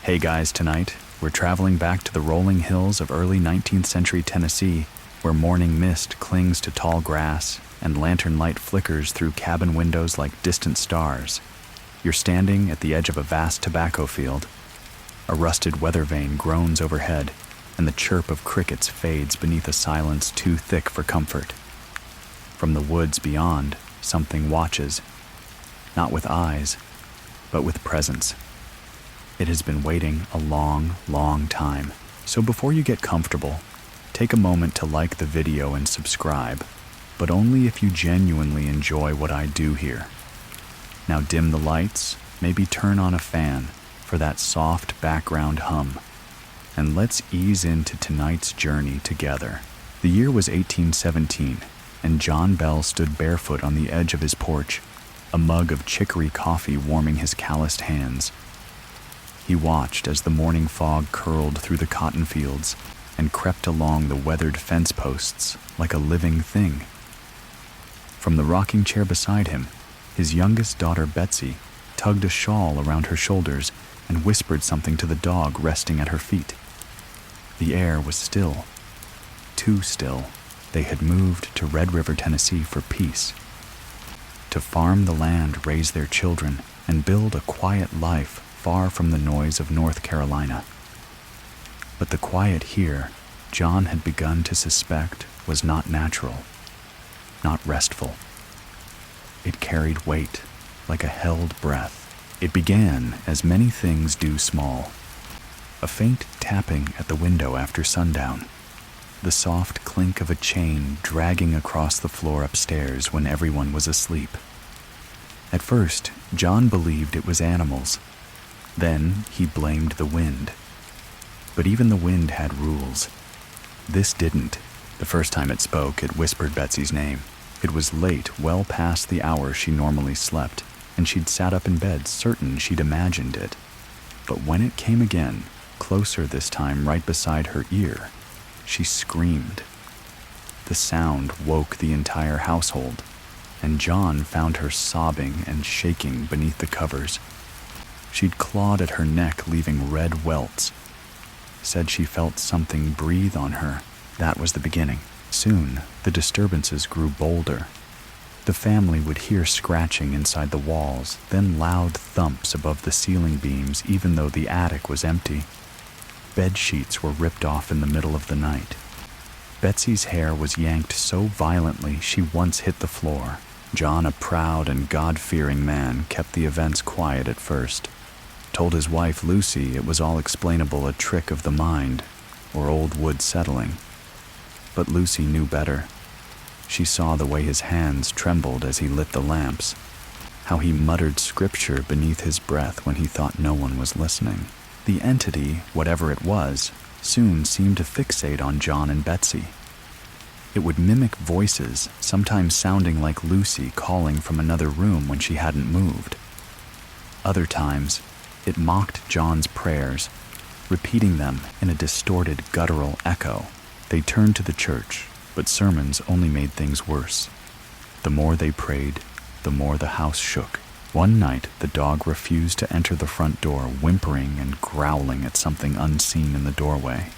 Hey guys, tonight, we're traveling back to the rolling hills of early 19th century Tennessee, where morning mist clings to tall grass and lantern light flickers through cabin windows like distant stars. You're standing at the edge of a vast tobacco field. A rusted weather vane groans overhead, and the chirp of crickets fades beneath a silence too thick for comfort. From the woods beyond, something watches, not with eyes, but with presence. It has been waiting a long, long time. So before you get comfortable, take a moment to like the video and subscribe, but only if you genuinely enjoy what I do here. Now dim the lights, maybe turn on a fan for that soft background hum, and let's ease into tonight's journey together. The year was 1817, and John Bell stood barefoot on the edge of his porch, a mug of chicory coffee warming his calloused hands. He watched as the morning fog curled through the cotton fields and crept along the weathered fence posts like a living thing. From the rocking chair beside him, his youngest daughter Betsy tugged a shawl around her shoulders and whispered something to the dog resting at her feet. The air was still, too still. They had moved to Red River, Tennessee for peace, to farm the land, raise their children, and build a quiet life far from the noise of North Carolina. But the quiet here, John had begun to suspect, was not natural, not restful. It carried weight, like a held breath. It began, as many things do small, a faint tapping at the window after sundown, the soft clink of a chain dragging across the floor upstairs when everyone was asleep. At first, John believed it was animals. Then he blamed the wind. But even the wind had rules. This didn't. The first time it spoke, it whispered Betsy's name. It was late, well past the hour she normally slept, and she'd sat up in bed certain she'd imagined it. But when it came again, closer this time right beside her ear, she screamed. The sound woke the entire household, and John found her sobbing and shaking beneath the covers. She'd clawed at her neck, leaving red welts. Said she felt something breathe on her. That was the beginning. Soon, the disturbances grew bolder. The family would hear scratching inside the walls, then loud thumps above the ceiling beams even though the attic was empty. Bed sheets were ripped off in the middle of the night. Betsy's hair was yanked so violently she once hit the floor. John, a proud and God-fearing man, kept the events quiet at first. Told his wife Lucy it was all explainable, a trick of the mind, or old wood settling. But Lucy knew better. She saw the way his hands trembled as he lit the lamps, how he muttered scripture beneath his breath when he thought no one was listening. The entity, whatever it was, soon seemed to fixate on John and Betsy. It would mimic voices, sometimes sounding like Lucy calling from another room when she hadn't moved. Other times, it mocked John's prayers, repeating them in a distorted, guttural echo. They turned to the church, but sermons only made things worse. The more they prayed, the more the house shook. One night, the dog refused to enter the front door, whimpering and growling at something unseen in the doorway.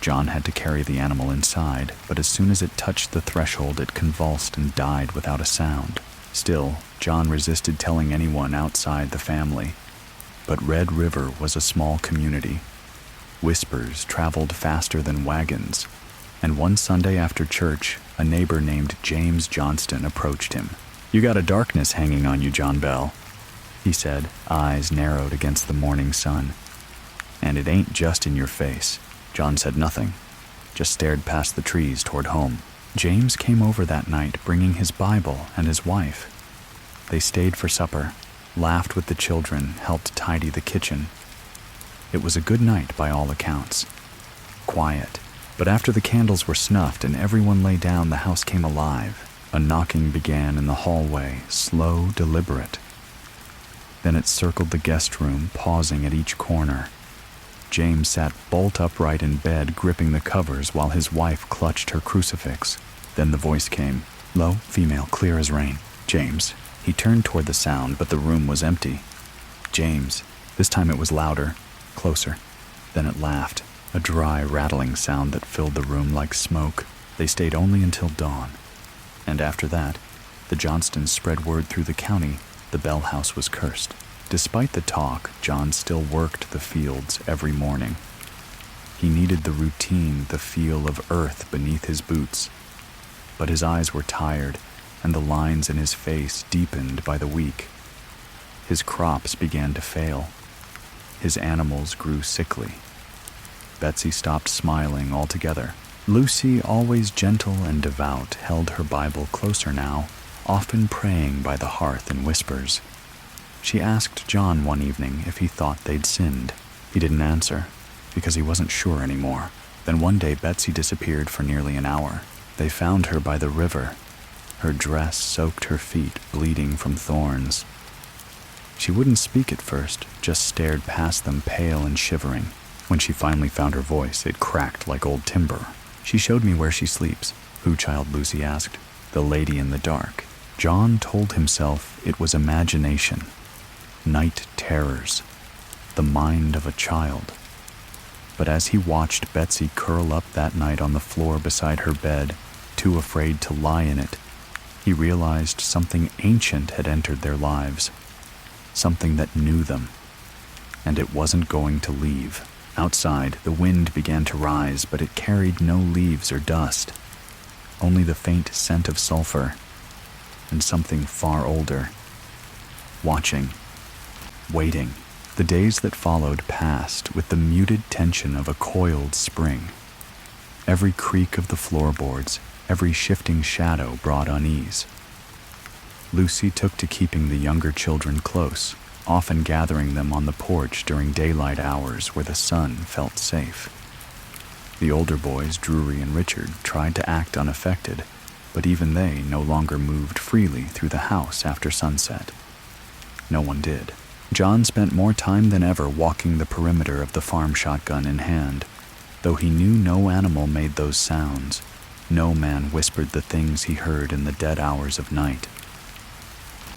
John had to carry the animal inside, but as soon as it touched the threshold, it convulsed and died without a sound. Still, John resisted telling anyone outside the family. But Red River was a small community. Whispers traveled faster than wagons, and one Sunday after church, a neighbor named James Johnston approached him. "You got a darkness hanging on you, John Bell," he said, eyes narrowed against the morning sun. "And it ain't just in your face." John said nothing, just stared past the trees toward home. James came over that night bringing his Bible and his wife. They stayed for supper, laughed with the children, helped tidy the kitchen. It was a good night by all accounts. Quiet. But after the candles were snuffed and everyone lay down, the house came alive. A knocking began in the hallway, slow, deliberate. Then it circled the guest room, pausing at each corner. James sat bolt upright in bed, gripping the covers while his wife clutched her crucifix. Then the voice came, low, female, clear as rain. "James." He turned toward the sound, but the room was empty. "James." This time it was louder, closer. Then it laughed, a dry, rattling sound that filled the room like smoke. They stayed only until dawn. And after that, the Johnstons spread word through the county the Bell House was cursed. Despite the talk, John still worked the fields every morning. He needed the routine, the feel of earth beneath his boots. But his eyes were tired, and the lines in his face deepened by the week. His crops began to fail. His animals grew sickly. Betsy stopped smiling altogether. Lucy, always gentle and devout, held her Bible closer now, often praying by the hearth in whispers. She asked John one evening if he thought they'd sinned. He didn't answer, because he wasn't sure anymore. Then one day Betsy disappeared for nearly an hour. They found her by the river. Her dress soaked her feet, bleeding from thorns. She wouldn't speak at first, just stared past them, pale and shivering. When she finally found her voice, it cracked like old timber. "She showed me where she sleeps." "Who, child?" Lucy asked. "The lady in the dark." John told himself it was imagination. Night terrors. The mind of a child. But as he watched Betsy curl up that night on the floor beside her bed, too afraid to lie in it, he realized something ancient had entered their lives. Something that knew them. And it wasn't going to leave. Outside, the wind began to rise, but it carried no leaves or dust. Only the faint scent of sulfur. And something far older. Watching. Waiting. The days that followed passed with the muted tension of a coiled spring. Every creak of the floorboards, every shifting shadow brought unease. Lucy took to keeping the younger children close, often gathering them on the porch during daylight hours where the sun felt safe. The older boys, Drury and Richard, tried to act unaffected, but even they no longer moved freely through the house after sunset. No one did. John spent more time than ever walking the perimeter of the farm, shotgun in hand. Though he knew no animal made those sounds, no man whispered the things he heard in the dead hours of night.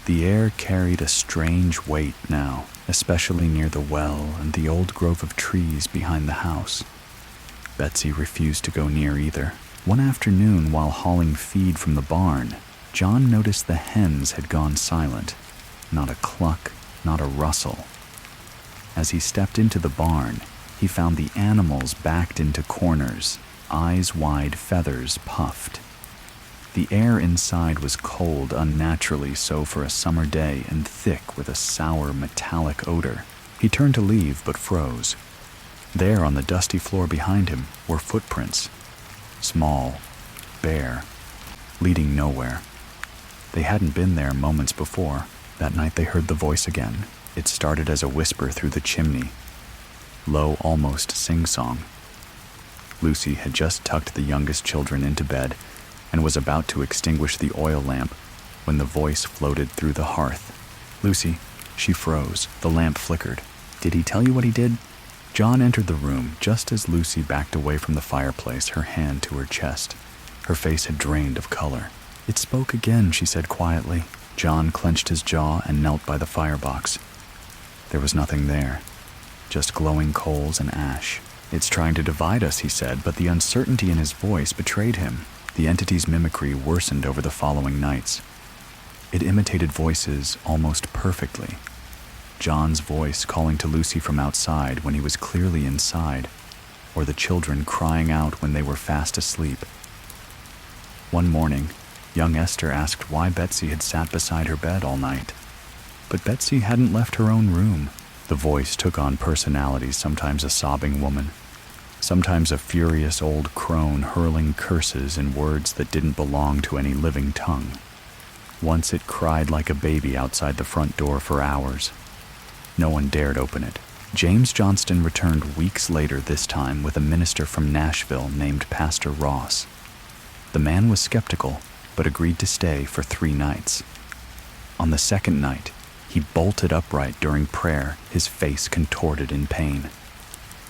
The air carried a strange weight now, especially near the well and the old grove of trees behind the house. Betsy refused to go near either. One afternoon, while hauling feed from the barn, John noticed the hens had gone silent. Not a cluck, not a rustle. As he stepped into the barn, he found the animals backed into corners, eyes wide, feathers puffed. The air inside was cold, unnaturally so for a summer day, and thick with a sour, metallic odor. He turned to leave, but froze. There, on the dusty floor behind him, were footprints. Small, bare, leading nowhere. They hadn't been there moments before. That night they heard the voice again. It started as a whisper through the chimney. Low, almost sing-song. Lucy had just tucked the youngest children into bed and was about to extinguish the oil lamp when the voice floated through the hearth. "Lucy," she froze. The lamp flickered. "Did he tell you what he did?" John entered the room just as Lucy backed away from the fireplace, her hand to her chest. Her face had drained of color. "It spoke again," she said quietly. John clenched his jaw and knelt by the firebox. There was nothing there, just glowing coals and ash. "It's trying to divide us," he said, but the uncertainty in his voice betrayed him. The entity's mimicry worsened over the following nights. It imitated voices almost perfectly. John's voice calling to Lucy from outside when he was clearly inside, or the children crying out when they were fast asleep. One morning, young Esther asked why Betsy had sat beside her bed all night. But Betsy hadn't left her own room. The voice took on personalities, sometimes a sobbing woman, sometimes a furious old crone hurling curses in words that didn't belong to any living tongue. Once it cried like a baby outside the front door for hours. No one dared open it. James Johnston returned weeks later, this time with a minister from Nashville named Pastor Ross. The man was skeptical, but agreed to stay for 3 nights. On the second night, he bolted upright during prayer, his face contorted in pain.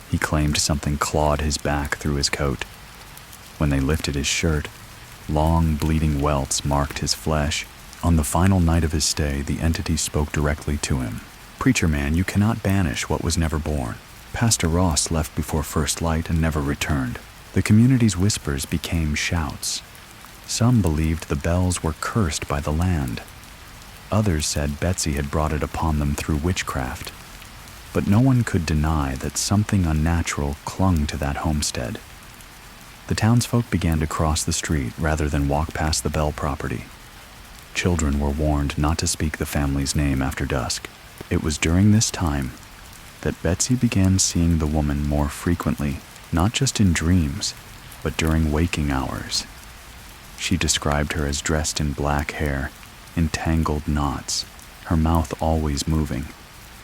He claimed something clawed his back through his coat. When they lifted his shirt, long bleeding welts marked his flesh. On the final night of his stay, the entity spoke directly to him. "Preacher man, you cannot banish what was never born. Pastor Ross left before first light and never returned. The community's whispers became shouts. Some believed the bells were cursed by the land. Others said Betsy had brought it upon them through witchcraft. But no one could deny that something unnatural clung to that homestead. The townsfolk began to cross the street rather than walk past the Bell property. Children were warned not to speak the family's name after dusk. It was during this time that Betsy began seeing the woman more frequently, not just in dreams, but during waking hours. She described her as dressed in black hair, in tangled knots, her mouth always moving,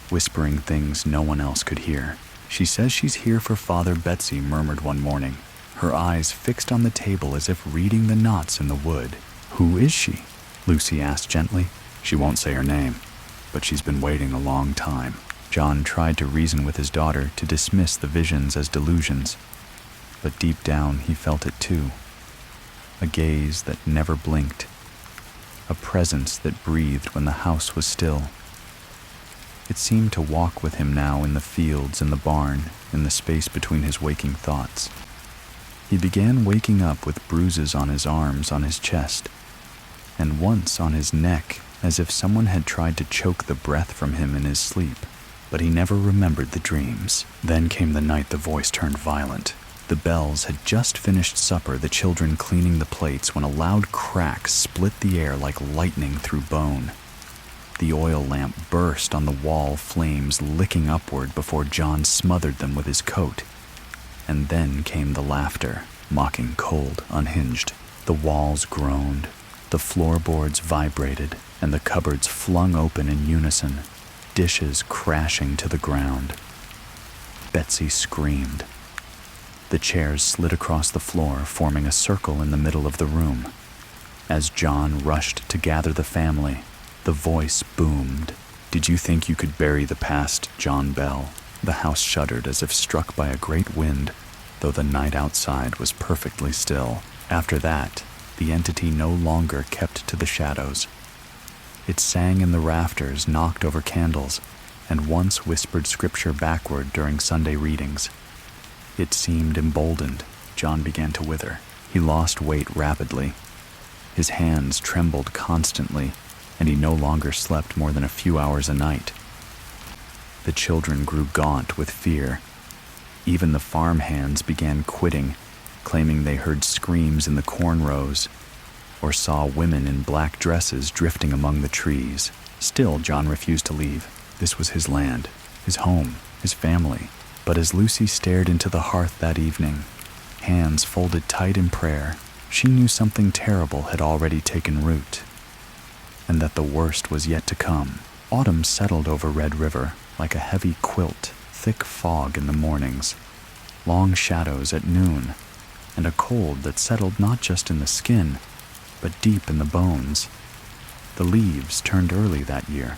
whispering things no one else could hear. "She says she's here for Father," Betsy murmured one morning, her eyes fixed on the table as if reading the knots in the wood. "Who is she?" Lucy asked gently. "She won't say her name, but she's been waiting a long time." John tried to reason with his daughter to dismiss the visions as delusions, but deep down he felt it too. A gaze that never blinked, a presence that breathed when the house was still. It seemed to walk with him now in the fields, in the barn, in the space between his waking thoughts. He began waking up with bruises on his arms, on his chest, and once on his neck, as if someone had tried to choke the breath from him in his sleep. But he never remembered the dreams. Then came the night the voice turned violent. The Bells had just finished supper, the children cleaning the plates, when a loud crack split the air like lightning through bone. The oil lamp burst on the wall, flames licking upward before John smothered them with his coat. And then came the laughter, mocking, cold, unhinged. The walls groaned, the floorboards vibrated, and the cupboards flung open in unison, dishes crashing to the ground. Betsy screamed. The chairs slid across the floor, forming a circle in the middle of the room. As John rushed to gather the family, the voice boomed. "Did you think you could bury the past, John Bell?" The house shuddered as if struck by a great wind, though the night outside was perfectly still. After that, the entity no longer kept to the shadows. It sang in the rafters, knocked over candles, and once whispered scripture backward during Sunday readings. It seemed emboldened. John began to wither. He lost weight rapidly. His hands trembled constantly, and he no longer slept more than a few hours a night. The children grew gaunt with fear. Even the farm hands began quitting, claiming they heard screams in the corn rows or saw women in black dresses drifting among the trees. Still, John refused to leave. This was his land, his home, his family. But as Lucy stared into the hearth that evening, hands folded tight in prayer, she knew something terrible had already taken root, and that the worst was yet to come. Autumn settled over Red River like a heavy quilt, thick fog in the mornings, long shadows at noon, and a cold that settled not just in the skin, but deep in the bones. The leaves turned early that year.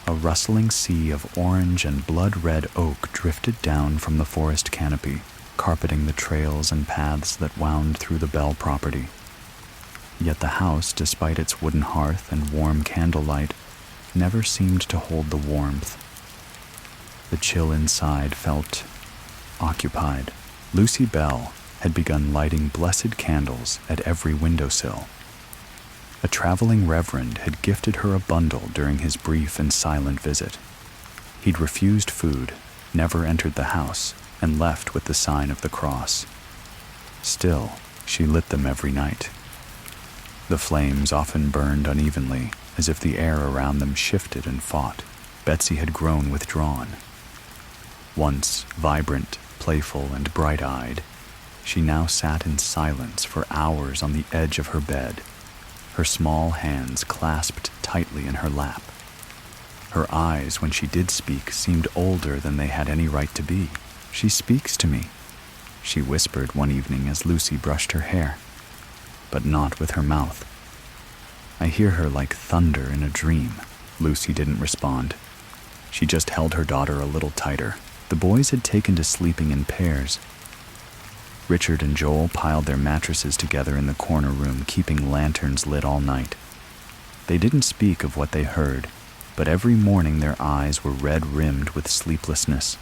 A rustling sea of orange and blood-red oak drifted down from the forest canopy, carpeting the trails and paths that wound through the Bell property. Yet the house, despite its wooden hearth and warm candlelight, never seemed to hold the warmth. The chill inside felt occupied. Lucy Bell had begun lighting blessed candles at every windowsill. A traveling reverend had gifted her a bundle during his brief and silent visit. He'd refused food, never entered the house, and left with the sign of the cross. Still, she lit them every night. The flames often burned unevenly, as if the air around them shifted and fought. Betsy had grown withdrawn. Once vibrant, playful, and bright-eyed, she now sat in silence for hours on the edge of her bed, her small hands clasped tightly in her lap. Her eyes, when she did speak, seemed older than they had any right to be. "She speaks to me," she whispered one evening as Lucy brushed her hair, but not with her mouth. "I hear her like thunder in a dream." Lucy didn't respond. She just held her daughter a little tighter. The boys had taken to sleeping in pairs. Richard and Joel piled their mattresses together in the corner room, keeping lanterns lit all night. They didn't speak of what they heard, but every morning their eyes were red-rimmed with sleeplessness.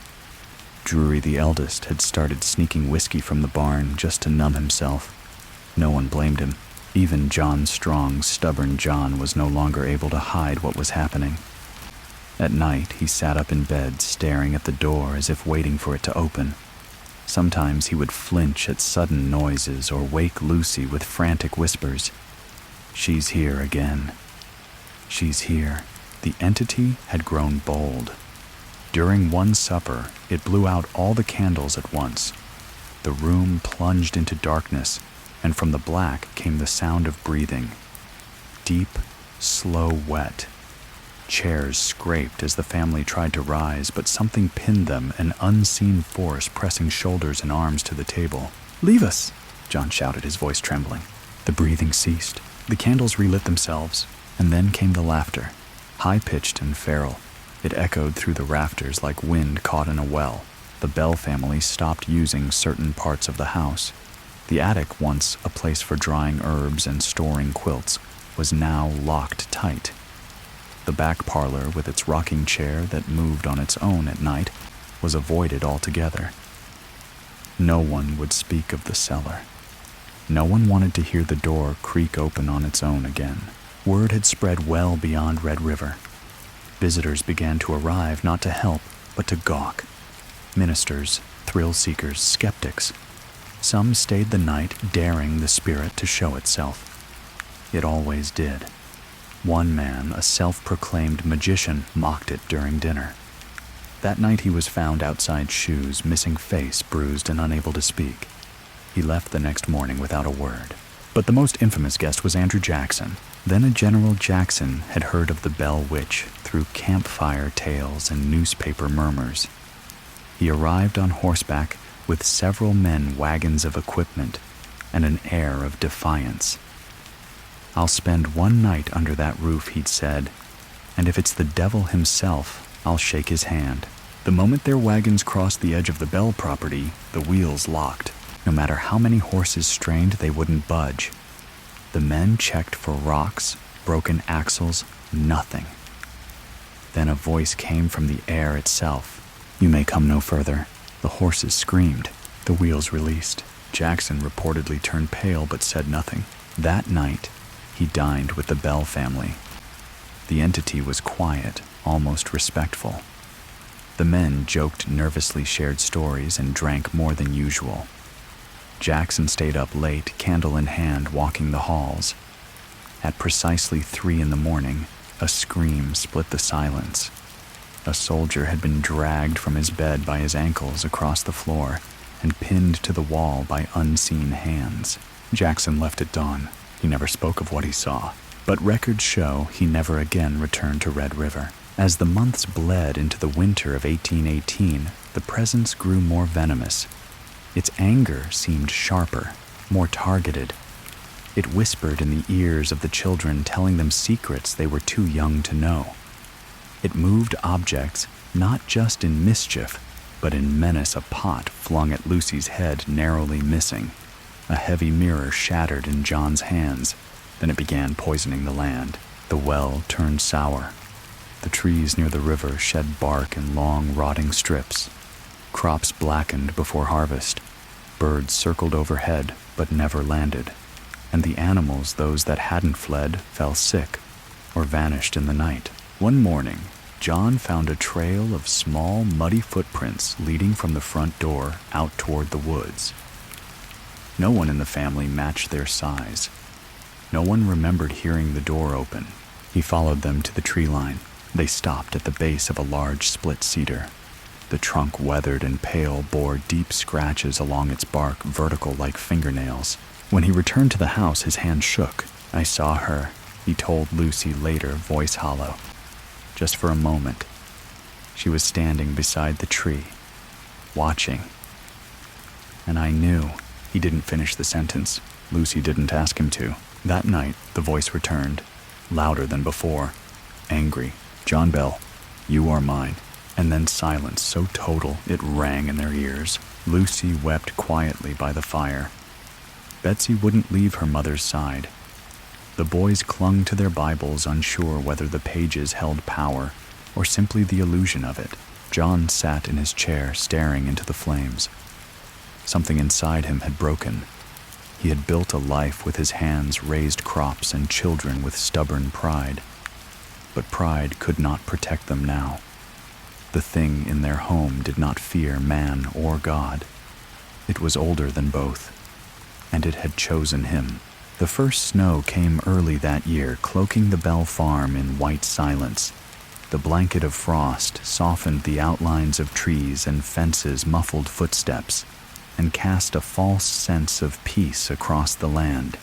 Drury, the eldest, had started sneaking whiskey from the barn just to numb himself. No one blamed him. Even John Strong, stubborn John, was no longer able to hide what was happening. At night, he sat up in bed, staring at the door as if waiting for it to open. Sometimes he would flinch at sudden noises or wake Lucy with frantic whispers. "She's here again. She's here." The entity had grown bold. During one supper, it blew out all the candles at once. The room plunged into darkness, and from the black came the sound of breathing. Deep, slow, wet. Chairs scraped as the family tried to rise, but something pinned them, an unseen force pressing shoulders and arms to the table. "Leave us!" John shouted, his voice trembling. The breathing ceased. The candles relit themselves, and then came the laughter, high-pitched and feral. It echoed through the rafters like wind caught in a well. The Bell family stopped using certain parts of the house. The attic, once a place for drying herbs and storing quilts, was now locked tight. The back parlor, with its rocking chair that moved on its own at night, was avoided altogether. No one would speak of the cellar. No one wanted to hear the door creak open on its own again. Word had spread well beyond Red River. Visitors began to arrive not to help, but to gawk. Ministers, thrill-seekers, skeptics. Some stayed the night, daring the spirit to show itself. It always did. One man, a self-proclaimed magician, mocked it during dinner. That night he was found outside shoes, missing face, bruised and unable to speak. He left the next morning without a word. But the most infamous guest was Andrew Jackson. Then a General Jackson had heard of the Bell Witch through campfire tales and newspaper murmurs. He arrived on horseback with several men, wagons of equipment, and an air of defiance. "I'll spend one night under that roof," he'd said, "and if it's the devil himself, I'll shake his hand." The moment their wagons crossed the edge of the Bell property, the wheels locked. No matter how many horses strained, they wouldn't budge. The men checked for rocks, broken axles, nothing. Then a voice came from the air itself. "You may come no further." The horses screamed. The wheels released. Jackson reportedly turned pale but said nothing. That night, he dined with the Bell family. The entity was quiet, almost respectful. The men joked, nervously shared stories, and drank more than usual. Jackson stayed up late, candle in hand, walking the halls. At precisely 3 a.m, a scream split the silence. A soldier had been dragged from his bed by his ankles across the floor and pinned to the wall by unseen hands. Jackson left at dawn. He never spoke of what he saw, but records show he never again returned to Red River. As the months bled into the winter of 1818, the presence grew more venomous. Its anger seemed sharper, more targeted. It whispered in the ears of the children, telling them secrets they were too young to know. It moved objects not just in mischief, but in menace. A pot flung at Lucy's head, narrowly missing. A heavy mirror shattered in John's hands. Then it began poisoning the land. The well turned sour. The trees near the river shed bark in long, rotting strips. Crops blackened before harvest. Birds circled overhead, but never landed. And the animals, those that hadn't fled, fell sick or vanished in the night. One morning, John found a trail of small, muddy footprints leading from the front door out toward the woods. No one in the family matched their size. No one remembered hearing the door open. He followed them to the tree line. They stopped at the base of a large split cedar. The trunk, weathered and pale, bore deep scratches along its bark, vertical like fingernails. When he returned to the house, his hand shook. "I saw her," he told Lucy later, voice hollow. Just for a moment. She was standing beside the tree, watching. And I knew. He didn't finish the sentence. Lucy didn't ask him to. That night, the voice returned, louder than before, angry. "John Bell, you are mine." And then silence so total it rang in their ears. Lucy wept quietly by the fire. Betsy wouldn't leave her mother's side. The boys clung to their Bibles, unsure whether the pages held power or simply the illusion of it. John sat in his chair staring into the flames. Something inside him had broken. He had built a life with his hands, raised crops and children with stubborn pride. But pride could not protect them now. The thing in their home did not fear man or God. It was older than both, and it had chosen him. The first snow came early that year, cloaking the Bell farm in white silence. The blanket of frost softened the outlines of trees and fences, muffled footsteps, and cast a false sense of peace across the land.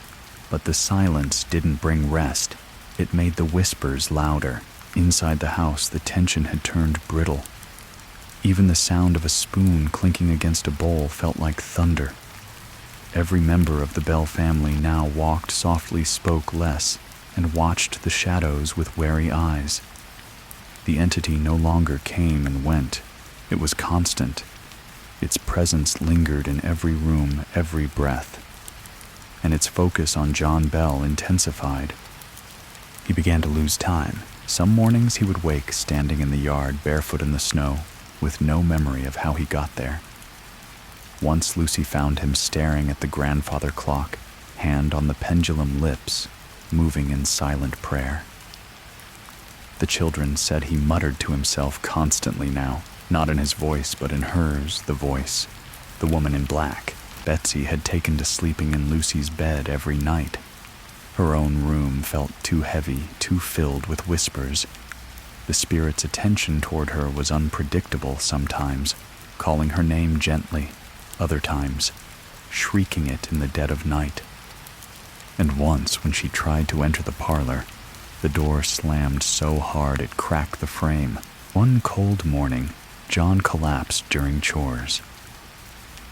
But the silence didn't bring rest. It made the whispers louder. Inside the house, the tension had turned brittle. Even the sound of a spoon clinking against a bowl felt like thunder. Every member of the Bell family now walked softly, spoke less, and watched the shadows with wary eyes. The entity no longer came and went. It was constant. Its presence lingered in every room, every breath. And its focus on John Bell intensified. He began to lose time. Some mornings he would wake standing in the yard, barefoot in the snow, with no memory of how he got there. Once Lucy found him staring at the grandfather clock, hand on the pendulum, lips moving in silent prayer. The children said he muttered to himself constantly now, not in his voice but in hers, the voice. The woman in black, Betsy, had taken to sleeping in Lucy's bed every night. Her own room felt too heavy, too filled with whispers. The spirit's attention toward her was unpredictable sometimes, calling her name gently, other times shrieking it in the dead of night. And once, when she tried to enter the parlor, the door slammed so hard it cracked the frame. One cold morning, John collapsed during chores.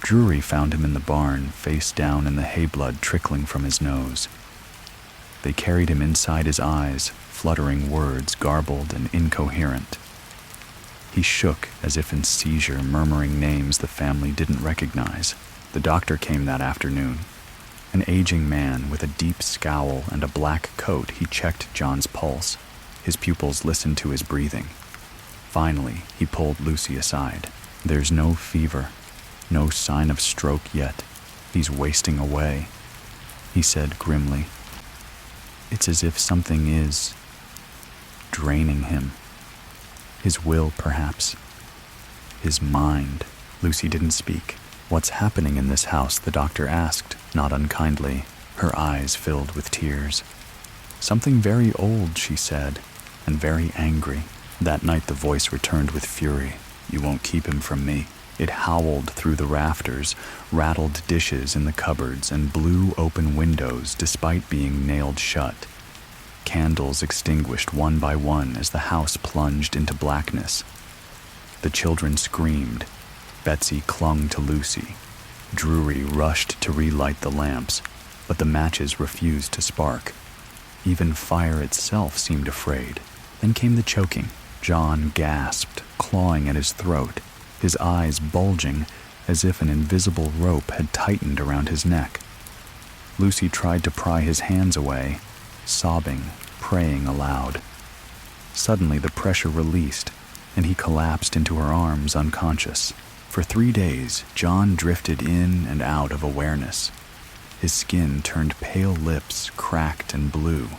Drury found him in the barn, face down in the hay blood trickling from his nose. They carried him inside his eyes, fluttering words garbled and incoherent. He shook as if in seizure, murmuring names the family didn't recognize. The doctor came that afternoon. An aging man with a deep scowl and a black coat. He checked John's pulse. His pupils listened to his breathing. Finally, he pulled Lucy aside. "There's no fever, no sign of stroke yet. He's wasting away," he said grimly. "It's as if something is draining him. His will, perhaps. His mind." Lucy didn't speak. "What's happening in this house?" the doctor asked, not unkindly, her eyes filled with tears. "Something very old," she said, "and very angry." That night the voice returned with fury. "You won't keep him from me." It howled through the rafters, rattled dishes in the cupboards, and blew open windows despite being nailed shut. Candles extinguished one by one as the house plunged into blackness. The children screamed. Betsy clung to Lucy. Drury rushed to relight the lamps, but the matches refused to spark. Even fire itself seemed afraid. Then came the choking. John gasped, clawing at his throat, his eyes bulging as if an invisible rope had tightened around his neck. Lucy tried to pry his hands away, sobbing, praying aloud. Suddenly the pressure released, and he collapsed into her arms unconscious. For 3 days, John drifted in and out of awareness. His skin turned pale, lips cracked and blue.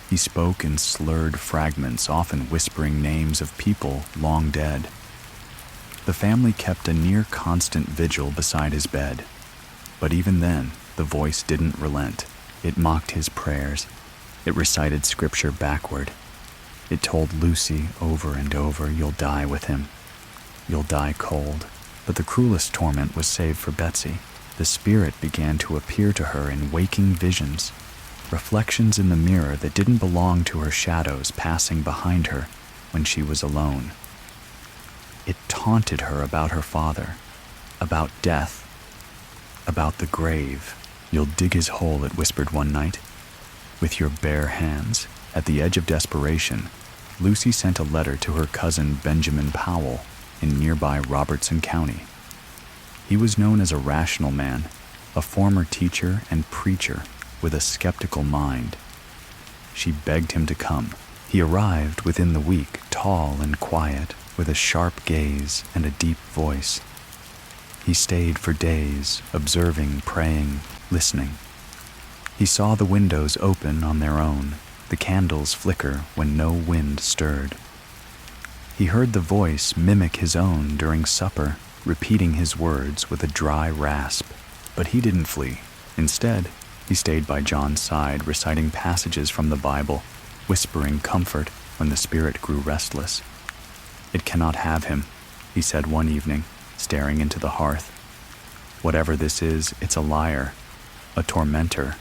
He spoke in slurred fragments, often whispering names of people long dead. The family kept a near constant vigil beside his bed. But even then, the voice didn't relent. It mocked his prayers. It recited scripture backward. It told Lucy over and over, "You'll die with him. You'll die cold." But the cruelest torment was saved for Betsy. The spirit began to appear to her in waking visions, reflections in the mirror that didn't belong to her, shadows passing behind her when she was alone. It taunted her about her father, about death, about the grave. "You'll dig his hole," it whispered one night, "with your bare hands." At the edge of desperation, Lucy sent a letter to her cousin Benjamin Powell in nearby Robertson County. He was known as a rational man, a former teacher and preacher with a skeptical mind. She begged him to come. He arrived within the week, tall and quiet, with a sharp gaze and a deep voice. He stayed for days, observing, praying, listening. He saw the windows open on their own, the candles flicker when no wind stirred. He heard the voice mimic his own during supper, repeating his words with a dry rasp. But he didn't flee. Instead, he stayed by John's side, reciting passages from the Bible, whispering comfort when the spirit grew restless. "It cannot have him," he said one evening, staring into the hearth. "Whatever this is, it's a liar, a tormentor,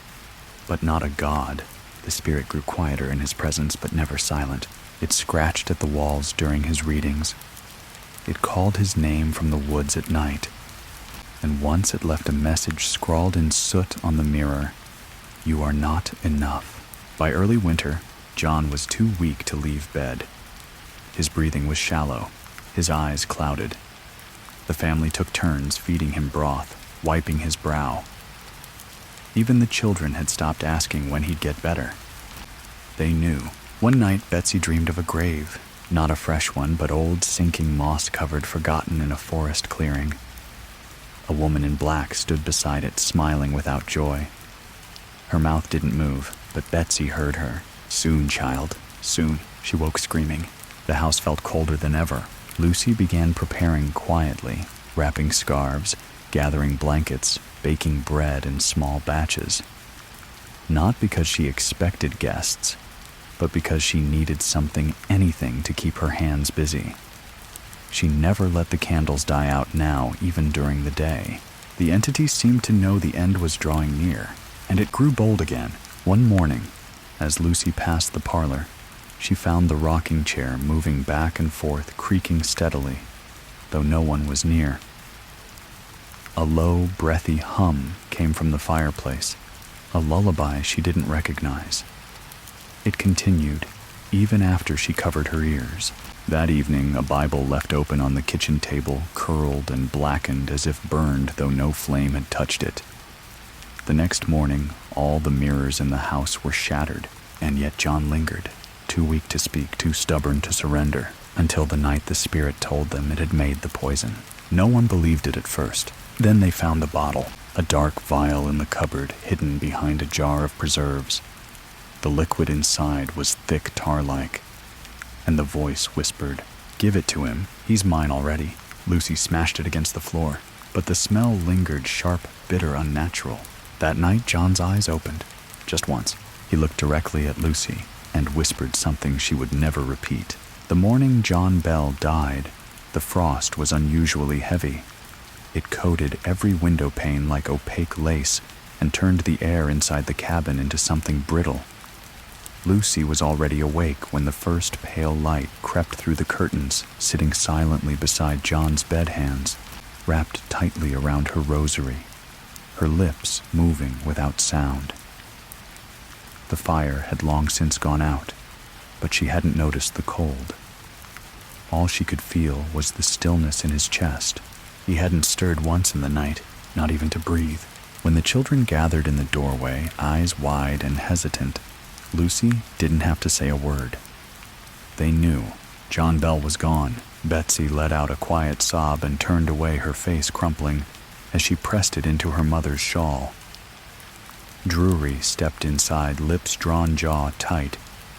but not a god." The spirit grew quieter in his presence, but never silent. It scratched at the walls during his readings. It called his name from the woods at night. And once it left a message scrawled in soot on the mirror: "You are not enough." By early winter, John was too weak to leave bed. His breathing was shallow, his eyes clouded. The family took turns feeding him broth, wiping his brow. Even the children had stopped asking when he'd get better. They knew. One night, Betsy dreamed of a grave, not a fresh one, but old, sinking, moss-covered, forgotten in a forest clearing. A woman in black stood beside it, smiling without joy. Her mouth didn't move, but Betsy heard her. "Soon, child, soon." She woke screaming. The house felt colder than ever. Lucy began preparing quietly, wrapping scarves, gathering blankets, baking bread in small batches. Not because she expected guests, but because she needed something, anything, to keep her hands busy. She never let the candles die out now, even during the day. The entity seemed to know the end was drawing near, and it grew bold again. One morning, as Lucy passed the parlor, she found the rocking chair moving back and forth, creaking steadily, though no one was near. A low, breathy hum came from the fireplace, a lullaby she didn't recognize. It continued, even after she covered her ears. That evening, a Bible left open on the kitchen table, curled and blackened as if burned, though no flame had touched it. The next morning, all the mirrors in the house were shattered, and yet John lingered, too weak to speak, too stubborn to surrender, until the night the spirit told them it had made the poison. No one believed it at first. Then they found the bottle, a dark vial in the cupboard hidden behind a jar of preserves. The liquid inside was thick tar-like, and the voice whispered, "Give it to him, he's mine already." Lucy smashed it against the floor, but the smell lingered, sharp, bitter, unnatural. That night, John's eyes opened, just once. He looked directly at Lucy and whispered something she would never repeat. The morning John Bell died, the frost was unusually heavy. It coated every window pane like opaque lace and turned the air inside the cabin into something brittle. Lucy was already awake when the first pale light crept through the curtains, sitting silently beside John's bed hands, wrapped tightly around her rosary, her lips moving without sound. The fire had long since gone out, but she hadn't noticed the cold. All she could feel was the stillness in his chest. He hadn't stirred once in the night, not even to breathe. When the children gathered in the doorway, eyes wide and hesitant, Lucy didn't have to say a word. They knew. John Bell was gone. Betsy let out a quiet sob and turned away, her face crumpling, as she pressed it into her mother's shawl. Drury stepped inside, lips drawn, jaw tight,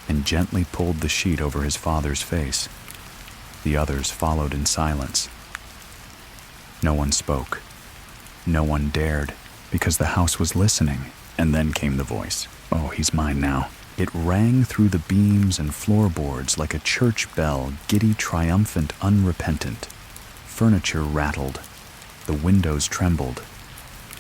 and gently pulled the sheet over his father's face. The others followed in silence. No one spoke. No one dared, because the house was listening. And then came the voice. "Oh, he's mine now." It rang through the beams and floorboards like a church bell, giddy, triumphant, unrepentant. Furniture rattled. The windows trembled.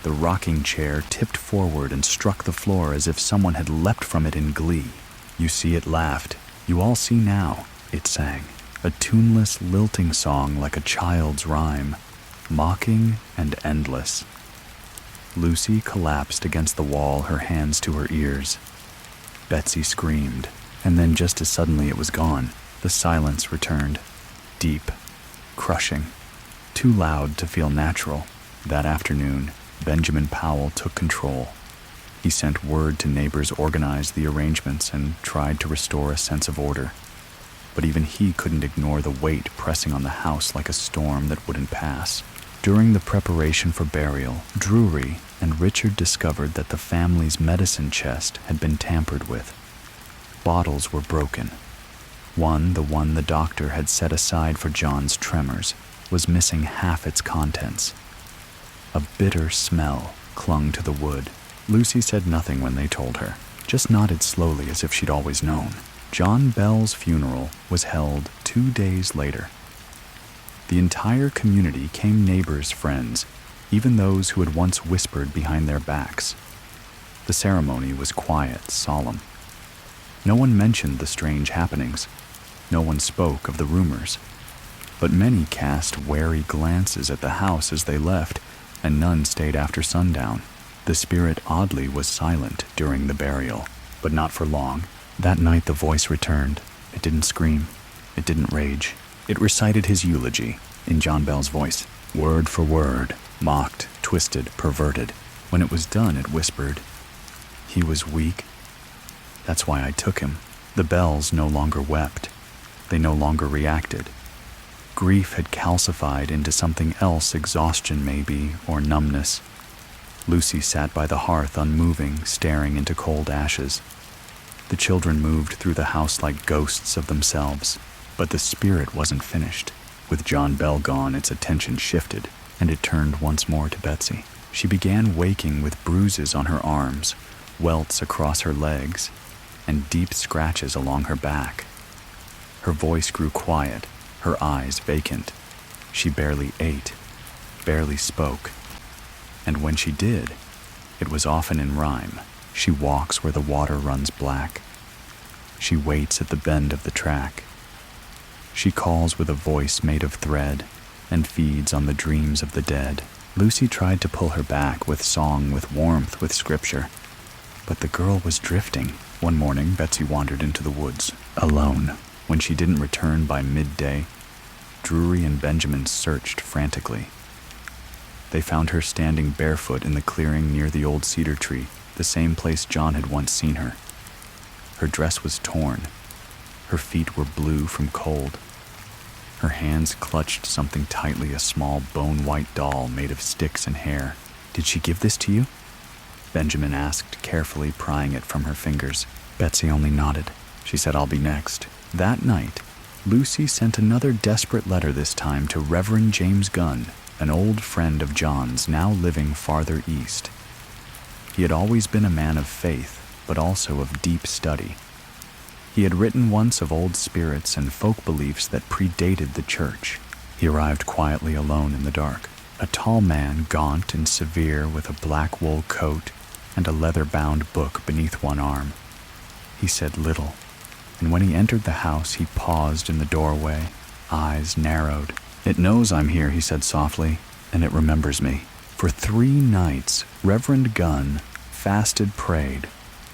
The rocking chair tipped forward and struck the floor as if someone had leapt from it in glee. "You see," it laughed. "You all see now," it sang. A tuneless, lilting song like a child's rhyme, mocking and endless. Lucy collapsed against the wall, her hands to her ears. Betsy screamed, and then just as suddenly it was gone. The silence returned, deep, crushing, too loud to feel natural. That afternoon, Benjamin Powell took control. He sent word to neighbors, organized the arrangements, and tried to restore a sense of order. but even he couldn't ignore the weight pressing on the house like a storm that wouldn't pass. During the preparation for burial, Drury and Richard discovered that the family's medicine chest had been tampered with. Bottles were broken. The one the doctor had set aside for John's tremors, was missing half its contents. A bitter smell clung to the wood. Lucy said nothing when they told her, just nodded slowly as if she'd always known. John Bell's funeral was held 2 days later. The entire community came, neighbors, friends, even those who had once whispered behind their backs. The ceremony was quiet, solemn. No one mentioned the strange happenings. No one spoke of the rumors. But many cast wary glances at the house as they left, and none stayed after sundown. The spirit oddly was silent during the burial, but not for long. That night the voice returned. It didn't scream. It didn't rage. It recited his eulogy in John Bell's voice, word for word, mocked, twisted, perverted. When it was done, it whispered, "He was weak. That's why I took him." The Bells no longer wept. They no longer reacted. Grief had calcified into something else, exhaustion maybe, or numbness. Lucy sat by the hearth, unmoving, staring into cold ashes. The children moved through the house like ghosts of themselves. But the spirit wasn't finished. With John Bell gone, its attention shifted, and it turned once more to Betsy. She began waking with bruises on her arms, welts across her legs, and deep scratches along her back. Her voice grew quiet, her eyes vacant. She barely ate, barely spoke. And when she did, it was often in rhyme. She walks where the water runs black. She waits at the bend of the track. She calls with a voice made of thread and feeds on the dreams of the dead. Lucy tried to pull her back with song, with warmth, with scripture. But the girl was drifting. One morning, Betsy wandered into the woods, alone. When she didn't return by midday, Drury and Benjamin searched frantically. They found her standing barefoot in the clearing near the old cedar tree, the same place John had once seen her. Her dress was torn. Her feet were blue from cold. Her hands clutched something tightly, a small bone-white doll made of sticks and hair. "Did she give this to you?" Benjamin asked, carefully prying it from her fingers. Betsy only nodded. She said, "I'll be next." That night, Lucy sent another desperate letter, this time to Reverend James Gunn, an old friend of John's now living farther east. He had always been a man of faith, but also of deep study. He had written once of old spirits and folk beliefs that predated the church. He arrived quietly alone in the dark. A tall man, gaunt and severe, with a black wool coat and a leather-bound book beneath one arm. He said little, and when he entered the house, he paused in the doorway, eyes narrowed. "It knows I'm here," he said softly, "and it remembers me." For 3 nights, Reverend Gunn fasted, prayed,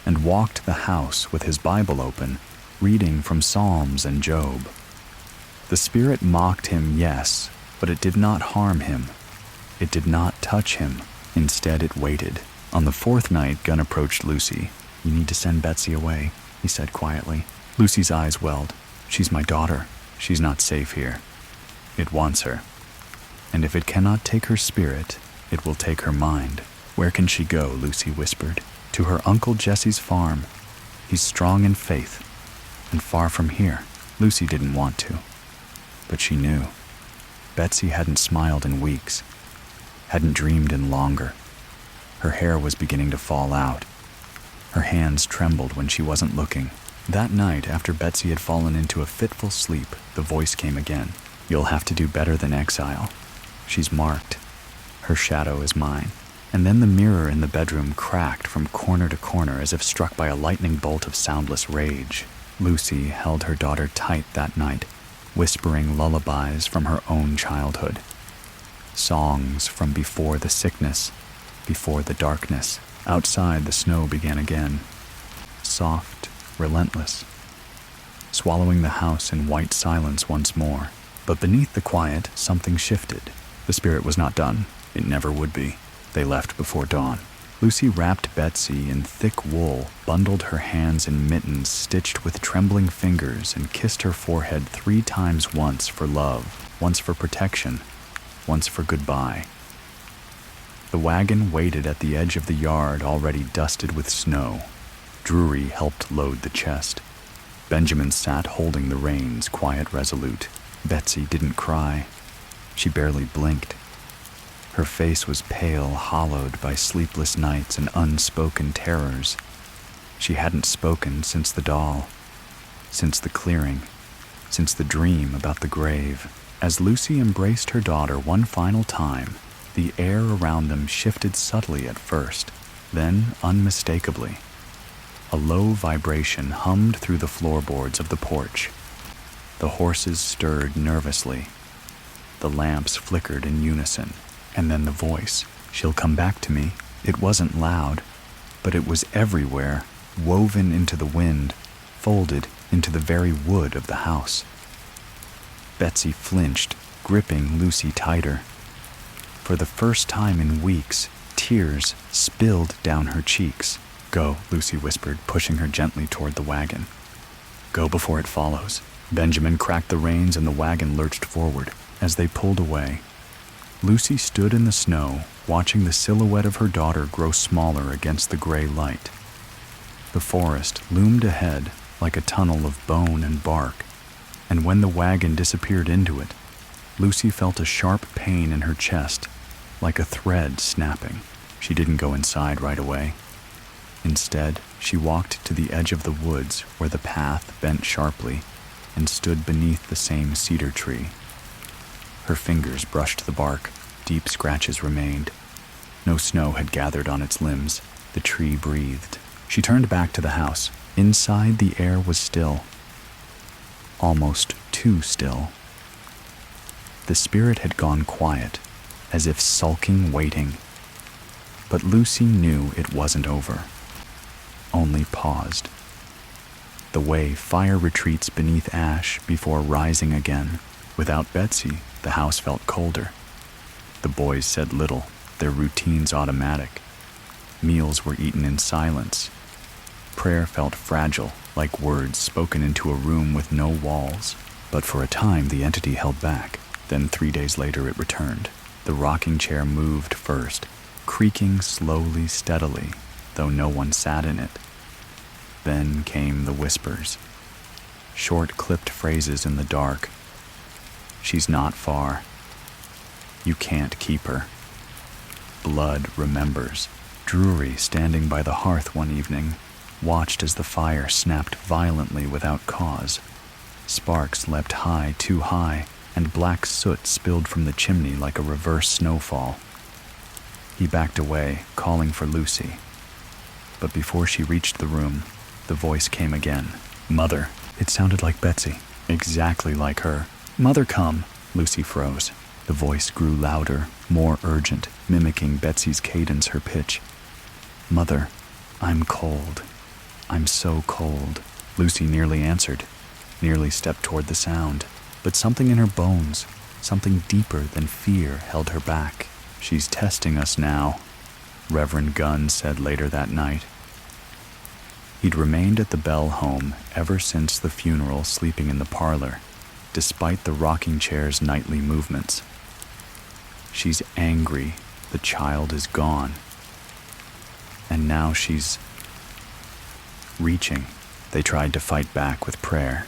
and walked the house with his Bible open, reading from Psalms and Job. The spirit mocked him, yes, but it did not harm him. It did not touch him. Instead, it waited. On the 4th night, Gunn approached Lucy. "You need to send Betsy away," he said quietly. Lucy's eyes welled. "She's my daughter. She's not safe here. It wants her. And if it cannot take her spirit, it will take her mind." "Where can she go?" Lucy whispered. "To her Uncle Jesse's farm. He's strong in faith, and far from here." Lucy didn't want to, but she knew. Betsy hadn't smiled in weeks, hadn't dreamed in longer. Her hair was beginning to fall out. Her hands trembled when she wasn't looking. That night, after Betsy had fallen into a fitful sleep, the voice came again. "You'll have to do better than exile. She's marked. Her shadow is mine." And then the mirror in the bedroom cracked from corner to corner as if struck by a lightning bolt of soundless rage. Lucy held her daughter tight that night, whispering lullabies from her own childhood. Songs from before the sickness, before the darkness. Outside, the snow began again. Soft, relentless, swallowing the house in white silence once more. But beneath the quiet, something shifted. The spirit was not done. It never would be. They left before dawn. Lucy wrapped Betsy in thick wool, bundled her hands in mittens stitched with trembling fingers, and kissed her forehead 3 times, once for love, once for protection, once for goodbye. The wagon waited at the edge of the yard, already dusted with snow. Drury helped load the chest. Benjamin sat holding the reins, quiet, resolute. Betsy didn't cry. She barely blinked. Her face was pale, hollowed by sleepless nights and unspoken terrors. She hadn't spoken since the doll, since the clearing, since the dream about the grave. As Lucy embraced her daughter one final time, the air around them shifted subtly at first, then unmistakably. A low vibration hummed through the floorboards of the porch. The horses stirred nervously. The lamps flickered in unison. And then the voice, "She'll come back to me." It wasn't loud, but it was everywhere, woven into the wind, folded into the very wood of the house. Betsy flinched, gripping Lucy tighter. For the first time in weeks, tears spilled down her cheeks. "Go," Lucy whispered, pushing her gently toward the wagon. "Go before it follows." Benjamin cracked the reins and the wagon lurched forward. As they pulled away, Lucy stood in the snow, watching the silhouette of her daughter grow smaller against the gray light. The forest loomed ahead like a tunnel of bone and bark, and when the wagon disappeared into it, Lucy felt a sharp pain in her chest, like a thread snapping. She didn't go inside right away. Instead, she walked to the edge of the woods where the path bent sharply and stood beneath the same cedar tree. Her fingers brushed the bark. Deep scratches remained. No snow had gathered on its limbs. The tree breathed. She turned back to the house. Inside, the air was still. Almost too still. The spirit had gone quiet, as if sulking, waiting. But Lucy knew it wasn't over. Only paused. The way fire retreats beneath ash before rising again. Without Betsy, the house felt colder. The boys said little, their routines automatic. Meals were eaten in silence. Prayer felt fragile, like words spoken into a room with no walls. But for a time, the entity held back. Then 3 days later, it returned. The rocking chair moved first, creaking slowly, steadily, though no one sat in it. Then came the whispers. Short, clipped phrases in the dark. "She's not far. You can't keep her." Blood remembers. Drury, standing by the hearth one evening, watched as the fire snapped violently without cause. Sparks leapt high, too high, and black soot spilled from the chimney like a reverse snowfall. He backed away, calling for Lucy. But before she reached the room, the voice came again. "Mother." It sounded like Betsy, exactly like her. "Mother, come." Lucy froze. The voice grew louder, more urgent, mimicking Betsy's cadence, her pitch. "Mother, I'm cold. I'm so cold." Lucy nearly answered, nearly stepped toward the sound. But something in her bones, something deeper than fear, held her back. "She's testing us now," Reverend Gunn said later that night. He'd remained at the Bell home ever since the funeral, sleeping in the parlor, despite the rocking chair's nightly movements. "She's angry. The child is gone. And now she's reaching." They tried to fight back with prayer.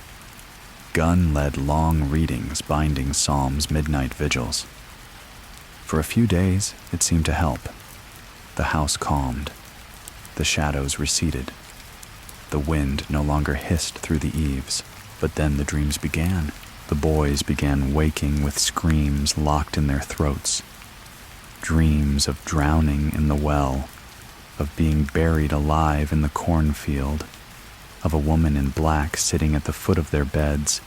Gunn led long readings, binding psalms, midnight vigils. For a few days, it seemed to help. The house calmed. The shadows receded. The wind no longer hissed through the eaves. But then the dreams began. The boys began waking with screams locked in their throats. Dreams of drowning in the well, of being buried alive in the cornfield, of a woman in black sitting at the foot of their beds,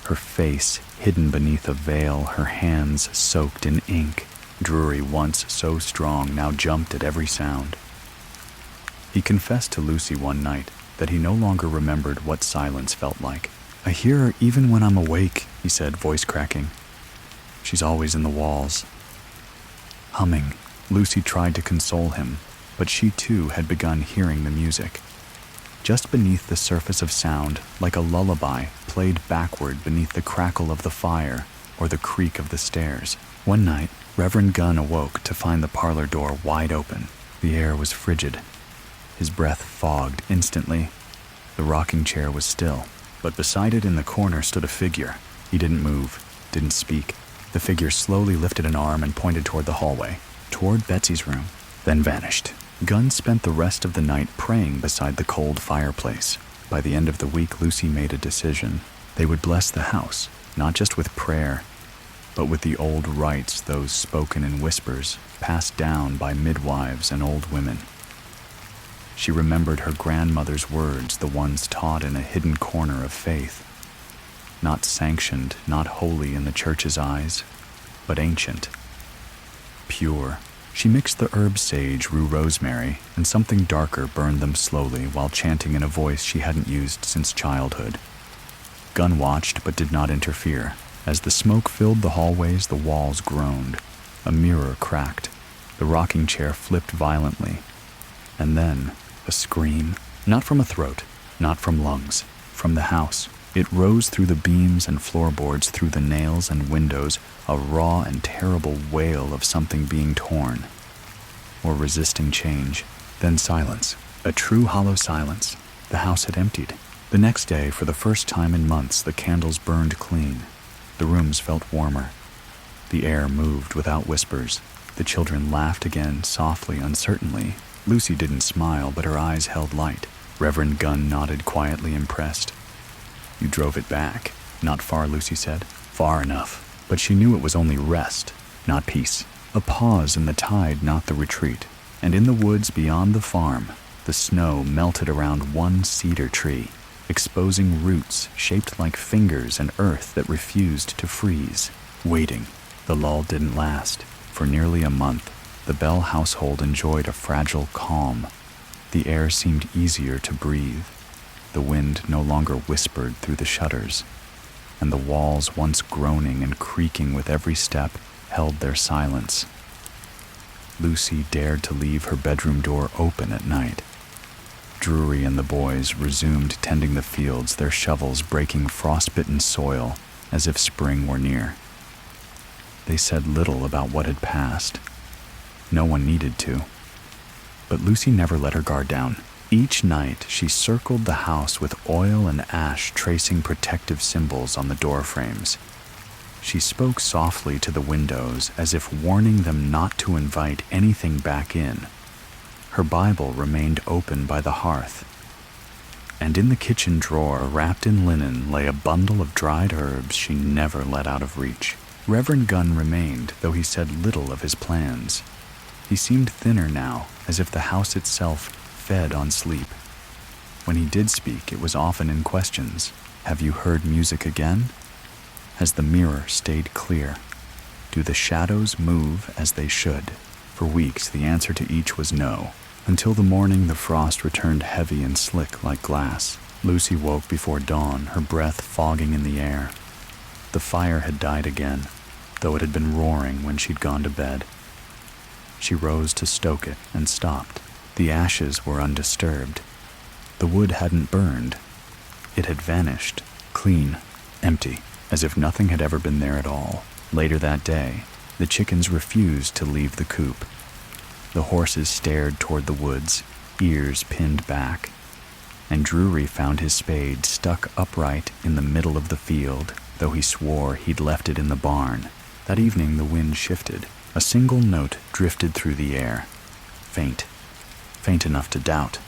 her face hidden beneath a veil, her hands soaked in ink. Drury, once so strong, now jumped at every sound. He confessed to Lucy one night that he no longer remembered what silence felt like. "I hear her even when I'm awake," he said, voice cracking. "She's always in the walls." Humming, Lucy tried to console him, but she too had begun hearing the music. Just beneath the surface of sound, like a lullaby played backward beneath the crackle of the fire or the creak of the stairs. One night, Reverend Gunn awoke to find the parlor door wide open. The air was frigid. His breath fogged instantly. The rocking chair was still, but beside it in the corner stood a figure. He didn't move, didn't speak. The figure slowly lifted an arm and pointed toward the hallway, toward Betsy's room, then vanished. Gunn spent the rest of the night praying beside the cold fireplace. By the end of the week, Lucy made a decision. They would bless the house, not just with prayer, but with the old rites, those spoken in whispers, passed down by midwives and old women. She remembered her grandmother's words, the ones taught in a hidden corner of faith. Not sanctioned, not holy in the church's eyes, but ancient, pure. She mixed the herb sage, rue rosemary, and something darker burned them slowly while chanting in a voice she hadn't used since childhood. Gunn watched but did not interfere. As the smoke filled the hallways, the walls groaned. A mirror cracked. The rocking chair flipped violently. And then, a scream. Not from a throat, not from lungs, from the house. It rose through the beams and floorboards, through the nails and windows, a raw and terrible wail of something being torn, or resisting change. Then silence, a true hollow silence. The house had emptied. The next day, for the first time in months, the candles burned clean. The rooms felt warmer. The air moved without whispers. The children laughed again, softly, uncertainly. Lucy didn't smile, but her eyes held light. Reverend Gunn nodded, quietly impressed. "You drove it back." "Not far," Lucy said. "Far enough." But she knew it was only rest, not peace. A pause in the tide, not the retreat. And in the woods beyond the farm, the snow melted around one cedar tree, exposing roots shaped like fingers and earth that refused to freeze. Waiting. The lull didn't last. For nearly a month, the Bell household enjoyed a fragile calm. The air seemed easier to breathe. The wind no longer whispered through the shutters, and the walls, once groaning and creaking with every step, held their silence. Lucy dared to leave her bedroom door open at night. Drury and the boys resumed tending the fields, their shovels breaking frostbitten soil as if spring were near. They said little about what had passed. No one needed to. But Lucy never let her guard down. Each night, she circled the house with oil and ash tracing protective symbols on the door frames. She spoke softly to the windows as if warning them not to invite anything back in. Her Bible remained open by the hearth. And in the kitchen drawer, wrapped in linen, lay a bundle of dried herbs she never let out of reach. Reverend Gunn remained, though he said little of his plans. He seemed thinner now, as if the house itself fed on sleep. When he did speak, it was often in questions. Have you heard music again? Has the mirror stayed clear? Do the shadows move as they should? For weeks, the answer to each was no. Until the morning, the frost returned heavy and slick like glass. Lucy woke before dawn, her breath fogging in the air. The fire had died again, though it had been roaring when she'd gone to bed. She rose to stoke it and stopped. The ashes were undisturbed. The wood hadn't burned. It had vanished, clean, empty, as if nothing had ever been there at all. Later that day, the chickens refused to leave the coop. The horses stared toward the woods, ears pinned back, and Drury found his spade stuck upright in the middle of the field, though he swore he'd left it in the barn. That evening the wind shifted. A single note drifted through the air, faint enough to doubt.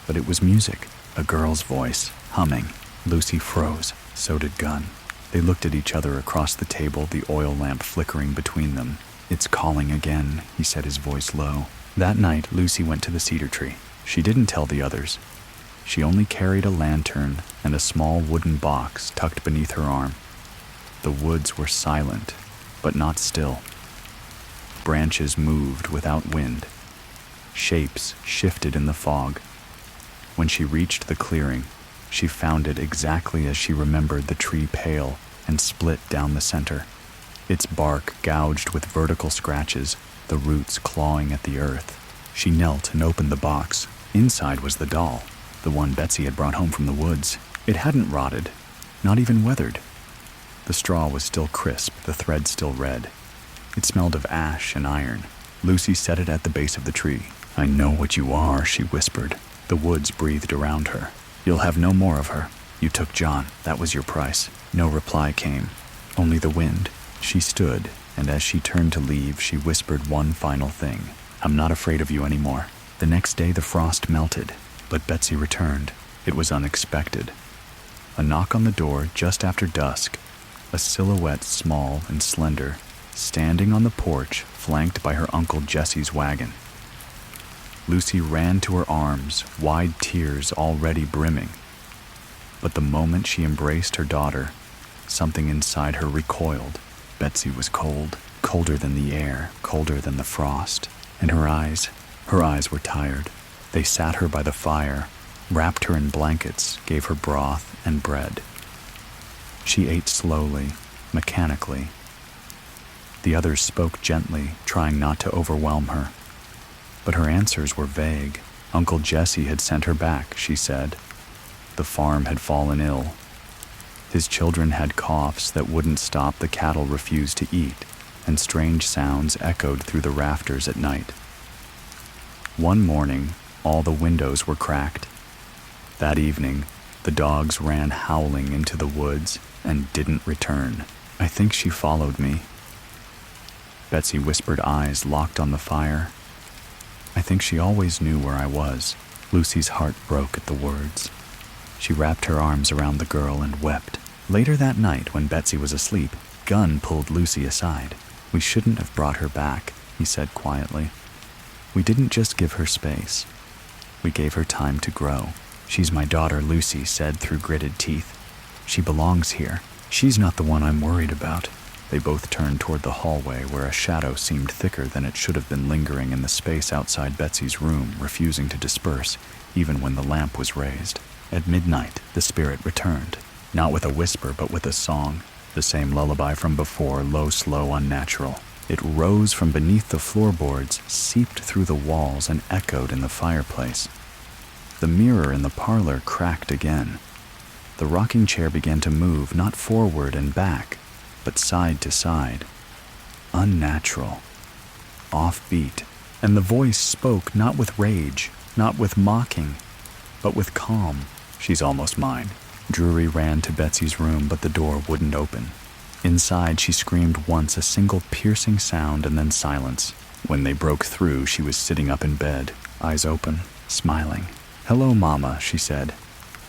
But it was music, a girl's voice, humming. Lucy froze, so did Gunn. They looked at each other across the table, the oil lamp flickering between them. "It's calling again," he said, his voice low. That night, Lucy went to the cedar tree. She didn't tell the others. She only carried a lantern and a small wooden box tucked beneath her arm. The woods were silent, but not still. Branches moved without wind. Shapes shifted in the fog. When she reached the clearing, she found it exactly as she remembered the tree pale and split down the center. Its bark gouged with vertical scratches, the roots clawing at the earth. She knelt and opened the box. Inside was the doll, the one Betsy had brought home from the woods. It hadn't rotted, not even weathered. The straw was still crisp, the thread still red. It smelled of ash and iron. Lucy set it at the base of the tree. "I know what you are," she whispered. The woods breathed around her. "You'll have no more of her. You took John. That was your price." No reply came, only the wind. She stood, and as she turned to leave, she whispered one final thing. "I'm not afraid of you anymore." The next day the frost melted, but Betsy returned. It was unexpected. A knock on the door just after dusk, a silhouette small and slender, standing on the porch, flanked by her Uncle Jesse's wagon. Lucy ran to her arms, wide tears already brimming. But the moment she embraced her daughter, something inside her recoiled. Betsy was cold, colder than the air, colder than the frost. And her eyes were tired. They sat her by the fire, wrapped her in blankets, gave her broth and bread. She ate slowly, mechanically. The others spoke gently, trying not to overwhelm her. But her answers were vague. Uncle Jesse had sent her back, she said. The farm had fallen ill. His children had coughs that wouldn't stop the cattle refused to eat, and strange sounds echoed through the rafters at night. One morning, all the windows were cracked. That evening, the dogs ran howling into the woods and didn't return. "I think she followed me." Betsy whispered, eyes locked on the fire. "I think she always knew where I was." Lucy's heart broke at the words. She wrapped her arms around the girl and wept. Later that night, when Betsy was asleep, Gunn pulled Lucy aside. "We shouldn't have brought her back," he said quietly. "We didn't just give her space. We gave her time to grow." "She's my daughter," Lucy said through gritted teeth. "She belongs here. She's not the one I'm worried about." They both turned toward the hallway, where a shadow seemed thicker than it should have been, lingering in the space outside Betsy's room, refusing to disperse, even when the lamp was raised. At midnight, the spirit returned, not with a whisper but with a song, the same lullaby from before, low, slow, unnatural. It rose from beneath the floorboards, seeped through the walls, and echoed in the fireplace. The mirror in the parlor cracked again. The rocking chair began to move, not forward and back, but side to side. Unnatural, offbeat, and the voice spoke not with rage, not with mocking, but with calm. "She's almost mine." Drury ran to Betsy's room, but the door wouldn't open. Inside, she screamed once, a single piercing sound, and then silence. When they broke through, she was sitting up in bed, eyes open, smiling. "Hello, Mama," she said.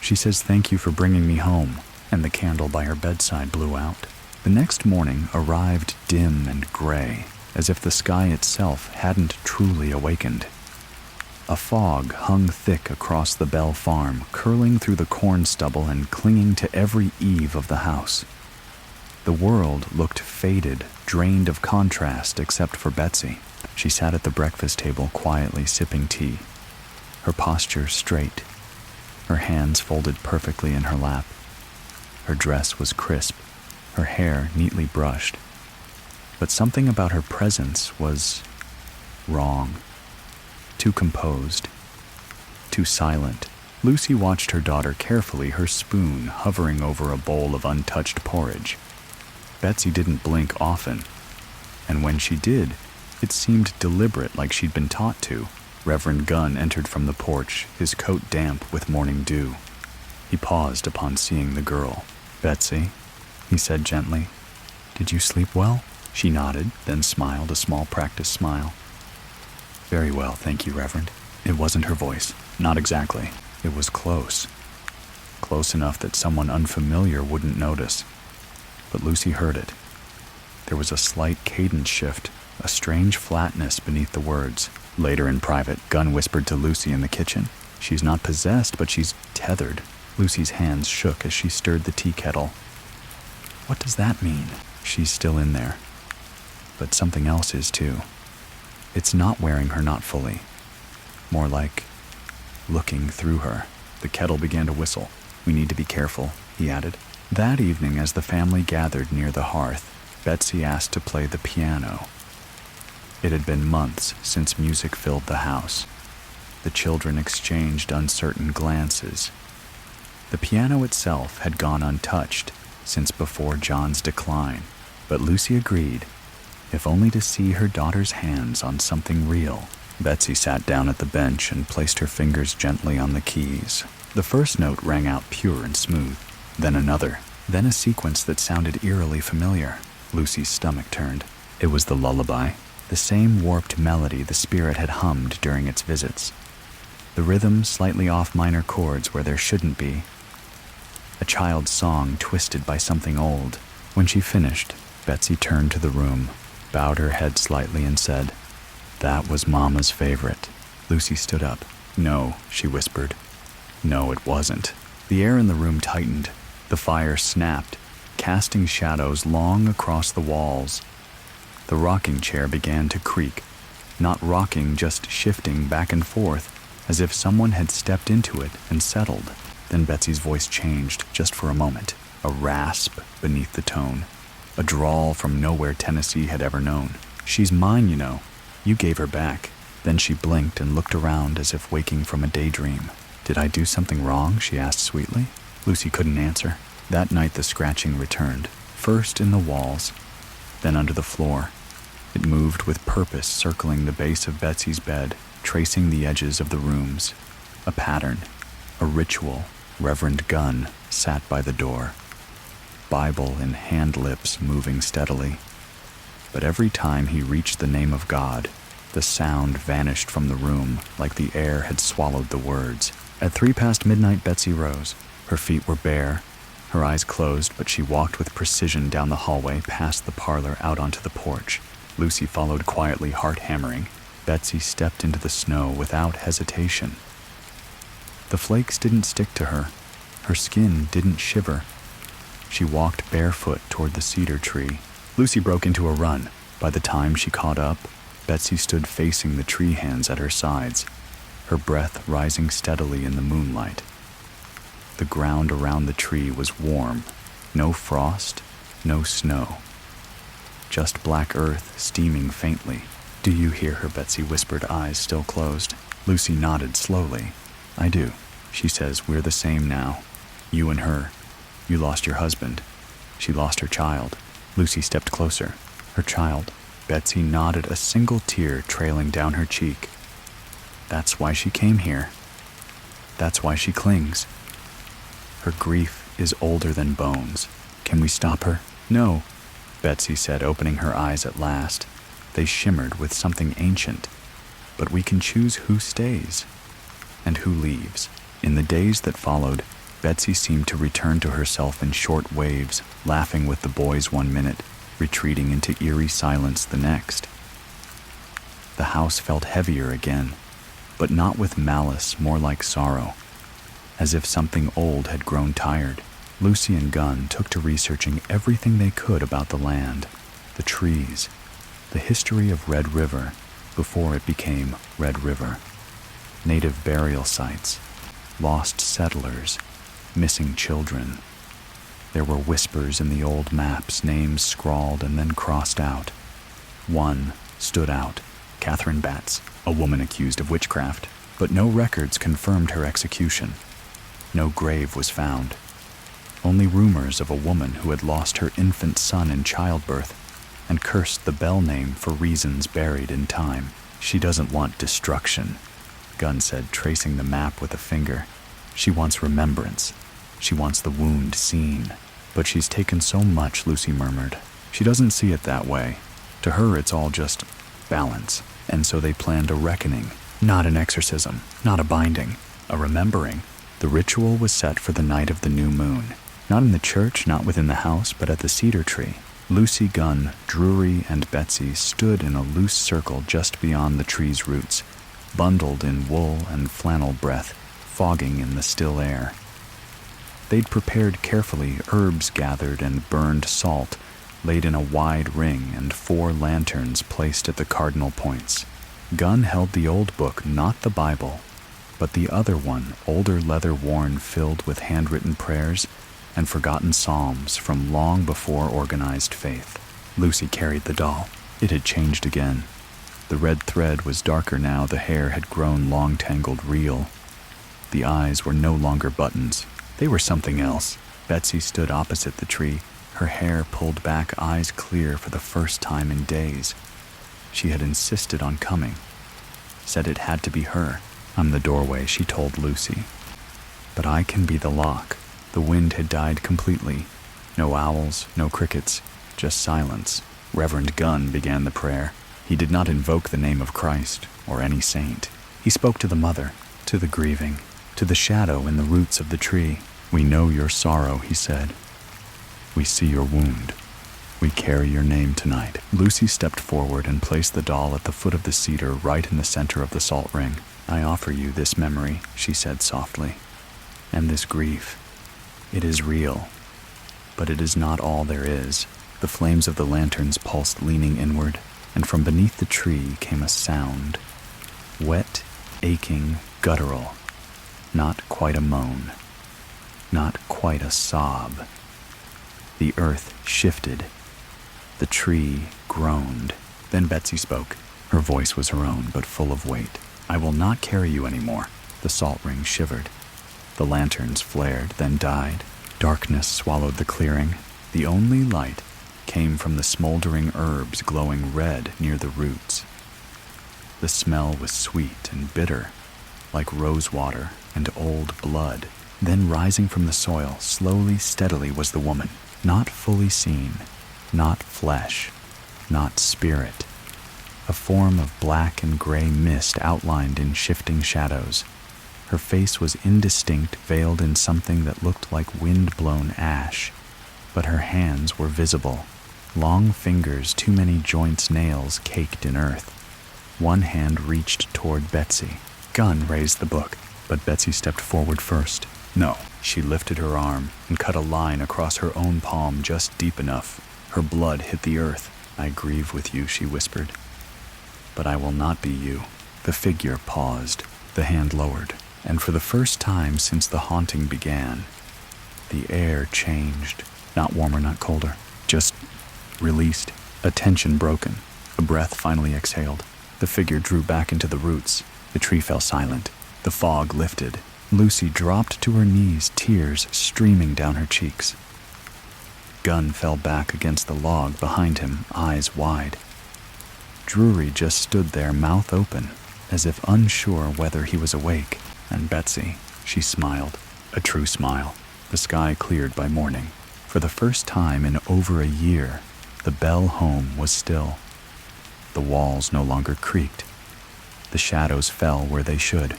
"She says thank you for bringing me home," and the candle by her bedside blew out. The next morning arrived dim and gray, as if the sky itself hadn't truly awakened. A fog hung thick across the Bell farm, curling through the corn stubble and clinging to every eave of the house. The world looked faded, drained of contrast, except for Betsy. She sat at the breakfast table quietly sipping tea, her posture straight, her hands folded perfectly in her lap. Her dress was crisp, her hair neatly brushed, but something about her presence was wrong. Too composed, too silent. Lucy watched her daughter carefully, her spoon hovering over a bowl of untouched porridge. Betsy didn't blink often, and when she did, it seemed deliberate, like she'd been taught to. Reverend Gunn entered from the porch, his coat damp with morning dew. He paused upon seeing the girl. "Betsy," he said gently, "did you sleep well?" She nodded, then smiled, a small practiced smile. "Very well, thank you, Reverend." It wasn't her voice. Not exactly. It was close. Close enough that someone unfamiliar wouldn't notice. But Lucy heard it. There was a slight cadence shift, a strange flatness beneath the words. Later in private, Gunn whispered to Lucy in the kitchen. "She's not possessed, but she's tethered." Lucy's hands shook as she stirred the tea kettle. "What does that mean?" "She's still in there. But something else is too. It's not wearing her, not fully. More like looking through her." The kettle began to whistle. "We need to be careful," he added. That evening, as the family gathered near the hearth, Betsy asked to play the piano. It had been months since music filled the house. The children exchanged uncertain glances. The piano itself had gone untouched since before John's decline, but Lucy agreed, if only to see her daughter's hands on something real. Betsy sat down at the bench and placed her fingers gently on the keys. The first note rang out pure and smooth, then another, then a sequence that sounded eerily familiar. Lucy's stomach turned. It was the lullaby, the same warped melody the spirit had hummed during its visits. The rhythm slightly off minor chords where there shouldn't be. A child's song twisted by something old. When she finished, Betsy turned to the room, bowed her head slightly and said, "That was Mama's favorite." Lucy stood up. "No," she whispered. No, it wasn't. The air in the room tightened. The fire snapped, casting shadows long across the walls. The rocking chair began to creak, not rocking, just shifting back and forth, as if someone had stepped into it and settled. Then Betsy's voice changed just for a moment, a rasp beneath the tone, a drawl from nowhere Tennessee had ever known. "She's mine, you know. You gave her back." Then she blinked and looked around as if waking from a daydream. "Did I do something wrong?" she asked sweetly. Lucy couldn't answer. That night the scratching returned, first in the walls, then under the floor. It moved with purpose, circling the base of Betsy's bed, tracing the edges of the rooms. A pattern, a ritual. Reverend Gunn sat by the door, Bible in hand lips moving steadily. But every time he reached the name of God, the sound vanished from the room like the air had swallowed the words. At 3 past midnight, Betsy rose. Her feet were bare, her eyes closed, but she walked with precision down the hallway past the parlor out onto the porch. Lucy followed quietly, heart hammering. Betsy stepped into the snow without hesitation. The flakes didn't stick to her. Her skin didn't shiver. She walked barefoot toward the cedar tree. Lucy broke into a run. By the time she caught up, Betsy stood facing the tree hands at her sides, her breath rising steadily in the moonlight. The ground around the tree was warm. No frost, no snow. Just black earth steaming faintly. "Do you hear her?" Betsy whispered, eyes still closed. Lucy nodded slowly. "I do. She says we're the same now. You and her. You lost your husband. She lost her child." Lucy stepped closer. Her child. Betsy nodded, a single tear trailing down her cheek. "That's why she came here. That's why she clings. Her grief is older than bones. Can we stop her?" "No," Betsy said, opening her eyes at last. They shimmered with something ancient. "But we can choose who stays and who leaves." In the days that followed, Betsy seemed to return to herself in short waves, laughing with the boys one minute, retreating into eerie silence the next. The house felt heavier again, but not with malice, more like sorrow, as if something old had grown tired. Lucy and Gunn took to researching everything they could about the land, the trees, the history of Red River before it became Red River, native burial sites, lost settlers, missing children. There were whispers in the old maps, names scrawled and then crossed out. One stood out, Catherine Batts, a woman accused of witchcraft, but no records confirmed her execution. No grave was found. Only rumors of a woman who had lost her infant son in childbirth and cursed the Bell name for reasons buried in time. "She doesn't want destruction," Gunn said, tracing the map with a finger. "She wants remembrance. She wants the wound seen." "But she's taken so much," Lucy murmured. "She doesn't see it that way. To her, it's all just balance." And so they planned a reckoning, not an exorcism, not a binding, a remembering. The ritual was set for the night of the new moon. Not in the church, not within the house, but at the cedar tree. Lucy, Gunn, Drury, and Betsy stood in a loose circle just beyond the tree's roots, bundled in wool and flannel breath, fogging in the still air. They'd prepared carefully, herbs gathered and burned salt, laid in a wide ring, and 4 lanterns placed at the cardinal points. Gunn held the old book, not the Bible, but the other one, older, leather-worn, filled with handwritten prayers and forgotten psalms from long before organized faith. Lucy carried the doll. It had changed again. The red thread was darker now, the hair had grown long tangled real. The eyes were no longer buttons. They were something else. Betsy stood opposite the tree, her hair pulled back, eyes clear for the first time in days. She had insisted on coming, said it had to be her. "I'm the doorway," she told Lucy. "But I can be the lock." The wind had died completely. No owls, no crickets, just silence. Reverend Gunn began the prayer. He did not invoke the name of Christ or any saint. He spoke to the mother, to the grieving, to the shadow in the roots of the tree. "We know your sorrow," he said. "We see your wound. We carry your name tonight." Lucy stepped forward and placed the doll at the foot of the cedar right in the center of the salt ring. "I offer you this memory," she said softly, "and this grief. It is real, but it is not all there is." The flames of the lanterns pulsed, leaning inward, and from beneath the tree came a sound. Wet, aching, guttural. Not quite a moan. Not quite a sob. The earth shifted. The tree groaned. Then Betsy spoke. Her voice was her own, but full of weight. "I will not carry you anymore." The salt ring shivered. The lanterns flared, then died. Darkness swallowed the clearing. The only light came from the smoldering herbs glowing red near the roots. The smell was sweet and bitter, like rose water and old blood. Then rising from the soil, slowly, steadily, was the woman. Not fully seen, not flesh, not spirit. A form of black and gray mist outlined in shifting shadows. Her face was indistinct, veiled in something that looked like wind-blown ash, but her hands were visible. Long fingers, too many joints, nails caked in earth. One hand reached toward Betsy. Gunn raised the book, but Betsy stepped forward first. "No." She lifted her arm and cut a line across her own palm just deep enough. Her blood hit the earth. "I grieve with you," she whispered. "But I will not be you." The figure paused, the hand lowered, and for the first time since the haunting began, the air changed. Not warmer, not colder, just released. A tension broken. A breath finally exhaled. The figure drew back into the roots. The tree fell silent. The fog lifted. Lucy dropped to her knees, tears streaming down her cheeks. Gunn fell back against the log behind him, eyes wide. Drury just stood there, mouth open, as if unsure whether he was awake. And Betsy, she smiled, a true smile. The sky cleared by morning. For the first time in over a year, the Bell home was still. The walls no longer creaked. The shadows fell where they should.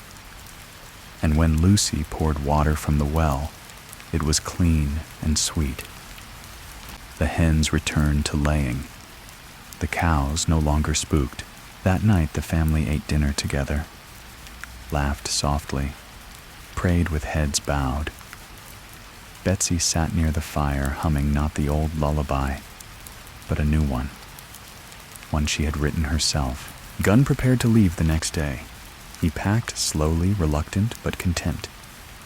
And when Lucy poured water from the well, it was clean and sweet. The hens returned to laying. The cows no longer spooked. That night the family ate dinner together, laughed softly, prayed with heads bowed. Betsy sat near the fire, humming not the old lullaby, but a new one she had written herself. Gunn prepared to leave the next day. He packed slowly, reluctant but content.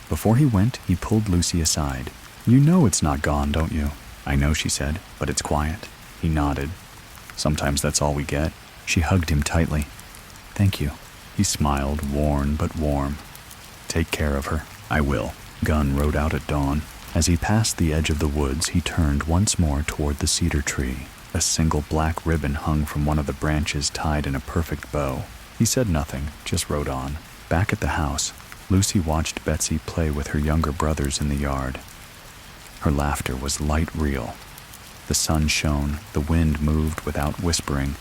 Before he went, he pulled Lucy aside. "You know it's not gone, don't you?" "I know," she said, "but it's quiet." He nodded. "Sometimes that's all we get." She hugged him tightly. "Thank you." He smiled, worn but warm. "Take care of her." "I will." Gunn rode out at dawn. As he passed the edge of the woods, he turned once more toward the cedar tree. A single black ribbon hung from one of the branches, tied in a perfect bow. He said nothing, just rode on. Back at the house, Lucy watched Betsy play with her younger brothers in the yard. Her laughter was light real. The sun shone, the wind moved without whispering,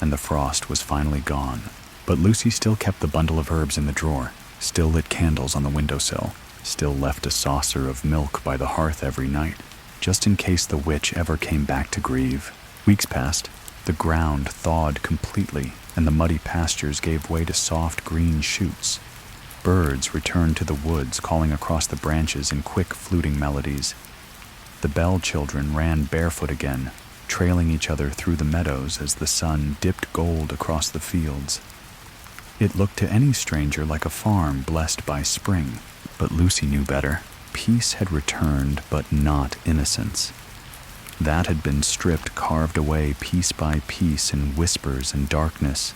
and the frost was finally gone. But Lucy still kept the bundle of herbs in the drawer, still lit candles on the windowsill, still left a saucer of milk by the hearth every night, just in case the witch ever came back to grieve. Weeks passed. The ground thawed completely, and the muddy pastures gave way to soft green shoots. Birds returned to the woods, calling across the branches in quick, fluting melodies. The Bell children ran barefoot again, trailing each other through the meadows as the sun dipped gold across the fields. It looked to any stranger like a farm blessed by spring, but Lucy knew better. Peace had returned, but not innocence. That had been stripped, carved away piece by piece in whispers and darkness,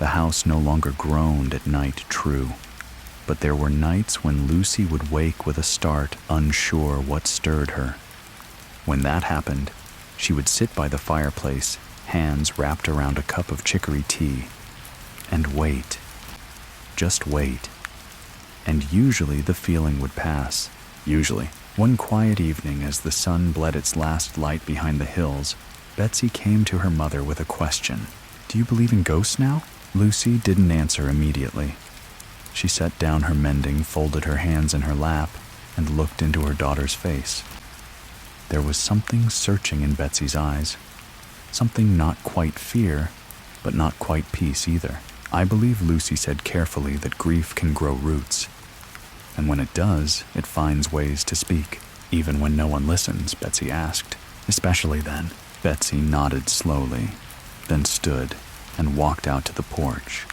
The house no longer groaned at night, true, but there were nights when Lucy would wake with a start, unsure what stirred her. When that happened, she would sit by the fireplace, hands wrapped around a cup of chicory tea, and wait. Just wait. And usually the feeling would pass. Usually. One quiet evening, as the sun bled its last light behind the hills, Betsy came to her mother with a question. "Do you believe in ghosts now?" Lucy didn't answer immediately. She set down her mending, folded her hands in her lap, and looked into her daughter's face. There was something searching in Betsy's eyes. Something not quite fear, but not quite peace either. "I believe," Lucy said carefully, "that grief can grow roots. And when it does, it finds ways to speak." "Even when no one listens?" Betsy asked. "Especially then." Betsy nodded slowly, then stood and walked out to the porch.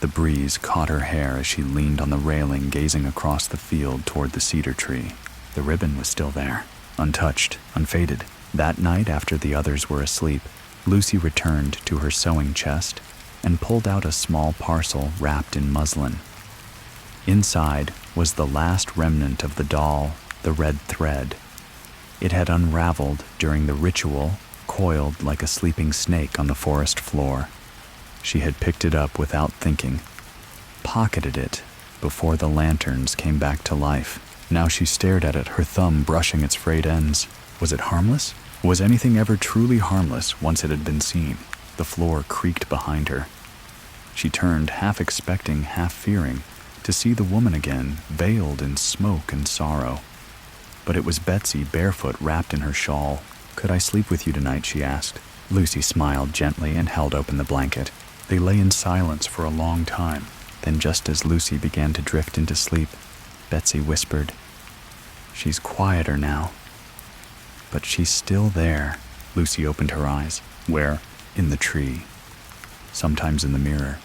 The breeze caught her hair as she leaned on the railing, gazing across the field toward the cedar tree. The ribbon was still there, untouched, unfaded. That night, after the others were asleep, Lucy returned to her sewing chest and pulled out a small parcel wrapped in muslin. Inside was the last remnant of the doll, the red thread. It had unraveled during the ritual, coiled like a sleeping snake on the forest floor. She had picked it up without thinking, pocketed it before the lanterns came back to life. Now she stared at it, her thumb brushing its frayed ends. Was it harmless? Was anything ever truly harmless once it had been seen? The floor creaked behind her. She turned, half expecting, half fearing, to see the woman again, veiled in smoke and sorrow. But it was Betsy, barefoot, wrapped in her shawl. "Could I sleep with you tonight?" she asked. Lucy smiled gently and held open the blanket. They lay in silence for a long time. Then, just as Lucy began to drift into sleep, Betsy whispered, "She's quieter now. But she's still there." Lucy opened her eyes. "Where?" "In the tree. Sometimes in the mirror.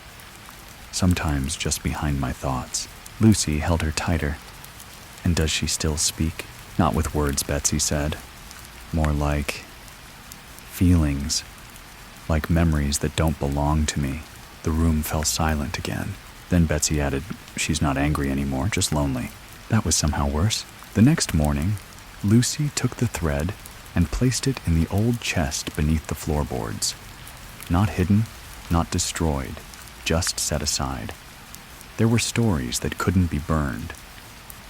Sometimes just behind my thoughts." Lucy held her tighter. "And does she still speak?" "Not with words," Betsy said. "More like feelings, like memories that don't belong to me." The room fell silent again. Then Betsy added, "She's not angry anymore, just lonely." That was somehow worse. The next morning, Lucy took the thread and placed it in the old chest beneath the floorboards. Not hidden, not destroyed, just set aside. There were stories that couldn't be burned,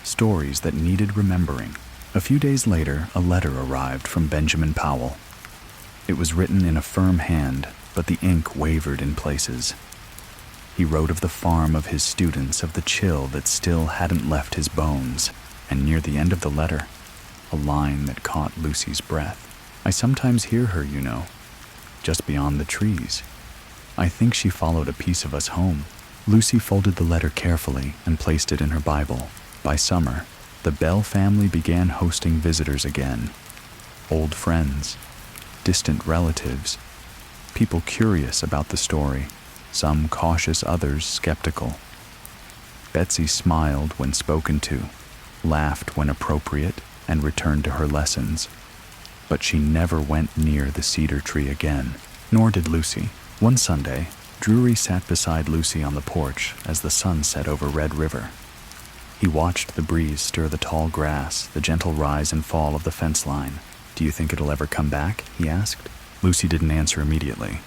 stories that needed remembering. A few days later, a letter arrived from Benjamin Powell. It was written in a firm hand, but the ink wavered in places. He wrote of the farm, of his students, of the chill that still hadn't left his bones, and near the end of the letter, a line that caught Lucy's breath. "I sometimes hear her, you know, just beyond the trees. I think she followed a piece of us home." Lucy folded the letter carefully and placed it in her Bible. By summer, the Bell family began hosting visitors again. Old friends, distant relatives, people curious about the story, some cautious, others skeptical. Betsy smiled when spoken to, laughed when appropriate, and returned to her lessons. But she never went near the cedar tree again, nor did Lucy. One Sunday, Drury sat beside Lucy on the porch as the sun set over Red River. He watched the breeze stir the tall grass, the gentle rise and fall of the fence line. "Do you think it'll ever come back?" he asked. Lucy didn't answer immediately.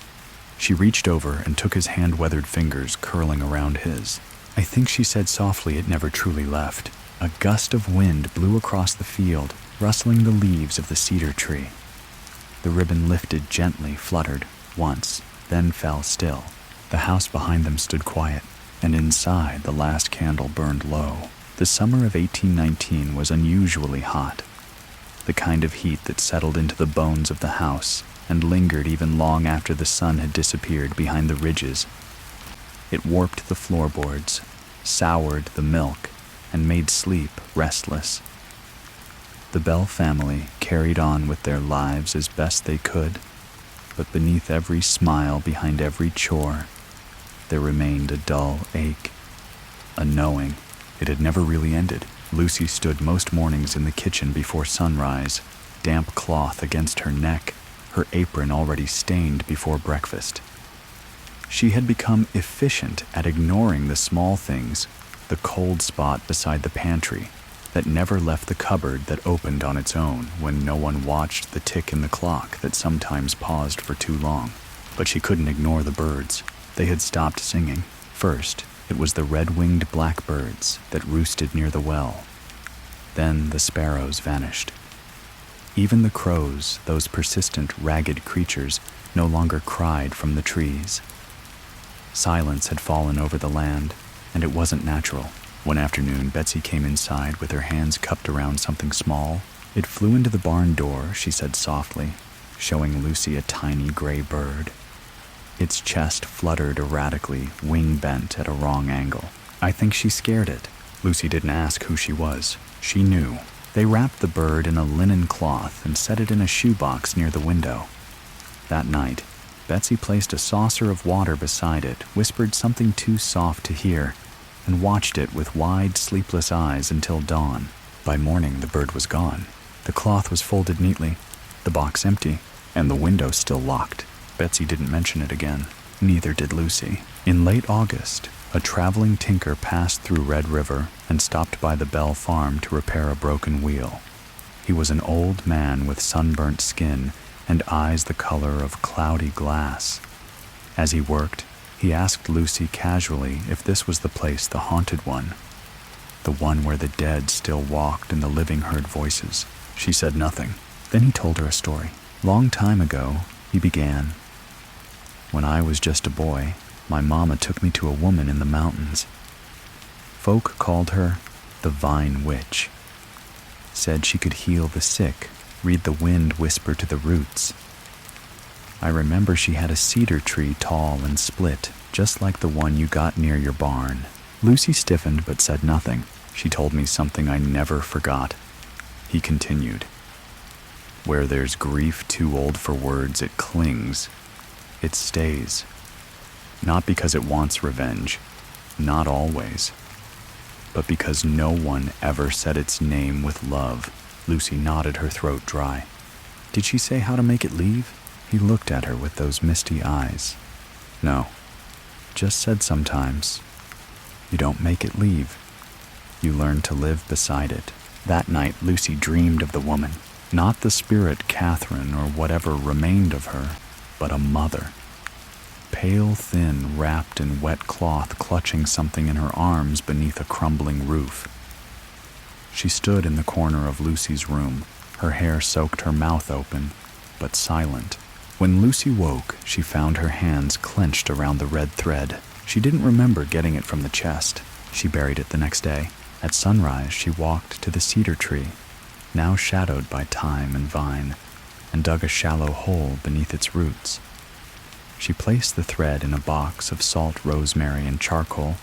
She reached over and took his hand-weathered fingers curling around his. "I think," she said softly, "it never truly left." A gust of wind blew across the field, rustling the leaves of the cedar tree. The ribbon lifted gently, fluttered once, then fell still. The house behind them stood quiet, and inside the last candle burned low. The summer of 1819 was unusually hot, the kind of heat that settled into the bones of the house and lingered even long after the sun had disappeared behind the ridges. It warped the floorboards, soured the milk, and made sleep restless. The Bell family carried on with their lives as best they could, but beneath every smile, behind every chore, there remained a dull ache, a knowing. It had never really ended. Lucy stood most mornings in the kitchen before sunrise, damp cloth against her neck, her apron already stained before breakfast. She had become efficient at ignoring the small things, the cold spot beside the pantry that never left the cupboard that opened on its own when no one watched the tick in the clock that sometimes paused for too long. But she couldn't ignore the birds. They had stopped singing. First, it was the red-winged blackbirds that roosted near the well. Then the sparrows vanished. Even the crows, those persistent, ragged creatures, no longer cried from the trees. Silence had fallen over the land, and it wasn't natural. One afternoon, Betsy came inside with her hands cupped around something small. It flew into the barn door, she said softly, showing Lucy a tiny gray bird. Its chest fluttered erratically, wing bent at a wrong angle. I think she scared it. Lucy didn't ask who she was. She knew. They wrapped the bird in a linen cloth and set it in a shoebox near the window. That night, Betsy placed a saucer of water beside it, whispered something too soft to hear, and watched it with wide, sleepless eyes until dawn. By morning, the bird was gone. The cloth was folded neatly, the box empty, and the window still locked. Betsy didn't mention it again. Neither did Lucy. In late August, a traveling tinker passed through Red River and stopped by the Bell farm to repair a broken wheel. He was an old man with sunburnt skin and eyes the color of cloudy glass. As he worked, he asked Lucy casually if this was the place, the haunted one, the one where the dead still walked and the living heard voices. She said nothing. Then he told her a story. Long time ago, he began. When I was just a boy, my mama took me to a woman in the mountains. Folk called her the Vine Witch. Said she could heal the sick, read the wind whisper to the roots. I remember she had a cedar tree tall and split, just like the one you got near your barn. Lucy stiffened but said nothing. She told me something I never forgot. He continued. Where there's grief too old for words, it clings. It stays. Not because it wants revenge, not always, but because no one ever said its name with love. Lucy nodded, her throat dry. Did she say how to make it leave? He looked at her with those misty eyes. No, just said sometimes, you don't make it leave. You learn to live beside it. That night, Lucy dreamed of the woman, not the spirit Catherine or whatever remained of her, but a mother. Pale, thin, wrapped in wet cloth, clutching something in her arms beneath a crumbling roof. She stood in the corner of Lucy's room, her hair soaked, her mouth open, but silent. When Lucy woke, she found her hands clenched around the red thread. She didn't remember getting it from the chest. She buried it the next day. At sunrise, she walked to the cedar tree, now shadowed by thyme and vine, and dug a shallow hole beneath its roots. She placed the thread in a box of salt rosemary and charcoal,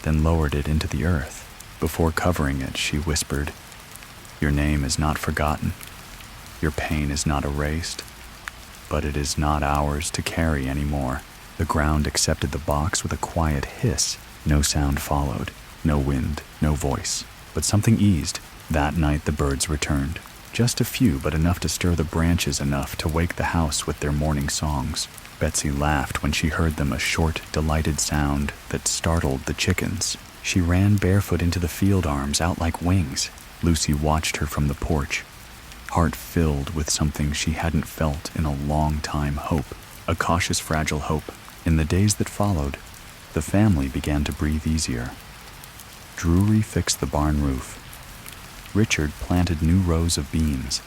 then lowered it into the earth. Before covering it, she whispered, Your name is not forgotten. Your pain is not erased. But it is not ours to carry anymore. The ground accepted the box with a quiet hiss. No sound followed. No wind, no voice. But something eased. That night the birds returned. Just a few, but enough to stir the branches enough to wake the house with their morning songs. Betsy laughed when she heard them, a short, delighted sound that startled the chickens. She ran barefoot into the field arms, out like wings. Lucy watched her from the porch, heart filled with something she hadn't felt in a long time, hope, a cautious, fragile hope. In the days that followed, the family began to breathe easier. Drury fixed the barn roof. Richard planted new rows of beans.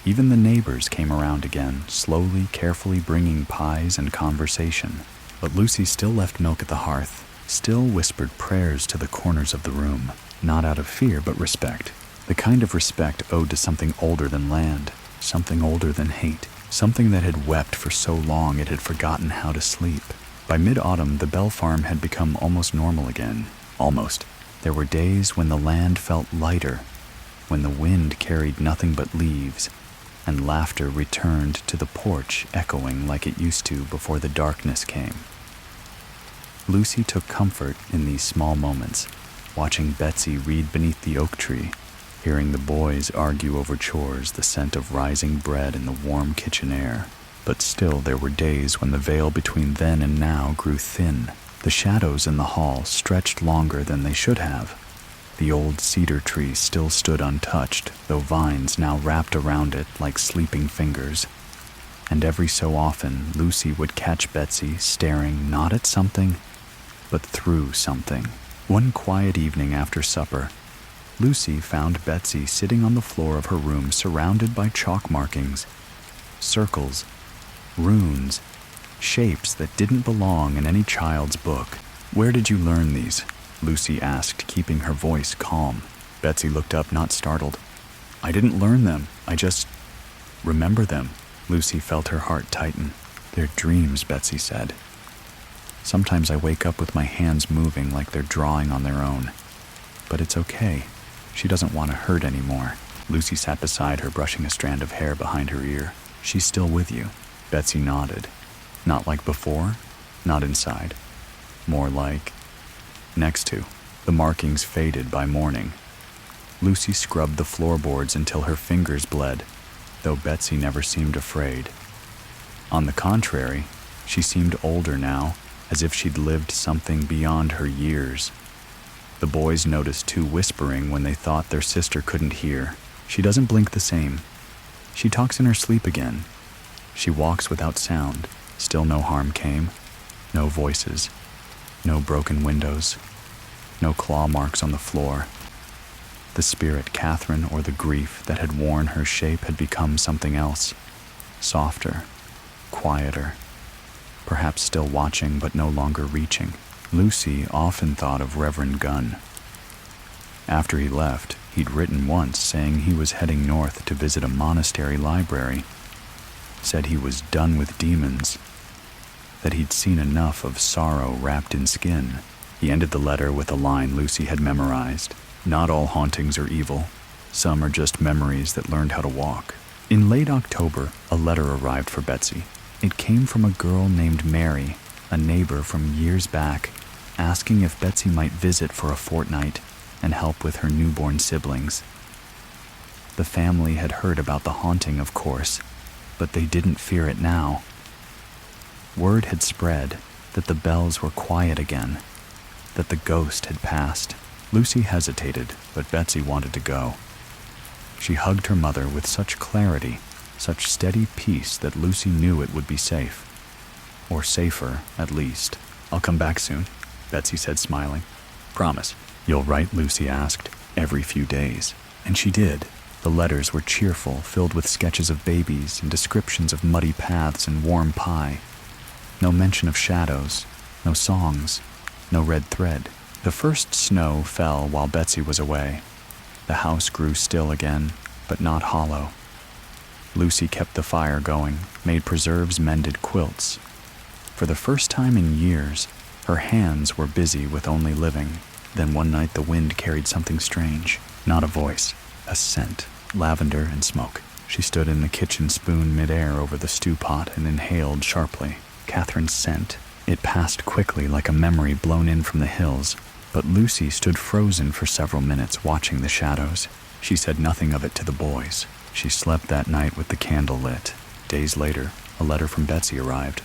Even the neighbors came around again, slowly, carefully bringing pies and conversation. But Lucy still left milk at the hearth, still whispered prayers to the corners of the room, not out of fear but respect. The kind of respect owed to something older than land, something older than hate, something that had wept for so long it had forgotten how to sleep. By mid-autumn, the Bell farm had become almost normal again. Almost. There were days when the land felt lighter, when the wind carried nothing but leaves, and laughter returned to the porch, echoing like it used to before the darkness came. Lucy took comfort in these small moments, watching Betsy read beneath the oak tree, hearing the boys argue over chores, the scent of rising bread in the warm kitchen air. But still there were days when the veil between then and now grew thin. The shadows in the hall stretched longer than they should have. The old cedar tree still stood untouched, though vines now wrapped around it like sleeping fingers. And every so often, Lucy would catch Betsy staring not at something, but through something. One quiet evening after supper, Lucy found Betsy sitting on the floor of her room surrounded by chalk markings, circles, runes, shapes that didn't belong in any child's book. "Where did you learn these?" Lucy asked, keeping her voice calm. Betsy looked up, not startled. "I didn't learn them. I just remember them." Lucy felt her heart tighten. "They're dreams," Betsy said. "Sometimes I wake up with my hands moving like they're drawing on their own. But it's okay. She doesn't want to hurt anymore." Lucy sat beside her, brushing a strand of hair behind her ear. "She's still with you?" Betsy nodded. "Not like before? Not inside? More like next to." The markings faded by morning. Lucy scrubbed the floorboards until her fingers bled, though Betsy never seemed afraid. On the contrary, she seemed older now, as if she'd lived something beyond her years. The boys noticed too, whispering when they thought their sister couldn't hear. "She doesn't blink the same. She talks in her sleep again. She walks without sound." Still no harm came. No voices. No broken windows. No claw marks on the floor. The spirit, Catherine, or the grief that had worn her shape had become something else. Softer. Quieter. Perhaps still watching, but no longer reaching. Lucy often thought of Reverend Gunn. After he left, he'd written once saying he was heading north to visit a monastery library. Said he was done with demons. That he'd seen enough of sorrow wrapped in skin. He ended the letter with a line Lucy had memorized. "Not all hauntings are evil. Some are just memories that learned how to walk." In late October, a letter arrived for Betsy. It came from a girl named Mary, a neighbor from years back, asking if Betsy might visit for a fortnight and help with her newborn siblings. The family had heard about the haunting, of course, but they didn't fear it now. Word had spread that the bells were quiet again, that the ghost had passed. Lucy hesitated, but Betsy wanted to go. She hugged her mother with such clarity, such steady peace that Lucy knew it would be safe. Or safer, at least. "I'll come back soon," Betsy said, smiling. "Promise." "You'll write?" Lucy asked. "Every few days." And she did. The letters were cheerful, filled with sketches of babies and descriptions of muddy paths and warm pie. No mention of shadows, no songs, no red thread. The first snow fell while Betsy was away. The house grew still again, but not hollow. Lucy kept the fire going, made preserves, mended quilts. For the first time in years, her hands were busy with only living. Then one night the wind carried something strange. Not a voice, a scent, lavender and smoke. She stood in the kitchen, spoon midair over the stew pot, and inhaled sharply. Catherine's scent. It passed quickly like a memory blown in from the hills, but Lucy stood frozen for several minutes watching the shadows. She said nothing of it to the boys. She slept that night with the candle lit. Days later, a letter from Betsy arrived.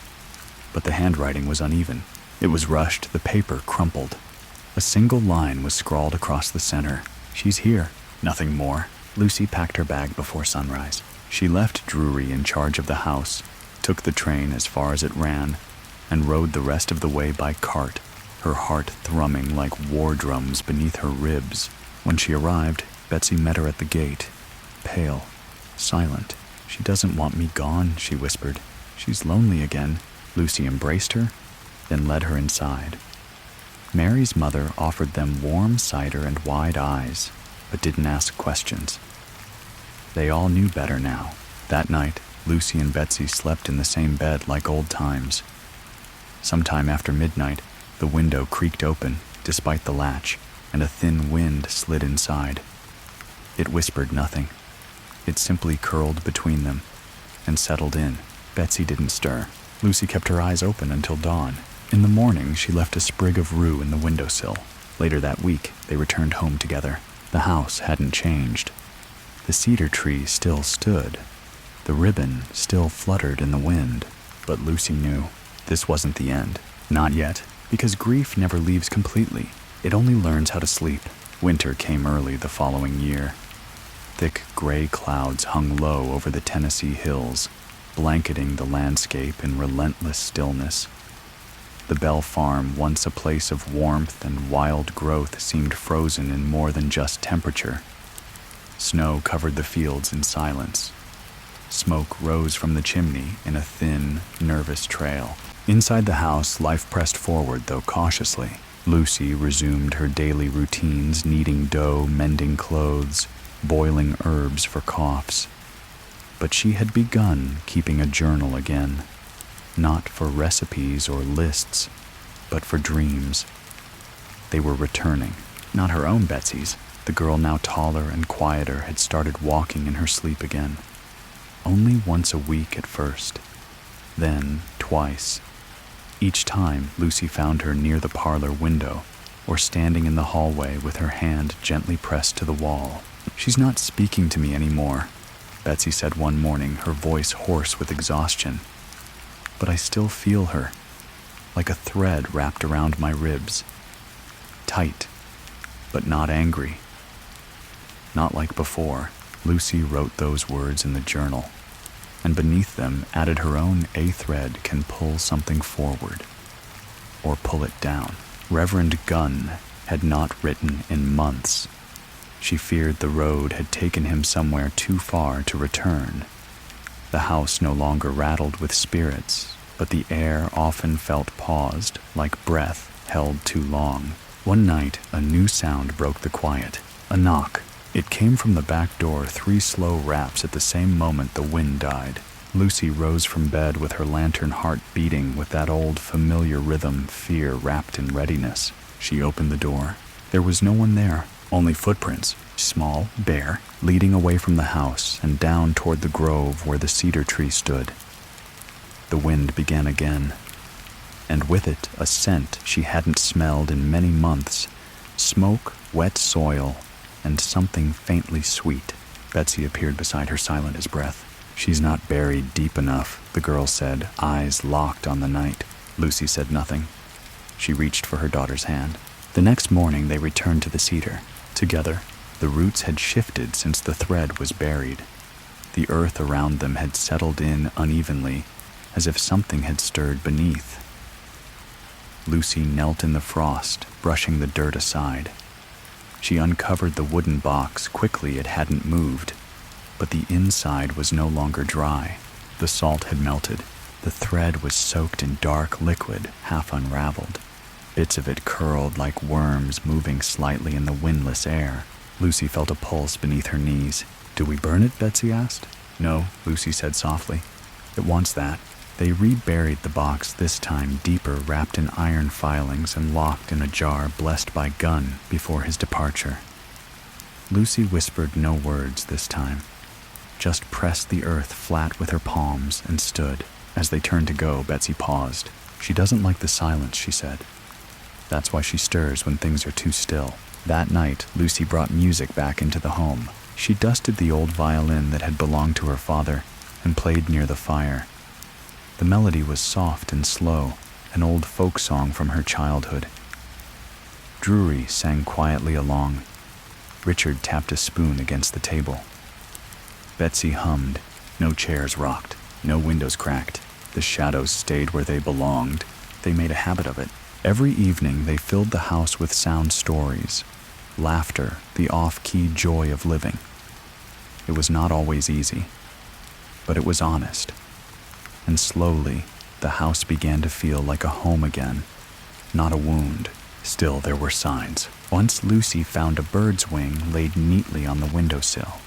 But the handwriting was uneven. It was rushed, the paper crumpled. A single line was scrawled across the center. "She's here." Nothing more. Lucy packed her bag before sunrise. She left Drury in charge of the house, took the train as far as it ran, and rode the rest of the way by cart, her heart thrumming like war drums beneath her ribs. When she arrived, Betsy met her at the gate, pale, silent. "She doesn't want me gone," she whispered. "She's lonely again." Lucy embraced her, then led her inside. Mary's mother offered them warm cider and wide eyes, but didn't ask questions. They all knew better now. That night, Lucy and Betsy slept in the same bed like old times. Sometime after midnight, the window creaked open, despite the latch, and a thin wind slid inside. It whispered nothing. It simply curled between them and settled in. Betsy didn't stir. Lucy kept her eyes open until dawn. In the morning, she left a sprig of rue in the windowsill. Later that week, they returned home together. The house hadn't changed. The cedar tree still stood, The ribbon still fluttered in the wind, but Lucy knew this wasn't the end. Not yet, because grief never leaves completely. It only learns how to sleep. Winter came early the following year. Thick gray clouds hung low over the Tennessee hills, blanketing the landscape in relentless stillness. The Bell Farm, once a place of warmth and wild growth, seemed frozen in more than just temperature. Snow covered the fields in silence. Smoke rose from the chimney in a thin, nervous trail. Inside the house, life pressed forward, though cautiously. Lucy resumed her daily routines, kneading dough, mending clothes, boiling herbs for coughs. But she had begun keeping a journal again, not for recipes or lists, but for dreams. They were returning, not her own Betsy's. The girl, now taller and quieter, had started walking in her sleep again. Only once a week at first, then twice. Each time, Lucy found her near the parlor window or standing in the hallway with her hand gently pressed to the wall. "She's not speaking to me anymore," Betsy said one morning, her voice hoarse with exhaustion. "But I still feel her, like a thread wrapped around my ribs. Tight, but not angry. Not like before." Lucy wrote those words in the journal, and beneath them added her own "A thread can pull something forward, or pull it down." Reverend Gunn had not written in months. She feared the road had taken him somewhere too far to return. The house no longer rattled with spirits, but the air often felt paused, like breath held too long. One night, a new sound broke the quiet. A knock. It came from the back door, 3 slow raps at the same moment the wind died. Lucy rose from bed with her lantern heart beating with that old familiar rhythm, fear wrapped in readiness. She opened the door. There was no one there, only footprints, small, bare, leading away from the house and down toward the grove where the cedar tree stood. The wind began again, and with it a scent she hadn't smelled in many months. Smoke, wet soil, and something faintly sweet. Betsy appeared beside her, silent as breath. "She's not buried deep enough," the girl said, eyes locked on the night. Lucy said nothing. She reached for her daughter's hand. The next morning they returned to the cedar. Together, the roots had shifted since the thread was buried. The earth around them had settled in unevenly, as if something had stirred beneath. Lucy knelt in the frost, brushing the dirt aside. She uncovered the wooden box. Quickly, it hadn't moved, but the inside was no longer dry. The salt had melted. The thread was soaked in dark liquid, half unraveled. Bits of it curled like worms, moving slightly in the windless air. Lucy felt a pulse beneath her knees. "Do we burn it?" Betsy asked. "No," Lucy said softly. "It wants that." They reburied the box, this time deeper, wrapped in iron filings and locked in a jar blessed by Gunn before his departure. Lucy whispered no words this time, just pressed the earth flat with her palms and stood. As they turned to go, Betsy paused. "She doesn't like the silence," she said. "That's why she stirs when things are too still." That night, Lucy brought music back into the home. She dusted the old violin that had belonged to her father and played near the fire. The melody was soft and slow, an old folk song from her childhood. Drury sang quietly along. Richard tapped a spoon against the table. Betsy hummed. No chairs rocked, no windows cracked. The shadows stayed where they belonged. They made a habit of it. Every evening they filled the house with sound stories, laughter, the off-key joy of living. It was not always easy, but it was honest. And slowly, the house began to feel like a home again, not a wound. Still, there were signs. Once Lucy found a bird's wing laid neatly on the windowsill.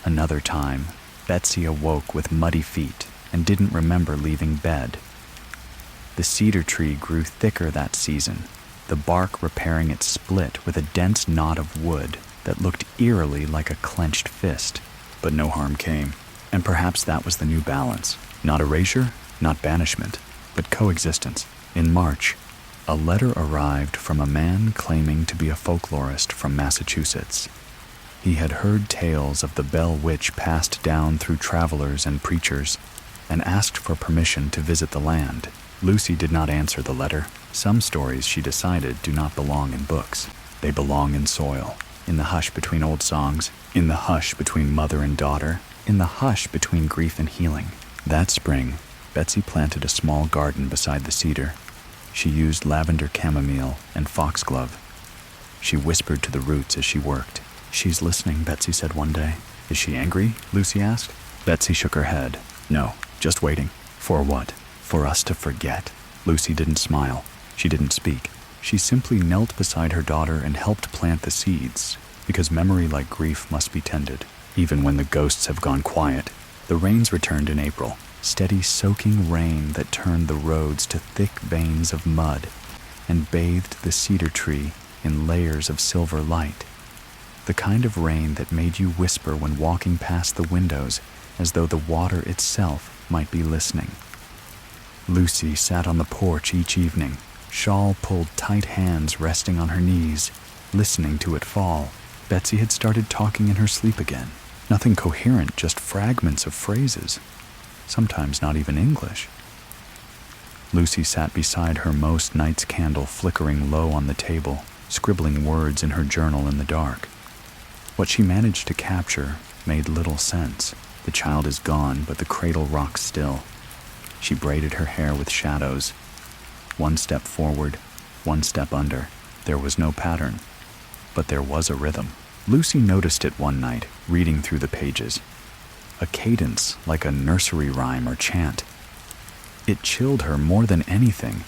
Another time, Betsy awoke with muddy feet and didn't remember leaving bed. The cedar tree grew thicker that season, the bark repairing its split with a dense knot of wood that looked eerily like a clenched fist. But no harm came. And perhaps that was the new balance. Not erasure, not banishment, but coexistence. In March, a letter arrived from a man claiming to be a folklorist from Massachusetts. He had heard tales of the Bell Witch passed down through travelers and preachers, and asked for permission to visit the land. Lucy did not answer the letter. Some stories, she decided, do not belong in books. They belong in soil, in the hush between old songs, in the hush between mother and daughter, in the hush between grief and healing. That spring, Betsy planted a small garden beside the cedar. She used lavender chamomile and foxglove. She whispered to the roots as she worked. "She's listening," Betsy said one day. "Is she angry?" Lucy asked. Betsy shook her head. "No, just waiting." "For what?" "For us to forget." Lucy didn't smile. She didn't speak. She simply knelt beside her daughter and helped plant the seeds, because memory, like grief, must be tended, even when the ghosts have gone quiet. The rains returned in April, steady soaking rain that turned the roads to thick veins of mud and bathed the cedar tree in layers of silver light. The kind of rain that made you whisper when walking past the windows, as though the water itself might be listening. Lucy sat on the porch each evening, shawl pulled tight, hands resting on her knees, listening to it fall. Betsy had started talking in her sleep again. Nothing coherent, just fragments of phrases, sometimes not even English. Lucy sat beside her most nights, candle flickering low on the table, scribbling words in her journal in the dark. What she managed to capture made little sense. The child is gone, but the cradle rocks still. She braided her hair with shadows. One step forward, one step under. There was no pattern, but there was a rhythm. Lucy noticed it one night, reading through the pages. A cadence like a nursery rhyme or chant. It chilled her more than anything.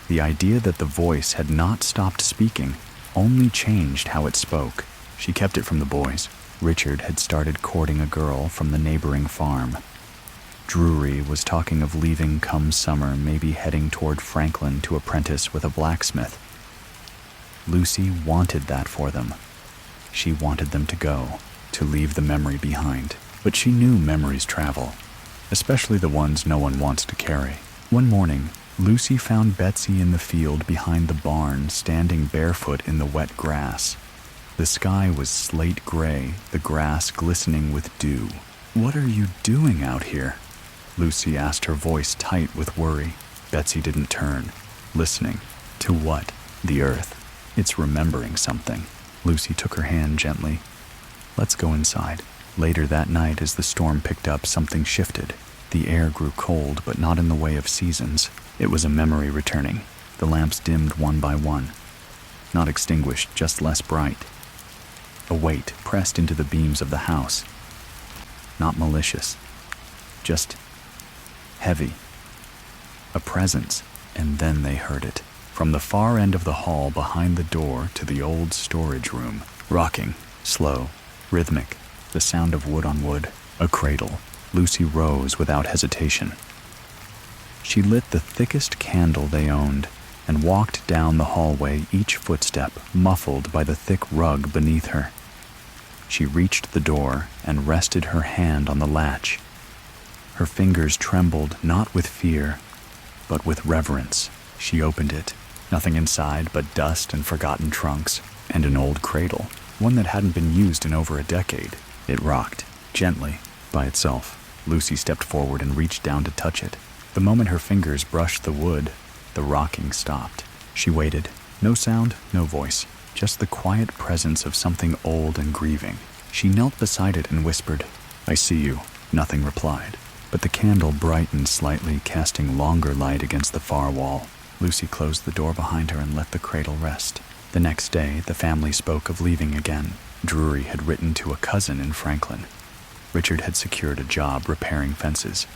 The idea that the voice had not stopped speaking, only changed how it spoke. She kept it from the boys. Richard had started courting a girl from the neighboring farm. Drury was talking of leaving come summer, maybe heading toward Franklin to apprentice with a blacksmith. Lucy wanted that for them. She wanted them to go, to leave the memory behind. But she knew memories travel, especially the ones no one wants to carry. One morning, Lucy found Betsy in the field behind the barn, standing barefoot in the wet grass. The sky was slate gray, the grass glistening with dew. "What are you doing out here?" Lucy asked, her voice tight with worry. Betsy didn't turn. Listening. To what? The earth. It's remembering something. Lucy took her hand gently. "Let's go inside." Later that night, as the storm picked up, something shifted. The air grew cold, but not in the way of seasons. It was a memory returning. The lamps dimmed one by one. Not extinguished, just less bright. A weight pressed into the beams of the house. Not malicious, just heavy. A presence, and then they heard it. From the far end of the hall behind the door to the old storage room. Rocking, slow, rhythmic, the sound of wood on wood. A cradle. Lucy rose without hesitation. She lit the thickest candle they owned and walked down the hallway, each footstep muffled by the thick rug beneath her. She reached the door and rested her hand on the latch. Her fingers trembled, not with fear, but with reverence. She opened it. Nothing inside but dust and forgotten trunks, and an old cradle, one that hadn't been used in over a decade. It rocked, gently, by itself. Lucy stepped forward and reached down to touch it. The moment her fingers brushed the wood, the rocking stopped. She waited. No sound, no voice, just the quiet presence of something old and grieving. She knelt beside it and whispered, "I see you." Nothing replied, but the candle brightened slightly, casting longer light against the far wall. Lucy closed the door behind her and let the cradle rest. The next day, the family spoke of leaving again. Drury had written to a cousin in Franklin. Richard had secured a job repairing fences.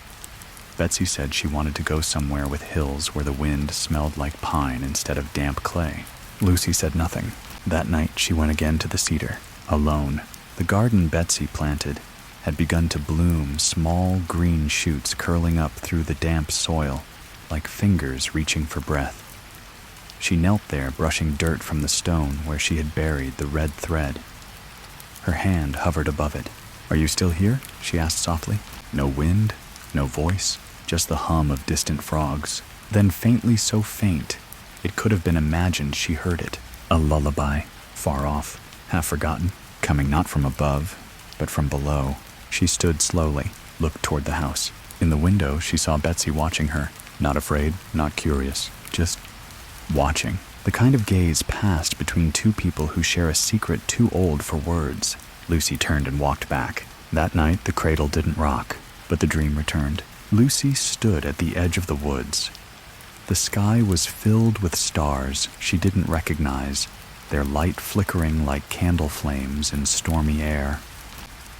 Betsy said she wanted to go somewhere with hills where the wind smelled like pine instead of damp clay. Lucy said nothing. That night she went again to the cedar, alone. The garden Betsy planted had begun to bloom, small green shoots curling up through the damp soil, like fingers reaching for breath. She knelt there, brushing dirt from the stone where she had buried the red thread. Her hand hovered above it. "Are you still here?" she asked softly. No wind, no voice, just the hum of distant frogs. Then faintly, so faint, it could have been imagined she heard it. A lullaby, far off, half forgotten. coming not from above, but from below. She stood slowly, looked toward the house. In the window, she saw Betsy watching her. Not afraid, not curious, just watching. The kind of gaze passed between two people who share a secret too old for words. Lucy turned and walked back. That night, the cradle didn't rock, but the dream returned. Lucy stood at the edge of the woods. The sky was filled with stars she didn't recognize, their light flickering like candle flames in stormy air.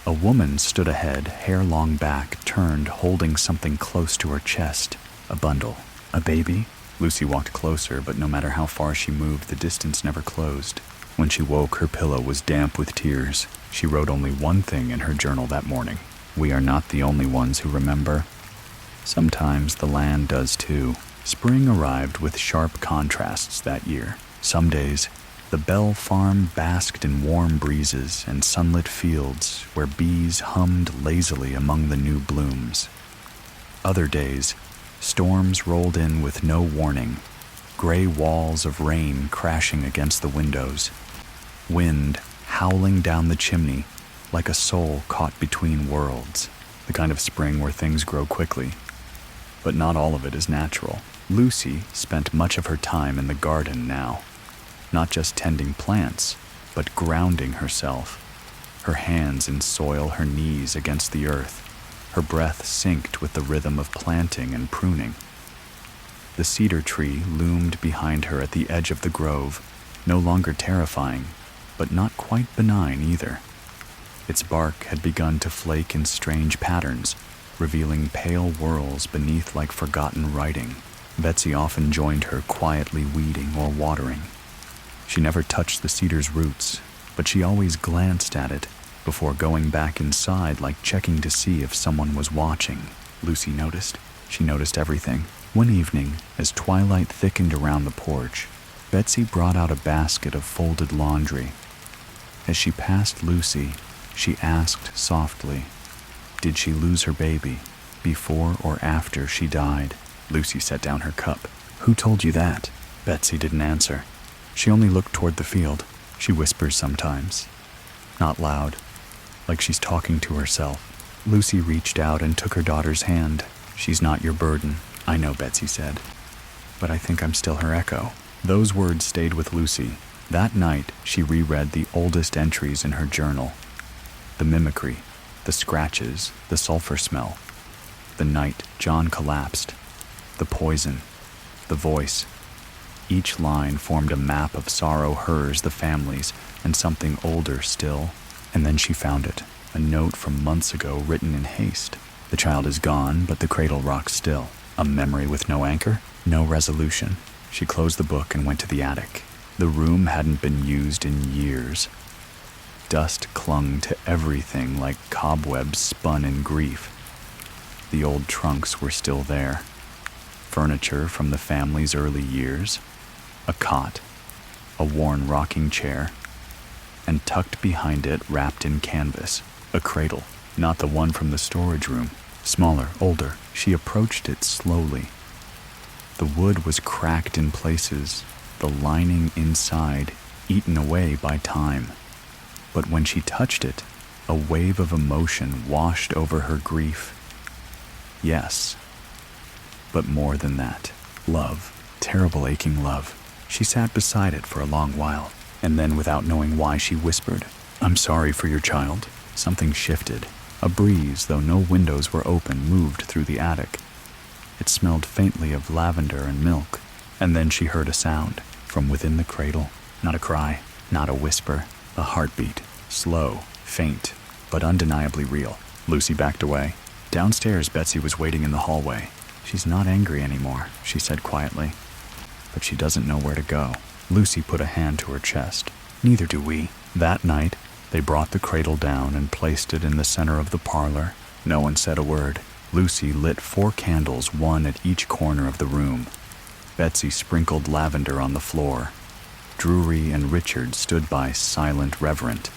A woman stood ahead, hair long back, turned, holding something close to her chest. A bundle. A baby? Lucy walked closer, but no matter how far she moved, the distance never closed. When she woke, her pillow was damp with tears. She wrote only one thing in her journal that morning. We are not the only ones who remember. Sometimes the land does too. Spring arrived with sharp contrasts that year. Some days, the Bell Farm basked in warm breezes and sunlit fields where bees hummed lazily among the new blooms. Other days, storms rolled in with no warning, gray walls of rain crashing against the windows, wind howling down the chimney like a soul caught between worlds, the kind of spring where things grow quickly. But not all of it is natural. Lucy spent much of her time in the garden now, not just tending plants, but grounding herself, her hands in soil, her knees against the earth, her breath synced with the rhythm of planting and pruning. The cedar tree loomed behind her at the edge of the grove, no longer terrifying, but not quite benign either. Its bark had begun to flake in strange patterns, revealing pale whorls beneath like forgotten writing. Betsy often joined her, quietly weeding or watering. She never touched the cedar's roots, but she always glanced at it before going back inside, like checking to see if someone was watching. Lucy noticed. She noticed everything. One evening, as twilight thickened around the porch, Betsy brought out a basket of folded laundry. As she passed Lucy, she asked softly, did she lose her baby, before or after she died? Lucy set down her cup. Who told you that? Betsy didn't answer. She only looked toward the field. She whispers sometimes. Not loud, like she's talking to herself. Lucy reached out and took her daughter's hand. She's not your burden, I know, Betsy said. But I think I'm still her echo. Those words stayed with Lucy. That night, she reread the oldest entries in her journal. The mimicry, the scratches, the sulfur smell. The night John collapsed. The poison, the voice. Each line formed a map of sorrow, hers, the family's, and something older still. And then she found it, a note from months ago written in haste. The child is gone, but the cradle rocks still. A memory with no anchor, no resolution. She closed the book and went to the attic. The room hadn't been used in years. Dust clung to everything like cobwebs spun in grief. The old trunks were still there. Furniture from the family's early years, a cot, a worn rocking chair, and tucked behind it, wrapped in canvas, a cradle, not the one from the storage room, smaller, older. She approached it slowly. The wood was cracked in places, the lining inside eaten away by time. But when she touched it, a wave of emotion washed over her grief. Yes, but more than that, love, terrible aching love. She sat beside it for a long while, and then without knowing why she whispered, I'm sorry for your child. Something shifted. A breeze, though no windows were open, moved through the attic. It smelled faintly of lavender and milk, and then she heard a sound from within the cradle. Not a cry, not a whisper, a heartbeat, slow, faint, but undeniably real. Lucy backed away. Downstairs, Betsy was waiting in the hallway. She's not angry anymore, she said quietly, but she doesn't know where to go. Lucy put a hand to her chest. Neither do we. That night, they brought the cradle down and placed it in the center of the parlor. No one said a word. Lucy lit 4 candles, one at each corner of the room. Betsy sprinkled lavender on the floor. Drury and Richard stood by, silent, reverent.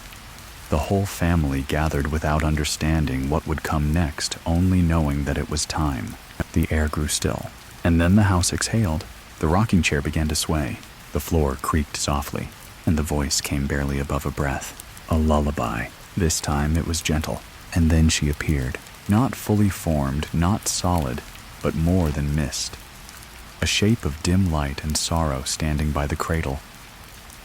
The whole family gathered without understanding what would come next, only knowing that it was time. The air grew still, and then the house exhaled. The rocking chair began to sway. The floor creaked softly, and the voice came barely above a breath. A lullaby. This time it was gentle, and then she appeared, not fully formed, not solid, but more than mist. A shape of dim light and sorrow standing by the cradle.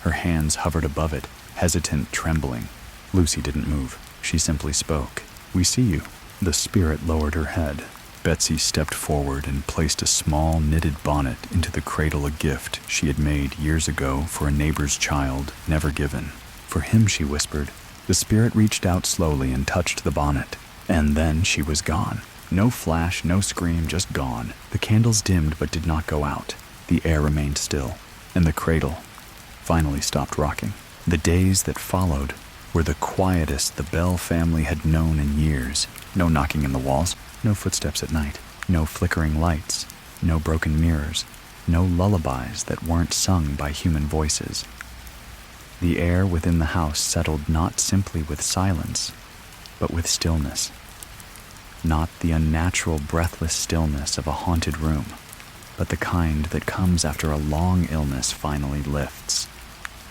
Her hands hovered above it, hesitant, trembling. Lucy didn't move. She simply spoke. "We see you." The spirit lowered her head. Betsy stepped forward and placed a small knitted bonnet into the cradle, a gift she had made years ago for a neighbor's child, never given. "For him," she whispered. The spirit reached out slowly and touched the bonnet. And then she was gone. No flash, no scream, just gone. The candles dimmed but did not go out. The air remained still, and the cradle finally stopped rocking. The days that followed were the quietest the Bell family had known in years. No knocking in the walls, no footsteps at night, no flickering lights, no broken mirrors, no lullabies that weren't sung by human voices. The air within the house settled not simply with silence, but with stillness. Not the unnatural, breathless stillness of a haunted room, but the kind that comes after a long illness finally lifts.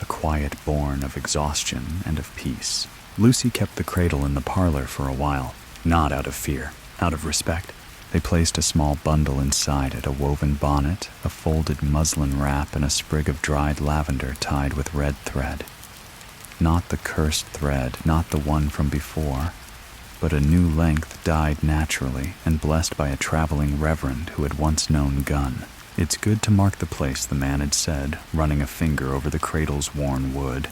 A quiet born of exhaustion and of peace. Lucy kept the cradle in the parlor for a while, not out of fear, out of respect. They placed a small bundle inside it, a woven bonnet, a folded muslin wrap, and a sprig of dried lavender tied with red thread. Not the cursed thread, not the one from before, but a new length dyed naturally and blessed by a traveling reverend who had once known Gunn. "It's good to mark the place," the man had said, running a finger over the cradle's worn wood.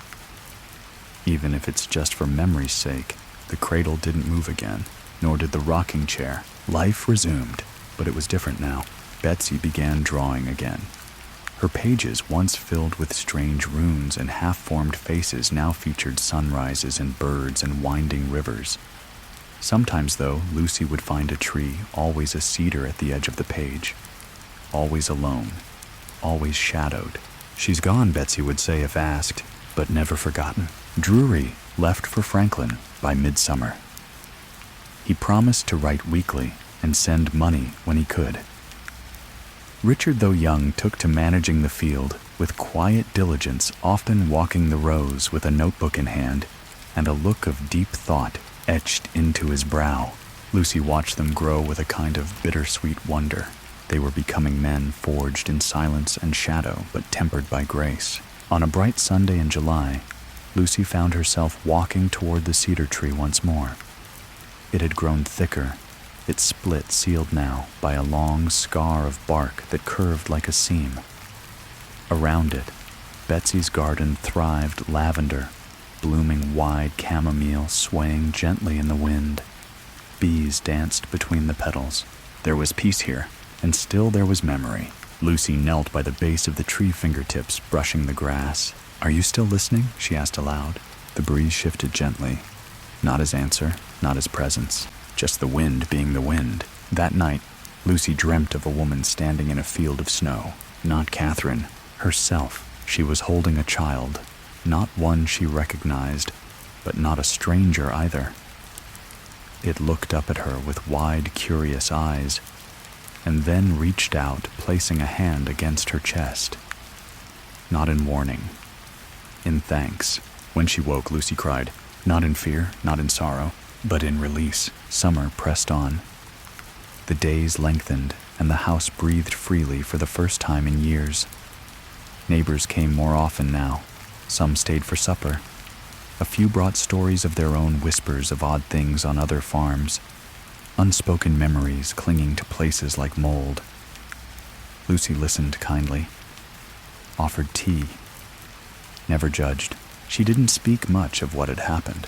Even if it's just for memory's sake. The cradle didn't move again, nor did the rocking chair. Life resumed, but it was different now. Betsy began drawing again. Her pages, once filled with strange runes and half-formed faces, now featured sunrises and birds and winding rivers. Sometimes, though, Lucy would find a tree, always a cedar at the edge of the page. Always alone, always shadowed. "She's gone," Betsy would say if asked, but never forgotten. Drury left for Franklin by midsummer. He promised to write weekly and send money when he could. Richard, though young, took to managing the field with quiet diligence, often walking the rows with a notebook in hand and a look of deep thought etched into his brow. Lucy watched them grow with a kind of bittersweet wonder. They were becoming men forged in silence and shadow, but tempered by grace. On a bright Sunday in July, Lucy found herself walking toward the cedar tree once more. It had grown thicker, its split sealed now by a long scar of bark that curved like a seam. Around it, Betsy's garden thrived, lavender, blooming wide, chamomile swaying gently in the wind. Bees danced between the petals. There was peace here, and still there was memory. Lucy knelt by the base of the tree, fingertips brushing the grass. "Are you still listening?" she asked aloud. The breeze shifted gently. Not his answer, not his presence, just the wind being the wind. That night, Lucy dreamt of a woman standing in a field of snow. Not Catherine, herself. She was holding a child, not one she recognized, but not a stranger either. It looked up at her with wide, curious eyes, and then reached out, placing a hand against her chest. Not in warning, in thanks. When she woke, Lucy cried, not in fear, not in sorrow, but in release. Summer pressed on. The days lengthened, and the house breathed freely for the first time in years. Neighbors came more often now. Some stayed for supper. A few brought stories of their own, whispers of odd things on other farms, unspoken memories clinging to places like mold. Lucy listened kindly, offered tea, never judged. She didn't speak much of what had happened,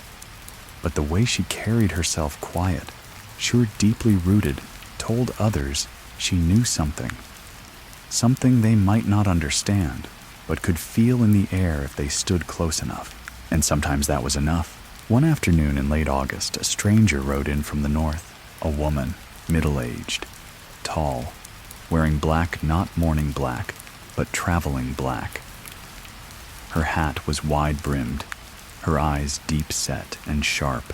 but the way she carried herself, quiet, sure deeply rooted, told others she knew something. Something they might not understand, but could feel in the air if they stood close enough. And sometimes that was enough. One afternoon in late August, a stranger rode in from the north. A woman, middle-aged, tall, wearing black, not morning black, but traveling black. Her hat was wide-brimmed, her eyes deep-set and sharp.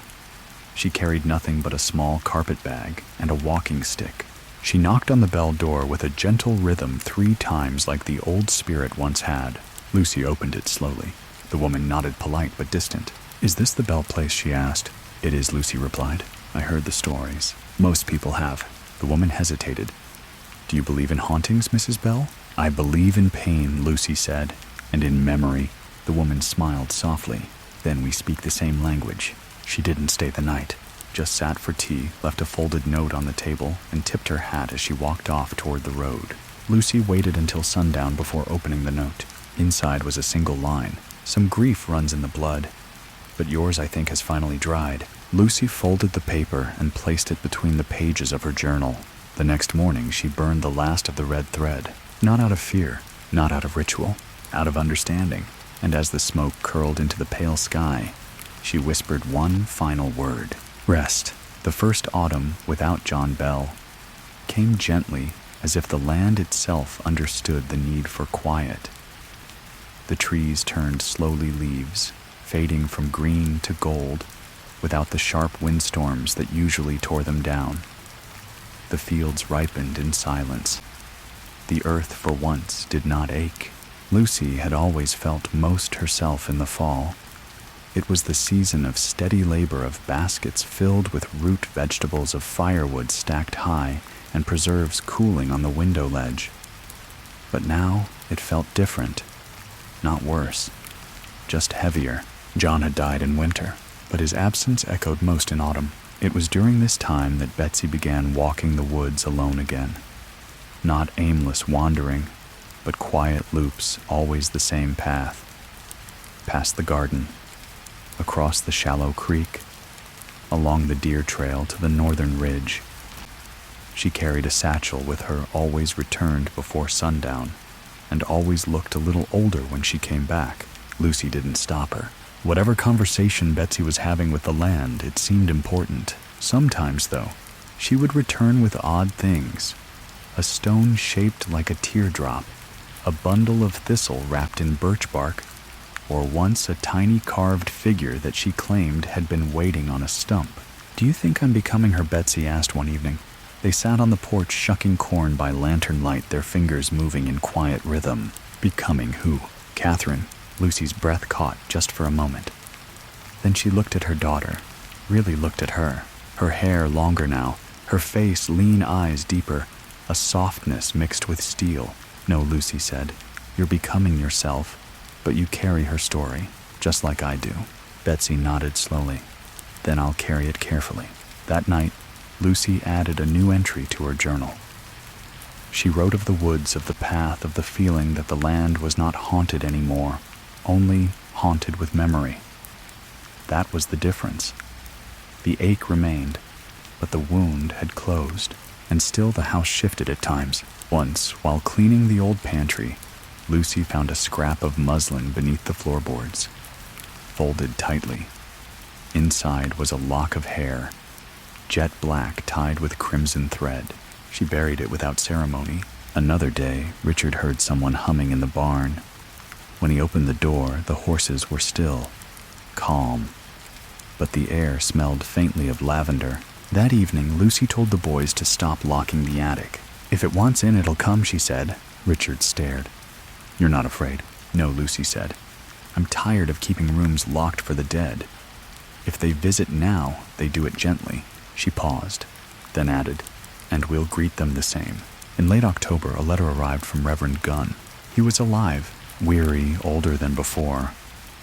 She carried nothing but a small carpet bag and a walking stick. She knocked on the bell door with a gentle rhythm 3 times like the old spirit once had. Lucy opened it slowly. The woman nodded, polite but distant. "Is this the Bell place?" she asked. "It is," Lucy replied. "I heard the stories. Most people have." The woman hesitated. "Do you believe in hauntings, Mrs. Bell?" "I believe in pain," Lucy said, "and in memory." The woman smiled softly. "Then we speak the same language." She didn't stay the night, just sat for tea, left a folded note on the table, and tipped her hat as she walked off toward the road. Lucy waited until sundown before opening the note. Inside was a single line. "Some grief runs in the blood, but yours, I think, has finally dried." Lucy folded the paper and placed it between the pages of her journal. The next morning, she burned the last of the red thread, not out of fear, not out of ritual, out of understanding. And as the smoke curled into the pale sky, she whispered one final word: rest. The first autumn without John Bell came gently, as if the land itself understood the need for quiet. The trees turned slowly leaves, fading from green to gold, without the sharp windstorms that usually tore them down. The fields ripened in silence. The earth for once did not ache. Lucy had always felt most herself in the fall. It was the season of steady labor, of baskets filled with root vegetables, of firewood stacked high and preserves cooling on the window ledge. But now it felt different, not worse, just heavier. John had died in winter, but his absence echoed most in autumn. It was during this time that Betsy began walking the woods alone again. Not aimless wandering, but quiet loops, always the same path. Past the garden, across the shallow creek, along the deer trail to the northern ridge. She carried a satchel with her, always returned before sundown, and always looked a little older when she came back. Lucy didn't stop her. Whatever conversation Betsy was having with the land, it seemed important. Sometimes, though, she would return with odd things. A stone shaped like a teardrop, a bundle of thistle wrapped in birch bark, or once a tiny carved figure that she claimed had been waiting on a stump. "Do you think I'm becoming her?" Betsy asked one evening. They sat on the porch shucking corn by lantern light, their fingers moving in quiet rhythm. "Becoming who?" "Catherine." Lucy's breath caught just for a moment. Then she looked at her daughter, really looked at her. Her hair longer now, her face, lean eyes deeper, a softness mixed with steel. "No," Lucy said, "you're becoming yourself, but you carry her story, just like I do." Betsy nodded slowly. "Then I'll carry it carefully." That night, Lucy added a new entry to her journal. She wrote of the woods, of the path, of the feeling that the land was not haunted anymore, only haunted with memory. That was the difference. The ache remained, but the wound had closed, and still the house shifted at times. Once, while cleaning the old pantry, Lucy found a scrap of muslin beneath the floorboards, folded tightly. Inside was a lock of hair, jet black tied with crimson thread. She buried it without ceremony. Another day, Richard heard someone humming in the barn. When he opened the door, the horses were still, calm, but the air smelled faintly of lavender. That evening, Lucy told the boys to stop locking the attic. "If it wants in, it'll come," she said. Richard stared. "You're not afraid?" "No," Lucy said. "I'm tired of keeping rooms locked for the dead. If they visit now, they do it gently." She paused, then added, "And we'll greet them the same." In late October, a letter arrived from Reverend Gunn. He was alive, weary, older than before,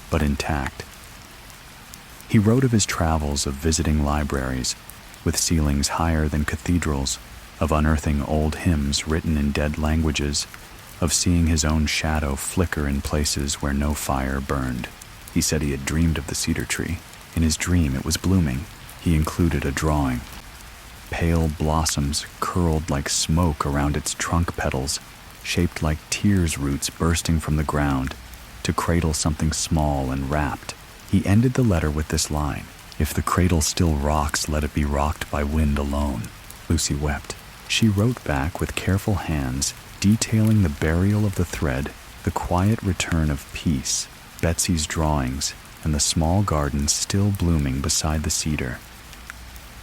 but intact. He wrote of his travels, of visiting libraries with ceilings higher than cathedrals, of unearthing old hymns written in dead languages, of seeing his own shadow flicker in places where no fire burned. He said he had dreamed of the cedar tree. In his dream, it was blooming. He included a drawing. Pale blossoms curled like smoke around its trunk petals, shaped like tears roots bursting from the ground to cradle something small and wrapped. He ended the letter with this line: "If the cradle still rocks, let it be rocked by wind alone." Lucy wept. She wrote back with careful hands, detailing the burial of the thread, the quiet return of peace, Betsy's drawings, and the small garden still blooming beside the cedar.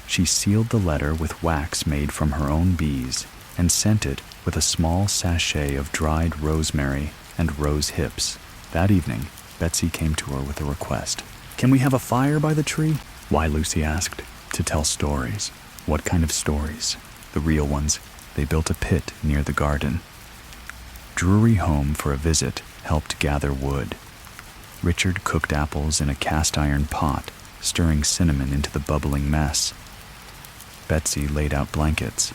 She sealed the letter with wax made from her own bees and sent it with a small sachet of dried rosemary and rose hips. That evening, Betsy came to her with a request. "Can we have a fire by the tree?" "Why?" Lucy asked. "To tell stories." "What kind of stories?" "The real ones." They built a pit near the garden. Drury, home for a visit, helped gather wood. Richard cooked apples in a cast-iron pot, stirring cinnamon into the bubbling mess. Betsy laid out blankets.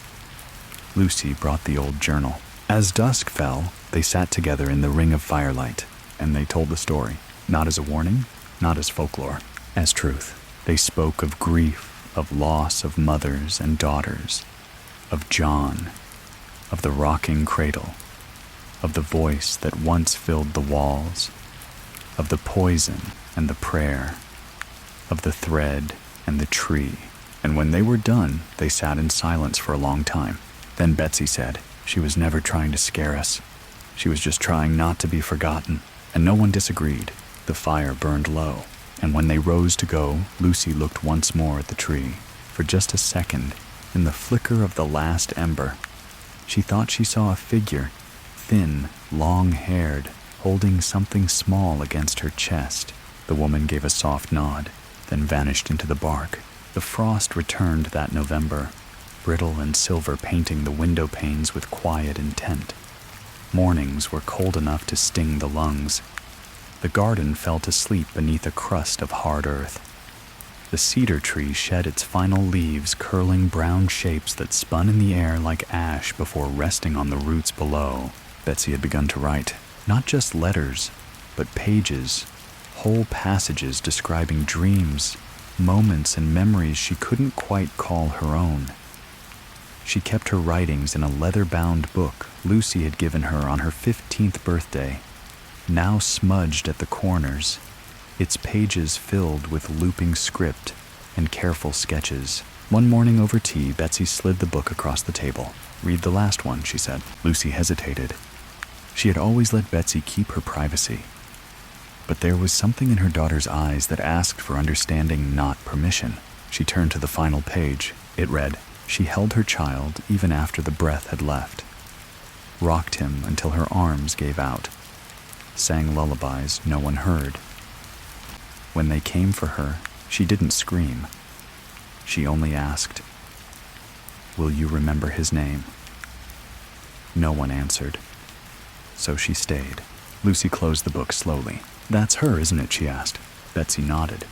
Lucy brought the old journal. As dusk fell, they sat together in the ring of firelight, and they told the story, not as a warning, not as folklore, as truth. They spoke of grief, of loss of mothers and daughters, of John, of the rocking cradle, of the voice that once filled the walls, of the poison and the prayer, of the thread and the tree. And when they were done, they sat in silence for a long time. Then Betsy said, "She was never trying to scare us. She was just trying not to be forgotten." And no one disagreed. The fire burned low, and when they rose to go, Lucy looked once more at the tree. For just a second, in the flicker of the last ember, she thought she saw a figure, thin, long-haired, holding something small against her chest. The woman gave a soft nod, then vanished into the bark. The frost returned that November, brittle and silver, painting the window panes with quiet intent. Mornings were cold enough to sting the lungs. The garden fell to sleep beneath a crust of hard earth. The cedar tree shed its final leaves, curling brown shapes that spun in the air like ash before resting on the roots below. Betsy had begun to write, not just letters, but pages, whole passages describing dreams, moments and memories she couldn't quite call her own. She kept her writings in a leather-bound book Lucy had given her on her 15th birthday, now smudged at the corners, its pages filled with looping script and careful sketches. One morning over tea, Betsy slid the book across the table. "Read the last one," she said. Lucy hesitated. She had always let Betsy keep her privacy. But there was something in her daughter's eyes that asked for understanding, not permission. She turned to the final page. It read, "She held her child even after the breath had left, rocked him until her arms gave out, sang lullabies no one heard. When they came for her, she didn't scream. She only asked, 'Will you remember his name?' No one answered. So she stayed." Lucy closed the book slowly. "That's her, isn't it?" she asked. Betsy nodded.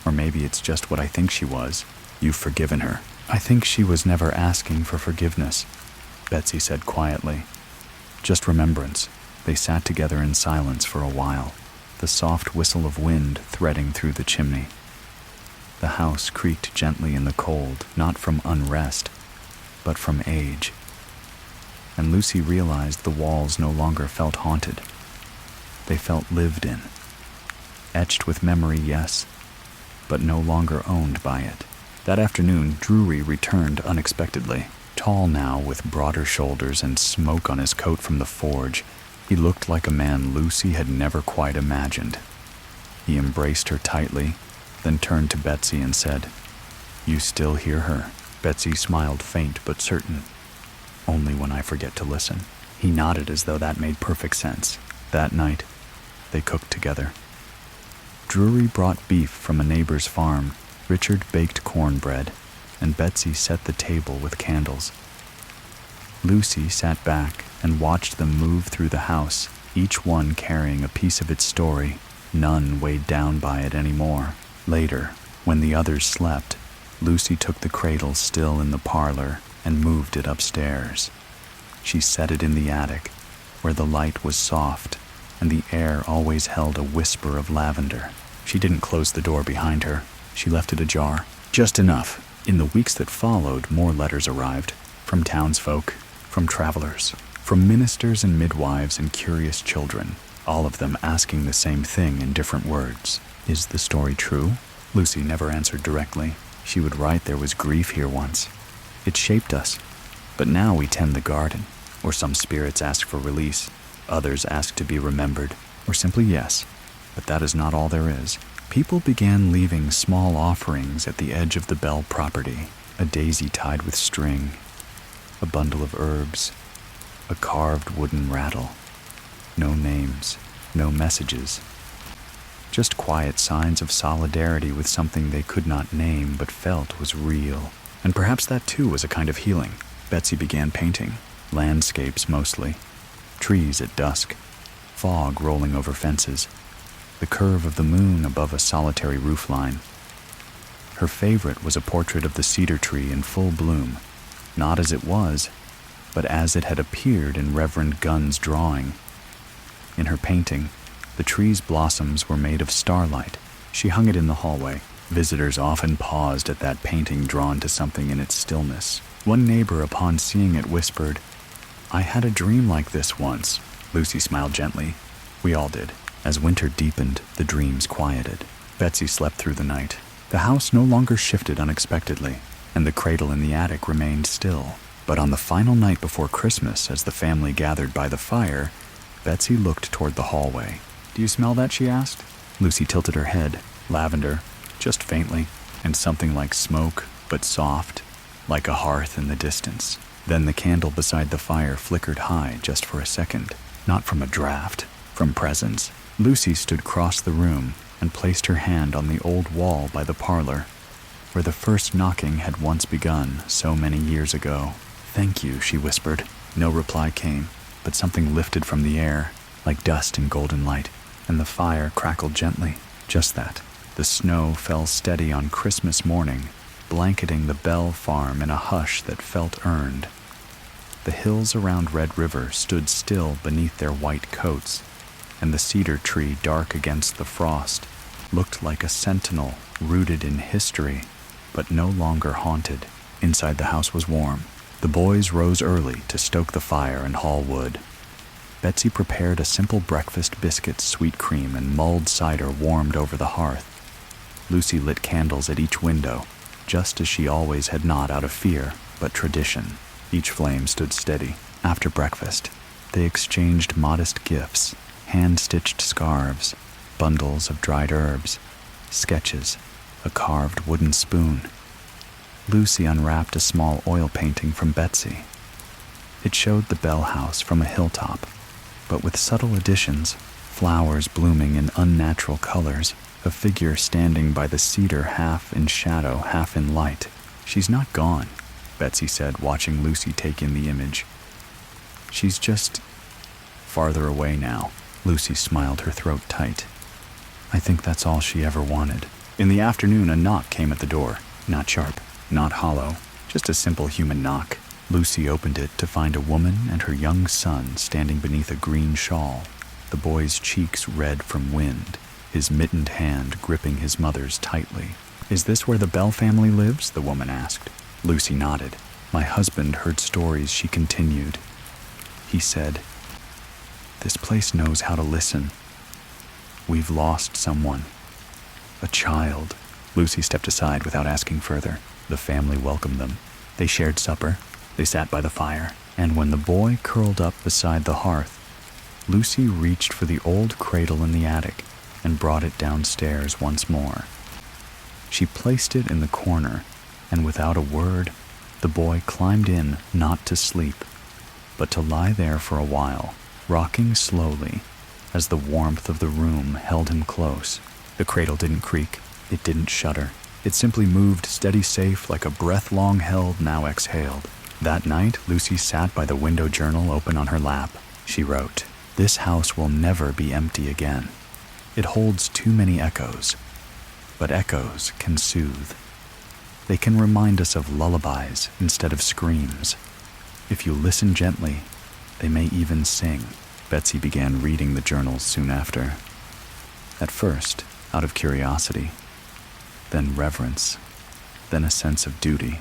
"Or maybe it's just what I think she was. You've forgiven her." "I think she was never asking for forgiveness," Betsy said quietly. "Just remembrance." They sat together in silence for a while, the soft whistle of wind threading through the chimney. The house creaked gently in the cold, not from unrest, but from age. And Lucy realized the walls no longer felt haunted. They felt lived in. Etched with memory, yes, but no longer owned by it. That afternoon, Drury returned unexpectedly. Tall now, with broader shoulders and smoke on his coat from the forge, he looked like a man Lucy had never quite imagined. He embraced her tightly, then turned to Betsy and said, "You still hear her?" Betsy smiled, faint but certain. "Only when I forget to listen." He nodded as though that made perfect sense. That night, they cooked together. Drury brought beef from a neighbor's farm, Richard baked cornbread, and Betsy set the table with candles. Lucy sat back and watched them move through the house, each one carrying a piece of its story, none weighed down by it anymore. Later, when the others slept, Lucy took the cradle still in the parlor and moved it upstairs. She set it in the attic, where the light was soft and the air always held a whisper of lavender. She didn't close the door behind her. She left it ajar, just enough. In the weeks that followed, more letters arrived, from townsfolk, from travelers, from ministers and midwives and curious children, all of them asking the same thing in different words. Is the story true? Lucy never answered directly. She would write there was grief here once. It shaped us. But now we tend the garden, or some spirits ask for release, others ask to be remembered, or simply yes. But that is not all there is. People began leaving small offerings at the edge of the Bell property, a daisy tied with string, a bundle of herbs, a carved wooden rattle. No names, no messages, just quiet signs of solidarity with something they could not name but felt was real. And perhaps that too was a kind of healing. Betsy began painting, landscapes mostly, trees at dusk, fog rolling over fences, the curve of the moon above a solitary roofline. Her favorite was a portrait of the cedar tree in full bloom, not as it was, but as it had appeared in Reverend Gunn's drawing. In her painting, the tree's blossoms were made of starlight. She hung it in the hallway. Visitors often paused at that painting, drawn to something in its stillness. One neighbor, upon seeing it, whispered, "I had a dream like this once." Lucy smiled gently. We all did. As winter deepened, the dreams quieted. Betsy slept through the night. The house no longer shifted unexpectedly, and the cradle in the attic remained still. But on the final night before Christmas, as the family gathered by the fire, Betsy looked toward the hallway. "Do you smell that?" she asked. Lucy tilted her head. Lavender, just faintly, and something like smoke, but soft, like a hearth in the distance. Then the candle beside the fire flickered high just for a second. Not from a draft, from presence. Lucy stood across the room and placed her hand on the old wall by the parlor, where the first knocking had once begun so many years ago. "Thank you," she whispered. No reply came, but something lifted from the air, like dust in golden light, and the fire crackled gently. Just that. The snow fell steady on Christmas morning, blanketing the Bell farm in a hush that felt earned. The hills around Red River stood still beneath their white coats, and the cedar tree, dark against the frost, looked like a sentinel rooted in history, but no longer haunted. Inside the house was warm. The boys rose early to stoke the fire and haul wood. Betsy prepared a simple breakfast: biscuits, sweet cream, and mulled cider warmed over the hearth. Lucy lit candles at each window, just as she always had, not out of fear, but tradition. Each flame stood steady. After breakfast, they exchanged modest gifts: hand-stitched scarves, bundles of dried herbs, sketches, a carved wooden spoon. Lucy unwrapped a small oil painting from Betsy. It showed the Bell house from a hilltop, but with subtle additions: flowers blooming in unnatural colors, a figure standing by the cedar, half in shadow, half in light. "She's not gone," Betsy said, watching Lucy take in the image. "She's just farther away now." Lucy smiled, her throat tight. "I think that's all she ever wanted." In the afternoon, a knock came at the door. Not sharp, not hollow, just a simple human knock. Lucy opened it to find a woman and her young son standing beneath a green shawl, the boy's cheeks red from wind, his mittened hand gripping his mother's tightly. "Is this where the Bell family lives?" the woman asked. Lucy nodded. "My husband heard stories," she continued. "He said, 'This place knows how to listen. We've lost someone. A child.'" Lucy stepped aside without asking further. The family welcomed them. They shared supper. They sat by the fire. And when the boy curled up beside the hearth, Lucy reached for the old cradle in the attic and brought it downstairs once more. She placed it in the corner, and without a word, the boy climbed in, not to sleep, but to lie there for a while, rocking slowly as the warmth of the room held him close. The cradle didn't creak. It didn't shudder. It simply moved steady, safe, like a breath long held, now exhaled. That night, Lucy sat by the window, journal open on her lap. She wrote, "This house will never be empty again. It holds too many echoes, but echoes can soothe. They can remind us of lullabies instead of screams. If you listen gently, they may even sing." Betsy began reading the journals soon after. At first, out of curiosity, then reverence, then a sense of duty.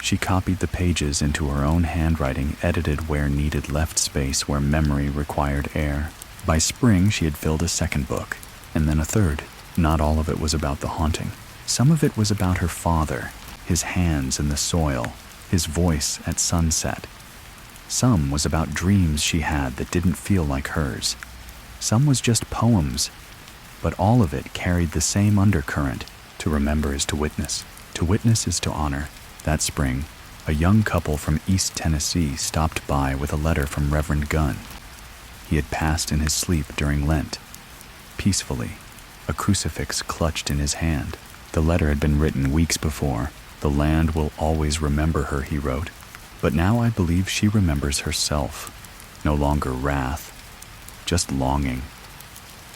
She copied the pages into her own handwriting, edited where needed, left space where memory required air. By spring, she had filled a second book, and then a third. Not all of it was about the haunting. Some of it was about her father, his hands in the soil, his voice at sunset. Some was about dreams she had that didn't feel like hers. Some was just poems, but all of it carried the same undercurrent: to remember is to witness. To witness is to honor. That spring, a young couple from East Tennessee stopped by with a letter from Reverend Gunn. He had passed in his sleep during Lent, peacefully, a crucifix clutched in his hand. The letter had been written weeks before. "The land will always remember her," he wrote. "But now I believe she remembers herself. No longer wrath, just longing.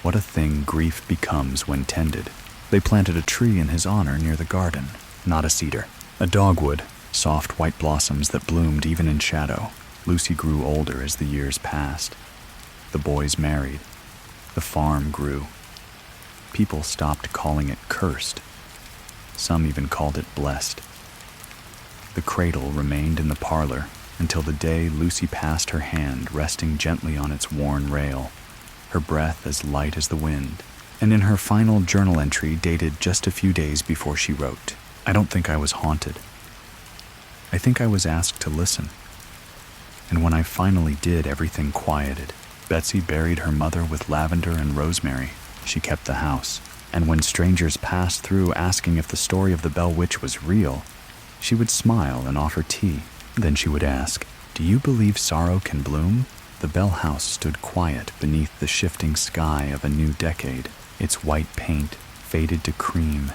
What a thing grief becomes when tended." They planted a tree in his honor near the garden, not a cedar, a dogwood, soft white blossoms that bloomed even in shadow. Lucy grew older as the years passed. The boys married. The farm grew. People stopped calling it cursed. Some even called it blessed. The cradle remained in the parlor until the day Lucy passed her hand resting gently on its worn rail, her breath as light as the wind. And in her final journal entry dated just a few days before she wrote, "I don't think I was haunted. I think I was asked to listen. And when I finally did, everything quieted. Betsy buried her mother with lavender and rosemary. She kept the house. And when strangers passed through asking if the story of the Bell Witch was real, she would smile and offer tea. Then she would ask, 'Do you believe sorrow can bloom?' The Bell House stood quiet beneath the shifting sky of a new decade, its white paint faded to cream,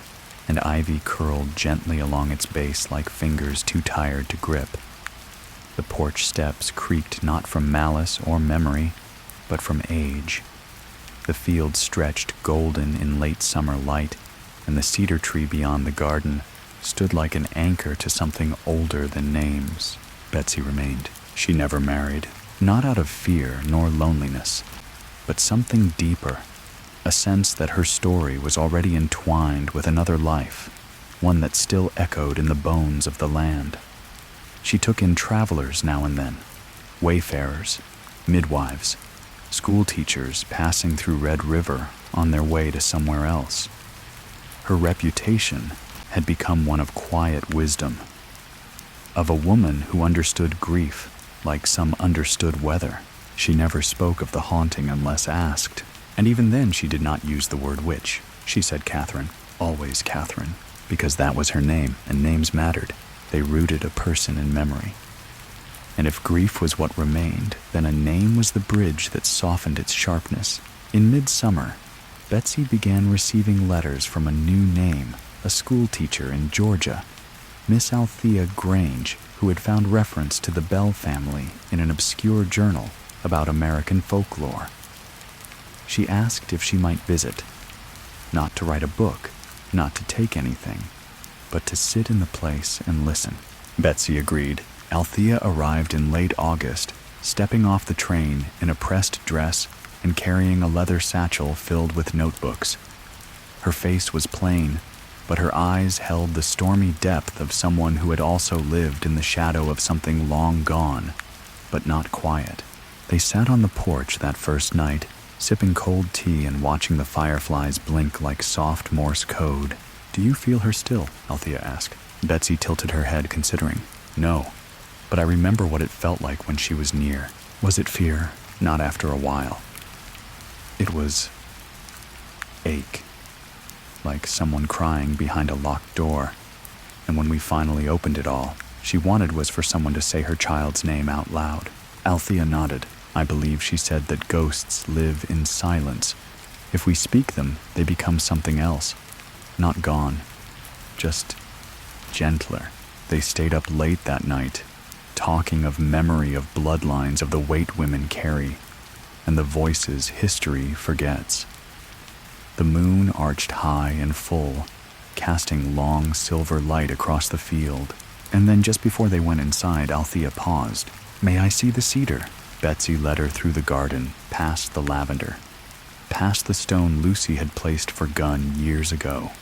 and ivy curled gently along its base like fingers too tired to grip. The porch steps creaked not from malice or memory, but from age. The field stretched golden in late summer light, and the cedar tree beyond the garden stood like an anchor to something older than names. Betsy remained. She never married, not out of fear nor loneliness, but something deeper, a sense that her story was already entwined with another life, one that still echoed in the bones of the land. She took in travelers now and then, wayfarers, midwives, school teachers passing through Red River on their way to somewhere else. Her reputation had become one of quiet wisdom, of a woman who understood grief like some understood weather. She never spoke of the haunting unless asked, and even then she did not use the word witch. She said Catherine, always Catherine, because that was her name, and names mattered. They rooted a person in memory. And if grief was what remained, then a name was the bridge that softened its sharpness. In midsummer, Betsy began receiving letters from a new name, a school teacher in Georgia, Miss Althea Grange, who had found reference to the Bell family in an obscure journal about American folklore. She asked if she might visit, not to write a book, not to take anything, but to sit in the place and listen. Betsy agreed. Althea arrived in late August, stepping off the train in a pressed dress and carrying a leather satchel filled with notebooks. Her face was plain, but her eyes held the stormy depth of someone who had also lived in the shadow of something long gone, but not quiet. They sat on the porch that first night, sipping cold tea and watching the fireflies blink like soft Morse code. "Do you feel her still?" Althea asked. Betsy tilted her head, considering. "No, but I remember what it felt like when she was near." Was it fear? Not after a while. It was ache, like someone crying behind a locked door. And when we finally opened it, all she wanted was for someone to say her child's name out loud. Althea nodded. "I believe she said that ghosts live in silence. If we speak them, they become something else. Not gone, just gentler." They stayed up late that night, talking of memory of bloodlines of the weight women carry, and the voices history forgets. The moon arched high and full, casting long silver light across the field. And then just before they went inside, Althea paused. "May I see the cedar?" Betsy led her through the garden, past the lavender, past the stone Lucy had placed for Gunn years ago.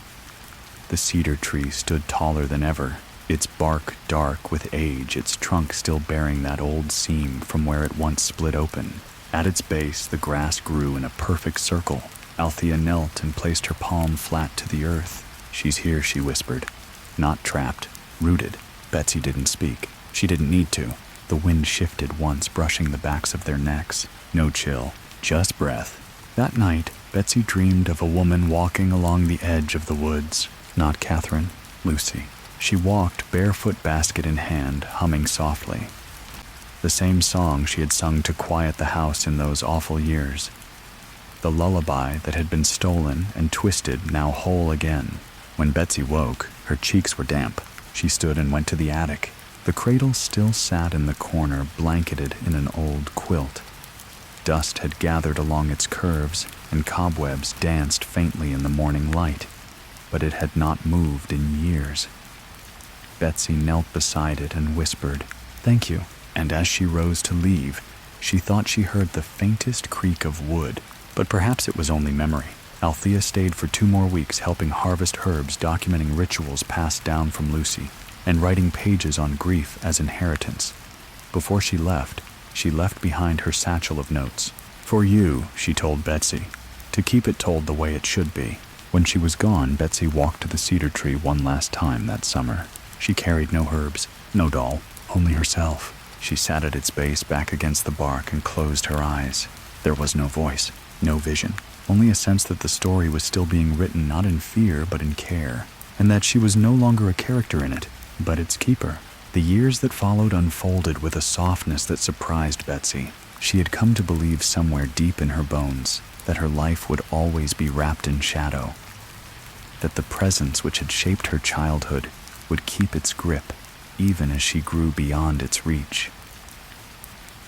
The cedar tree stood taller than ever, its bark dark with age, its trunk still bearing that old seam from where it once split open. At its base, the grass grew in a perfect circle. Althea knelt and placed her palm flat to the earth. "She's here," she whispered. "Not trapped, rooted." Betsy didn't speak. She didn't need to. The wind shifted once, brushing the backs of their necks. No chill, just breath. That night, Betsy dreamed of a woman walking along the edge of the woods. Not Catherine, Lucy. She walked, barefoot basket in hand, humming softly. The same song she had sung to quiet the house in those awful years. the lullaby that had been stolen and twisted, now whole again. When Betsy woke, her cheeks were damp. She stood and went to the attic. The cradle still sat in the corner, blanketed in an old quilt. Dust had gathered along its curves, and cobwebs danced faintly in the morning light, but it had not moved in years. Betsy knelt beside it and whispered, "Thank you," and as she rose to leave, she thought she heard the faintest creak of wood, but perhaps it was only memory. Althea stayed for 2 more weeks helping harvest herbs, documenting rituals passed down from Lucy, and writing pages on grief as inheritance. Before she left behind her satchel of notes. "For you," she told Betsy, "to keep it told the way it should be." When she was gone, Betsy walked to the cedar tree one last time that summer. She carried no herbs, no doll, only herself. She sat at its base back against the bark and closed her eyes. There was no voice, no vision, only a sense that the story was still being written not in fear but in care, and that she was no longer a character in it, but its keeper. The years that followed unfolded with a softness that surprised Betsy. She had come to believe somewhere deep in her bones that her life would always be wrapped in shadow, that the presence which had shaped her childhood would keep its grip even as she grew beyond its reach.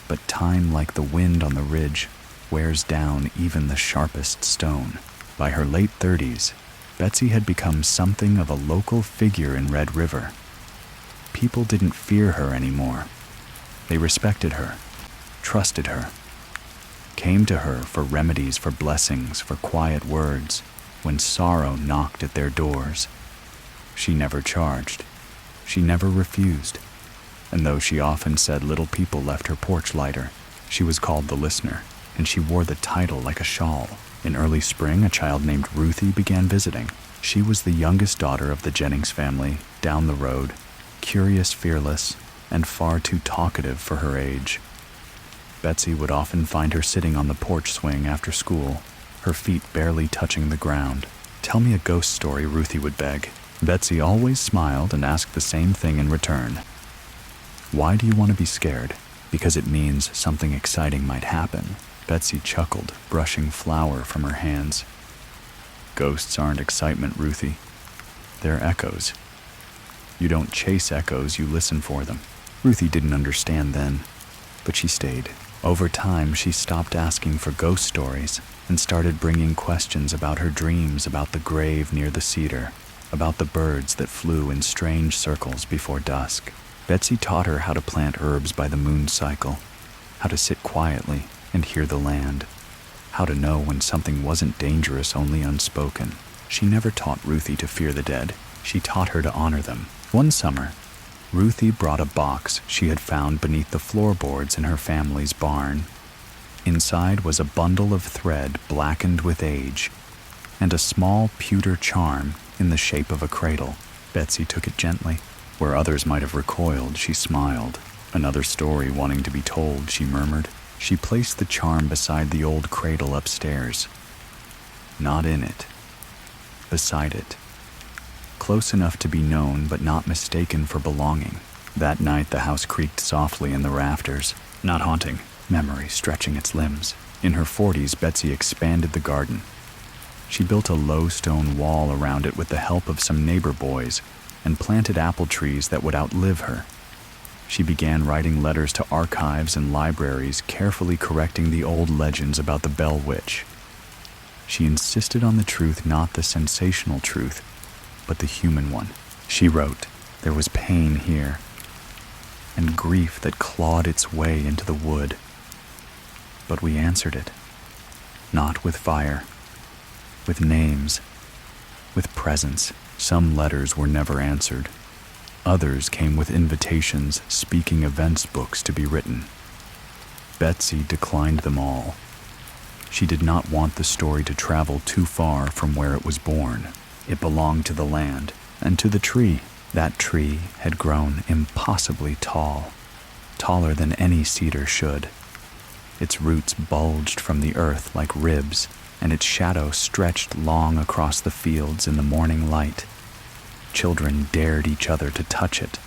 But time, like the wind on the ridge, wears down even the sharpest stone. By her late 30s, Betsy had become something of a local figure in Red River. People didn't fear her anymore. They respected her, trusted her, came to her for remedies, for blessings, for quiet words when sorrow knocked at their doors. She never charged. She never refused. And though she often said little people left her porch lighter, she was called the listener, and she wore the title like a shawl. In early spring, a child named Ruthie began visiting. She was the youngest daughter of the Jennings family, down the road, curious, fearless, and far too talkative for her age. Betsy would often find her sitting on the porch swing after school, her feet barely touching the ground. "Tell me a ghost story," Ruthie would beg. Betsy always smiled and asked the same thing in return. "Why do you want to be scared?" "Because it means something exciting might happen." Betsy chuckled, brushing flour from her hands. "Ghosts aren't excitement, Ruthie. They're echoes. You don't chase echoes, you listen for them." Ruthie didn't understand then, but she stayed. Over time, she stopped asking for ghost stories and started bringing questions about her dreams, about the grave near the cedar, about the birds that flew in strange circles before dusk. Betsy taught her how to plant herbs by the moon cycle, how to sit quietly and hear the land, how to know when something wasn't dangerous, only unspoken. She never taught Ruthie to fear the dead. She taught her to honor them. One summer, Ruthie brought a box she had found beneath the floorboards in her family's barn. Inside was a bundle of thread blackened with age and a small pewter charm in the shape of a cradle. Betsy took it gently. Where others might have recoiled, she smiled. "Another story wanting to be told," she murmured. She placed the charm beside the old cradle upstairs. Not in it. Beside it. Close enough to be known but not mistaken for belonging. That night the house creaked softly in the rafters. Not haunting. Memory stretching its limbs. In her 40s, Betsy expanded the garden. She built a low stone wall around it with the help of some neighbor boys and planted apple trees that would outlive her. She began writing letters to archives and libraries, carefully correcting the old legends about the Bell Witch. She insisted on the truth, not the sensational truth, but the human one. She wrote, "There was pain here, and grief that clawed its way into the wood. But we answered it, not with fire, with names, with presence." Some letters were never answered. Others came with invitations, speaking events books to be written. Betsy declined them all. She did not want the story to travel too far from where it was born. It belonged to the land and to the tree. That tree had grown impossibly tall, taller than any cedar should. Its roots bulged from the earth like ribs, and its shadow stretched long across the fields in the morning light. Children dared each other to touch it.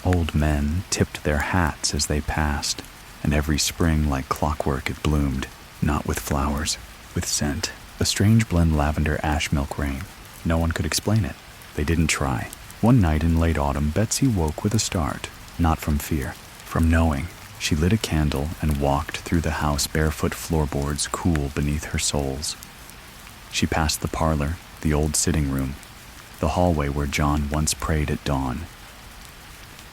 Old men tipped their hats as they passed, and every spring, like clockwork, it bloomed, not with flowers, with scent, a strange blend lavender-ash milk rain. No one could explain it. They didn't try. One night in late autumn, Betsy woke with a start, not from fear, from knowing. She lit a candle and walked through the house, barefoot floorboards cool beneath her soles. She passed the parlor, the old sitting room, the hallway where John once prayed at dawn.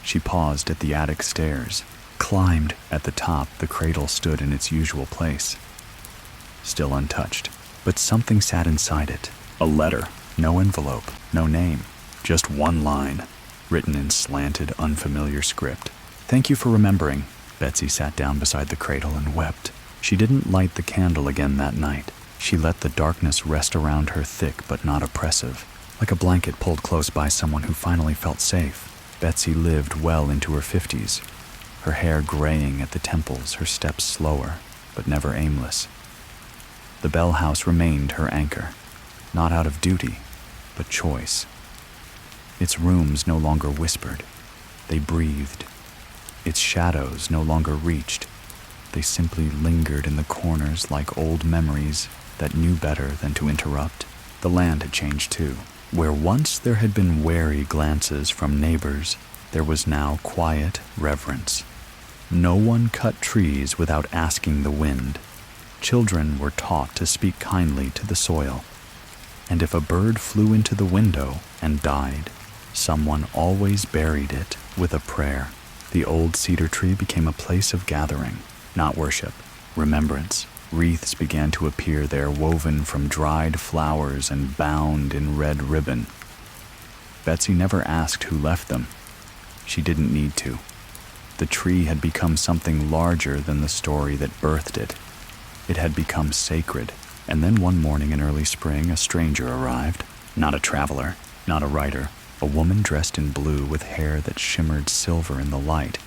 She paused at the attic stairs, climbed. At the top, the cradle stood in its usual place, still untouched, but something sat inside it. A letter, no envelope, no name, just one line, written in slanted, unfamiliar script. "Thank you for remembering." Betsy sat down beside the cradle and wept. She didn't light the candle again that night. She let the darkness rest around her, thick but not oppressive, like a blanket pulled close by someone who finally felt safe. Betsy lived well into her 50s, her hair graying at the temples, her steps slower, but never aimless. The Bell House remained her anchor, not out of duty, but choice. Its rooms no longer whispered, they breathed. Its shadows no longer reached, they simply lingered in the corners like old memories that knew better than to interrupt. The land had changed too. Where once there had been wary glances from neighbors, there was now quiet reverence. No one cut trees without asking the wind. Children were taught to speak kindly to the soil. And if a bird flew into the window and died, someone always buried it with a prayer. The old cedar tree became a place of gathering, not worship, remembrance. Wreaths began to appear there, woven from dried flowers and bound in red ribbon. Betsy never asked who left them. She didn't need to. The tree had become something larger than the story that birthed it. It had become sacred. And then one morning in early spring, a stranger arrived. Not a traveler, not a writer. A woman dressed in blue with hair that shimmered silver in the light,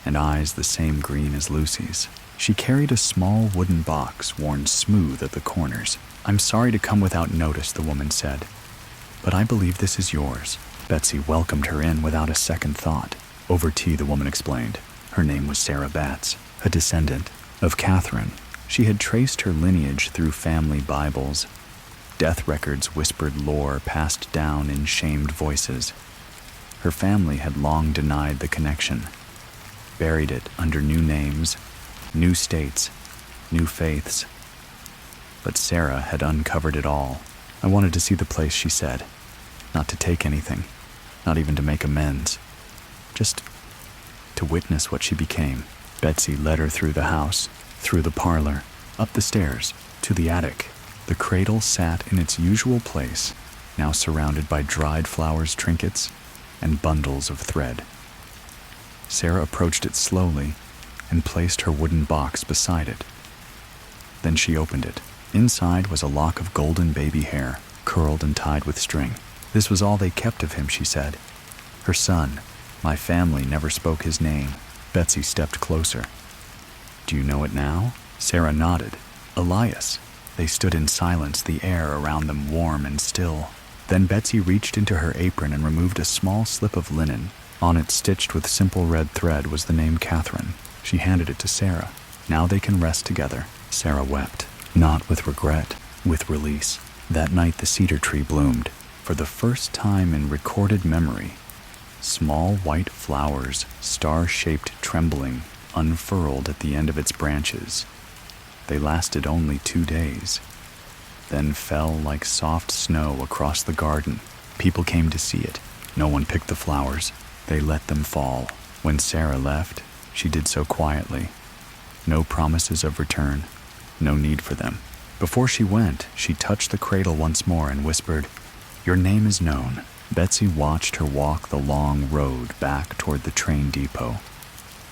and eyes the same green as Lucy's. She carried a small wooden box worn smooth at the corners. "I'm sorry to come without notice," the woman said, "but I believe this is yours." Betsy welcomed her in without a second thought. Over tea, the woman explained. Her name was Sarah Batts, a descendant of Catherine. She had traced her lineage through family Bibles. Death records whispered lore passed down in shamed voices. Her family had long denied the connection, buried it under new names, new states, new faiths. But Sarah had uncovered it all. "I wanted to see the place," she said. "Not to take anything, not even to make amends. Just to witness what she became." Betsy led her through the house, through the parlor, up the stairs, to the attic. The cradle sat in its usual place, now surrounded by dried flowers, trinkets, and bundles of thread. Sarah approached it slowly and placed her wooden box beside it. Then she opened it. Inside was a lock of golden baby hair, curled and tied with string. "This was all they kept of him," she said. "Her son. My family never spoke his name." Betsy stepped closer. "Do you know it now?" Sarah nodded. "Elias." They stood in silence, the air around them warm and still. Then Betsy reached into her apron and removed a small slip of linen. On it, stitched with simple red thread, was the name Catherine. She handed it to Sarah. "Now they can rest together." Sarah wept, not with regret, with release. That night the cedar tree bloomed. For the first time in recorded memory, small white flowers, star-shaped, trembling, unfurled at the end of its branches. They lasted only 2 days, then fell like soft snow across the garden. People came to see it. No one picked the flowers. They let them fall. When Sarah left, she did so quietly. No promises of return, no need for them. Before she went, she touched the cradle once more and whispered, "Your name is known." Betsy watched her walk the long road back toward the train depot,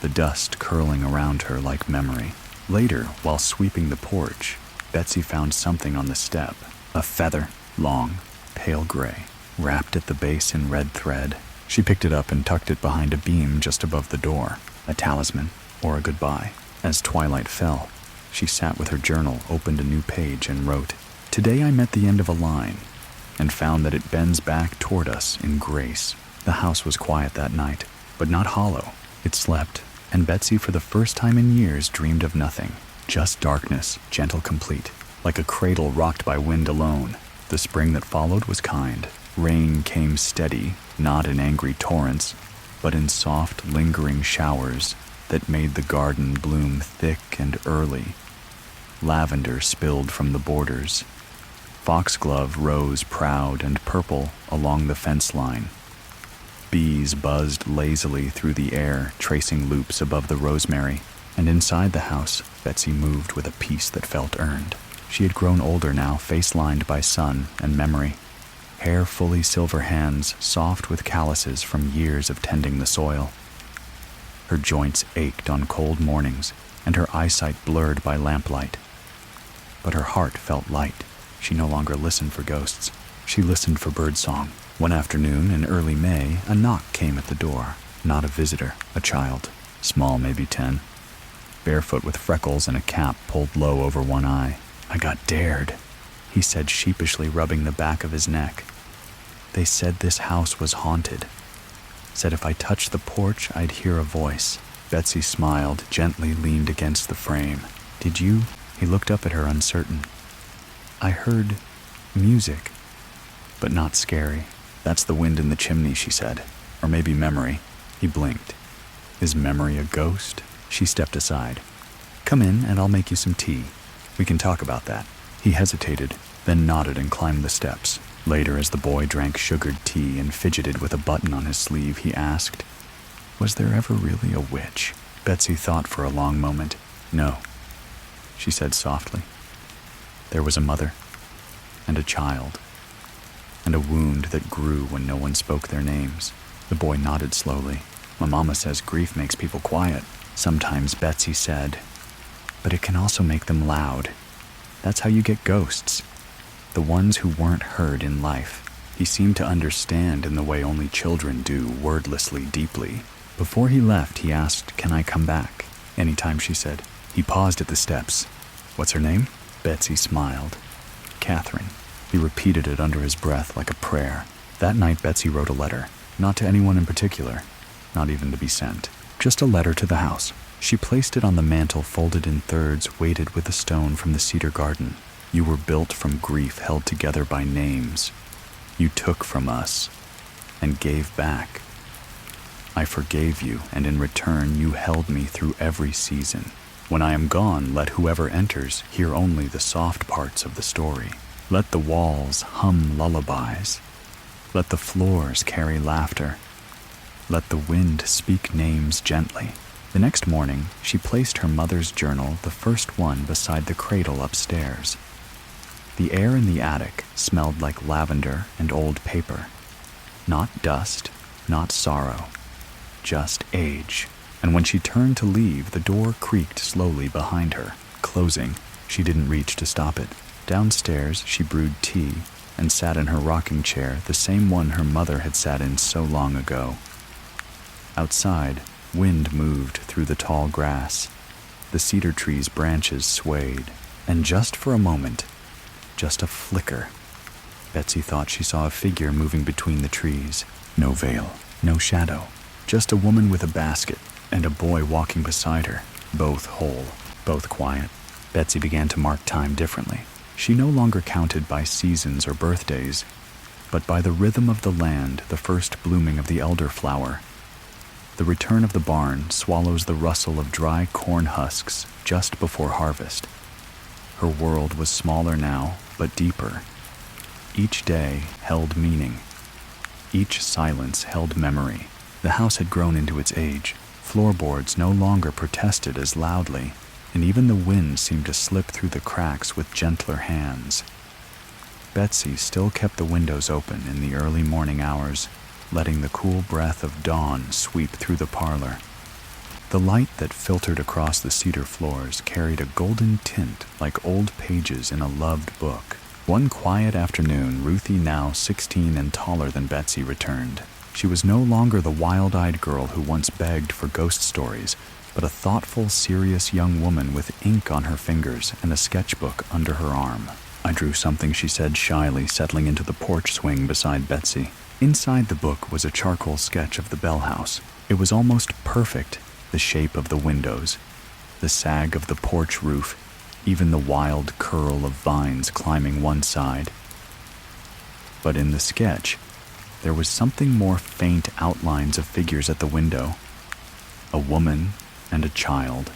the dust curling around her like memory. Later, while sweeping the porch, Betsy found something on the step, a feather, long, pale gray, wrapped at the base in red thread. She picked it up and tucked it behind a beam just above the door, a talisman or a goodbye. As twilight fell, she sat with her journal, opened a new page, and wrote, "Today I met the end of a line and found that it bends back toward us in grace." The house was quiet that night, but not hollow. It slept, and Betsy, for the first time in years, dreamed of nothing, just darkness, gentle, complete. like a cradle rocked by wind alone. The spring that followed was kind. Rain came steady, not in angry torrents, but in soft, lingering showers that made the garden bloom thick and early. Lavender spilled from the borders. Foxglove rose proud and purple along the fence line. Bees buzzed lazily through the air, tracing loops above the rosemary, and inside the house, Betsy moved with a peace that felt earned. She had grown older now, face lined by sun and memory. Hair fully silver, hands soft with calluses from years of tending the soil. Her joints ached on cold mornings, and her eyesight blurred by lamplight. But her heart felt light. She no longer listened for ghosts. She listened for birdsong. One afternoon in early May, a knock came at the door. Not a visitor, a child, small, maybe 10. Barefoot with freckles and a cap pulled low over one eye. "I got dared," he said sheepishly, rubbing the back of his neck. "They said this house was haunted. Said if I touched the porch, I'd hear a voice." Betsy smiled, gently leaned against the frame. "Did you?" He looked up at her, uncertain. "I heard music, but not scary." "That's the wind in the chimney," she said. "Or maybe memory." He blinked. "Is memory a ghost?" She stepped aside. "Come in and I'll make you some tea. We can talk about that." He hesitated, then nodded and climbed the steps. Later, as the boy drank sugared tea and fidgeted with a button on his sleeve, he asked, "Was there ever really a witch?" Betsy thought for a long moment. "No," she said softly. "There was a mother, and a child, and a wound that grew when no one spoke their names." The boy nodded slowly. "My mama says grief makes people quiet." "Sometimes," Betsy said, "but it can also make them loud. That's how you get ghosts. The ones who weren't heard in life." He seemed to understand in the way only children do, wordlessly, deeply. Before he left, he asked, "Can I come back?" "Anytime," she said. He paused at the steps. "What's her name?" Betsy smiled. "Catherine." He repeated it under his breath like a prayer. That night, Betsy wrote a letter. Not to anyone in particular, not even to be sent. Just a letter to the house. She placed it on the mantel, folded in thirds, weighted with a stone from the cedar garden. "You were built from grief held together by names. You took from us and gave back. I forgave you, and in return you held me through every season. When I am gone, let whoever enters hear only the soft parts of the story. Let the walls hum lullabies. Let the floors carry laughter. Let the wind speak names gently." The next morning, she placed her mother's journal, the first one, beside the cradle upstairs. The air in the attic smelled like lavender and old paper. Not dust, not sorrow, just age. And when she turned to leave, the door creaked slowly behind her, closing. She didn't reach to stop it. Downstairs, she brewed tea and sat in her rocking chair, the same one her mother had sat in so long ago. Outside, wind moved through the tall grass. The cedar tree's branches swayed, and just for a moment, just a flicker, Betsy thought she saw a figure moving between the trees. No veil, no shadow, just a woman with a basket and a boy walking beside her, both whole, both quiet. Betsy began to mark time differently. She no longer counted by seasons or birthdays, but by the rhythm of the land, the first blooming of the elderflower. The return of the barn swallows the rustle of dry corn husks just before harvest. Her world was smaller now, but deeper. Each day held meaning. Each silence held memory. The house had grown into its age. Floorboards no longer protested as loudly, and even the wind seemed to slip through the cracks with gentler hands. Betsy still kept the windows open in the early morning hours, letting the cool breath of dawn sweep through the parlor. The light that filtered across the cedar floors carried a golden tint like old pages in a loved book. One quiet afternoon, Ruthie, now 16 and taller than Betsy, returned. She was no longer the wild-eyed girl who once begged for ghost stories, but a thoughtful, serious young woman with ink on her fingers and a sketchbook under her arm. "I drew something," she said shyly, settling into the porch swing beside Betsy. Inside the book was a charcoal sketch of the Bell House. It was almost perfect, the shape of the windows, the sag of the porch roof, even the wild curl of vines climbing one side. But in the sketch, there was something more faint outlines of figures at the window. A woman and a child,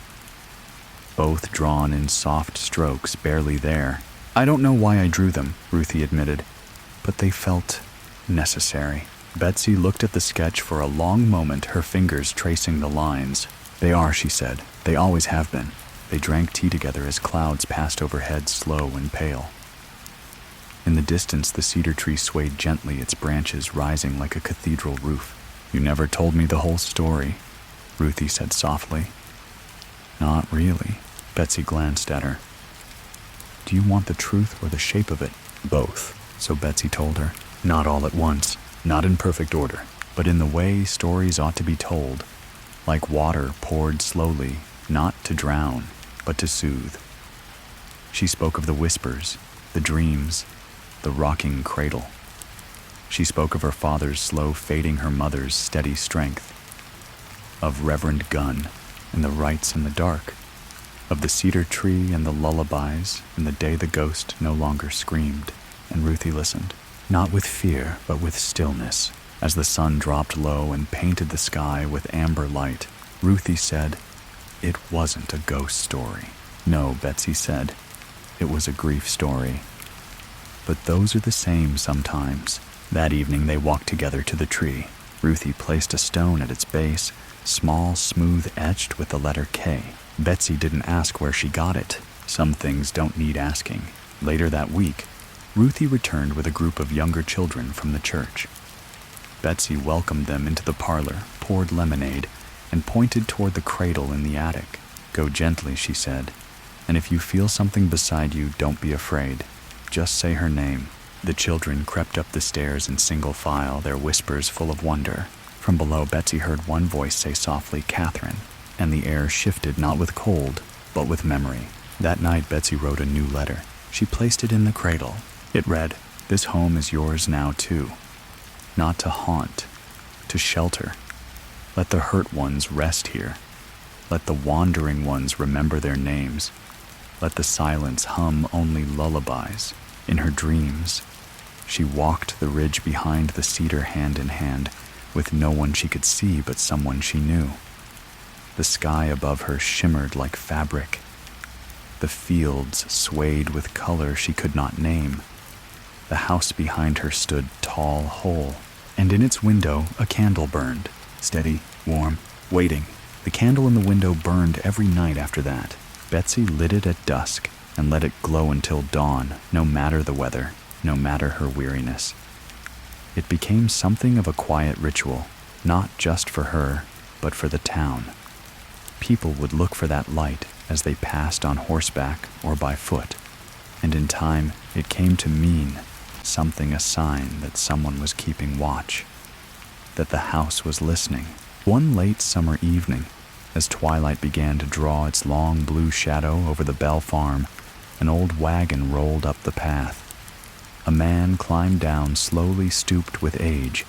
both drawn in soft strokes barely there. I don't know why I drew them, Ruthie admitted, but they felt necessary. Betsy looked at the sketch for a long moment, her fingers tracing the lines. They are, she said. They always have been. They drank tea together as clouds passed overhead, slow and pale. In the distance, the cedar tree swayed gently, its branches rising like a cathedral roof. You never told me the whole story, Ruthie said softly. Not really. Betsy glanced at her. Do you want the truth or the shape of it? Both, so Betsy told her. Not all at once, not in perfect order, but in the way stories ought to be told, like water poured slowly, not to drown, but to soothe. She spoke of the whispers, the dreams, the rocking cradle. She spoke of her father's slow fading, her mother's steady strength, of Reverend Gunn and the rites in the dark, of the cedar tree and the lullabies and the day the ghost no longer screamed. And Ruthie listened, not with fear, but with stillness. As the sun dropped low and painted the sky with amber light, Ruthie said, "It wasn't a ghost story." No, Betsy said, "It was a grief story." But those are the same sometimes. That evening they walked together to the tree. Ruthie placed a stone at its base, small, smooth, etched with the letter K. Betsy didn't ask where she got it. Some things don't need asking. Later that week, Ruthie returned with a group of younger children from the church. Betsy welcomed them into the parlor, poured lemonade, and pointed toward the cradle in the attic. "Go gently," she said, "and if you feel something beside you, don't be afraid. Just say her name." The children crept up the stairs in single file, their whispers full of wonder. From below, Betsy heard one voice say softly, "Catherine," and the air shifted not with cold, but with memory. That night, Betsy wrote a new letter. She placed it in the cradle. It read, "This home is yours now too. Not to haunt, to shelter. Let the hurt ones rest here. Let the wandering ones remember their names. Let the silence hum only lullabies." In her dreams, she walked the ridge behind the cedar hand in hand, with no one she could see but someone she knew. The sky above her shimmered like fabric. The fields swayed with color she could not name. The house behind her stood tall, whole, and in its window a candle burned, steady, warm, waiting. The candle in the window burned every night after that. Betsy lit it at dusk and let it glow until dawn, no matter the weather, no matter her weariness. It became something of a quiet ritual, not just for her, but for the town. People would look for that light as they passed on horseback or by foot, and in time it came to mean something, a sign that someone was keeping watch, that the house was listening. One late summer evening, as twilight began to draw its long blue shadow over the Bell farm, an old wagon rolled up the path. A man climbed down, slowly, stooped with age,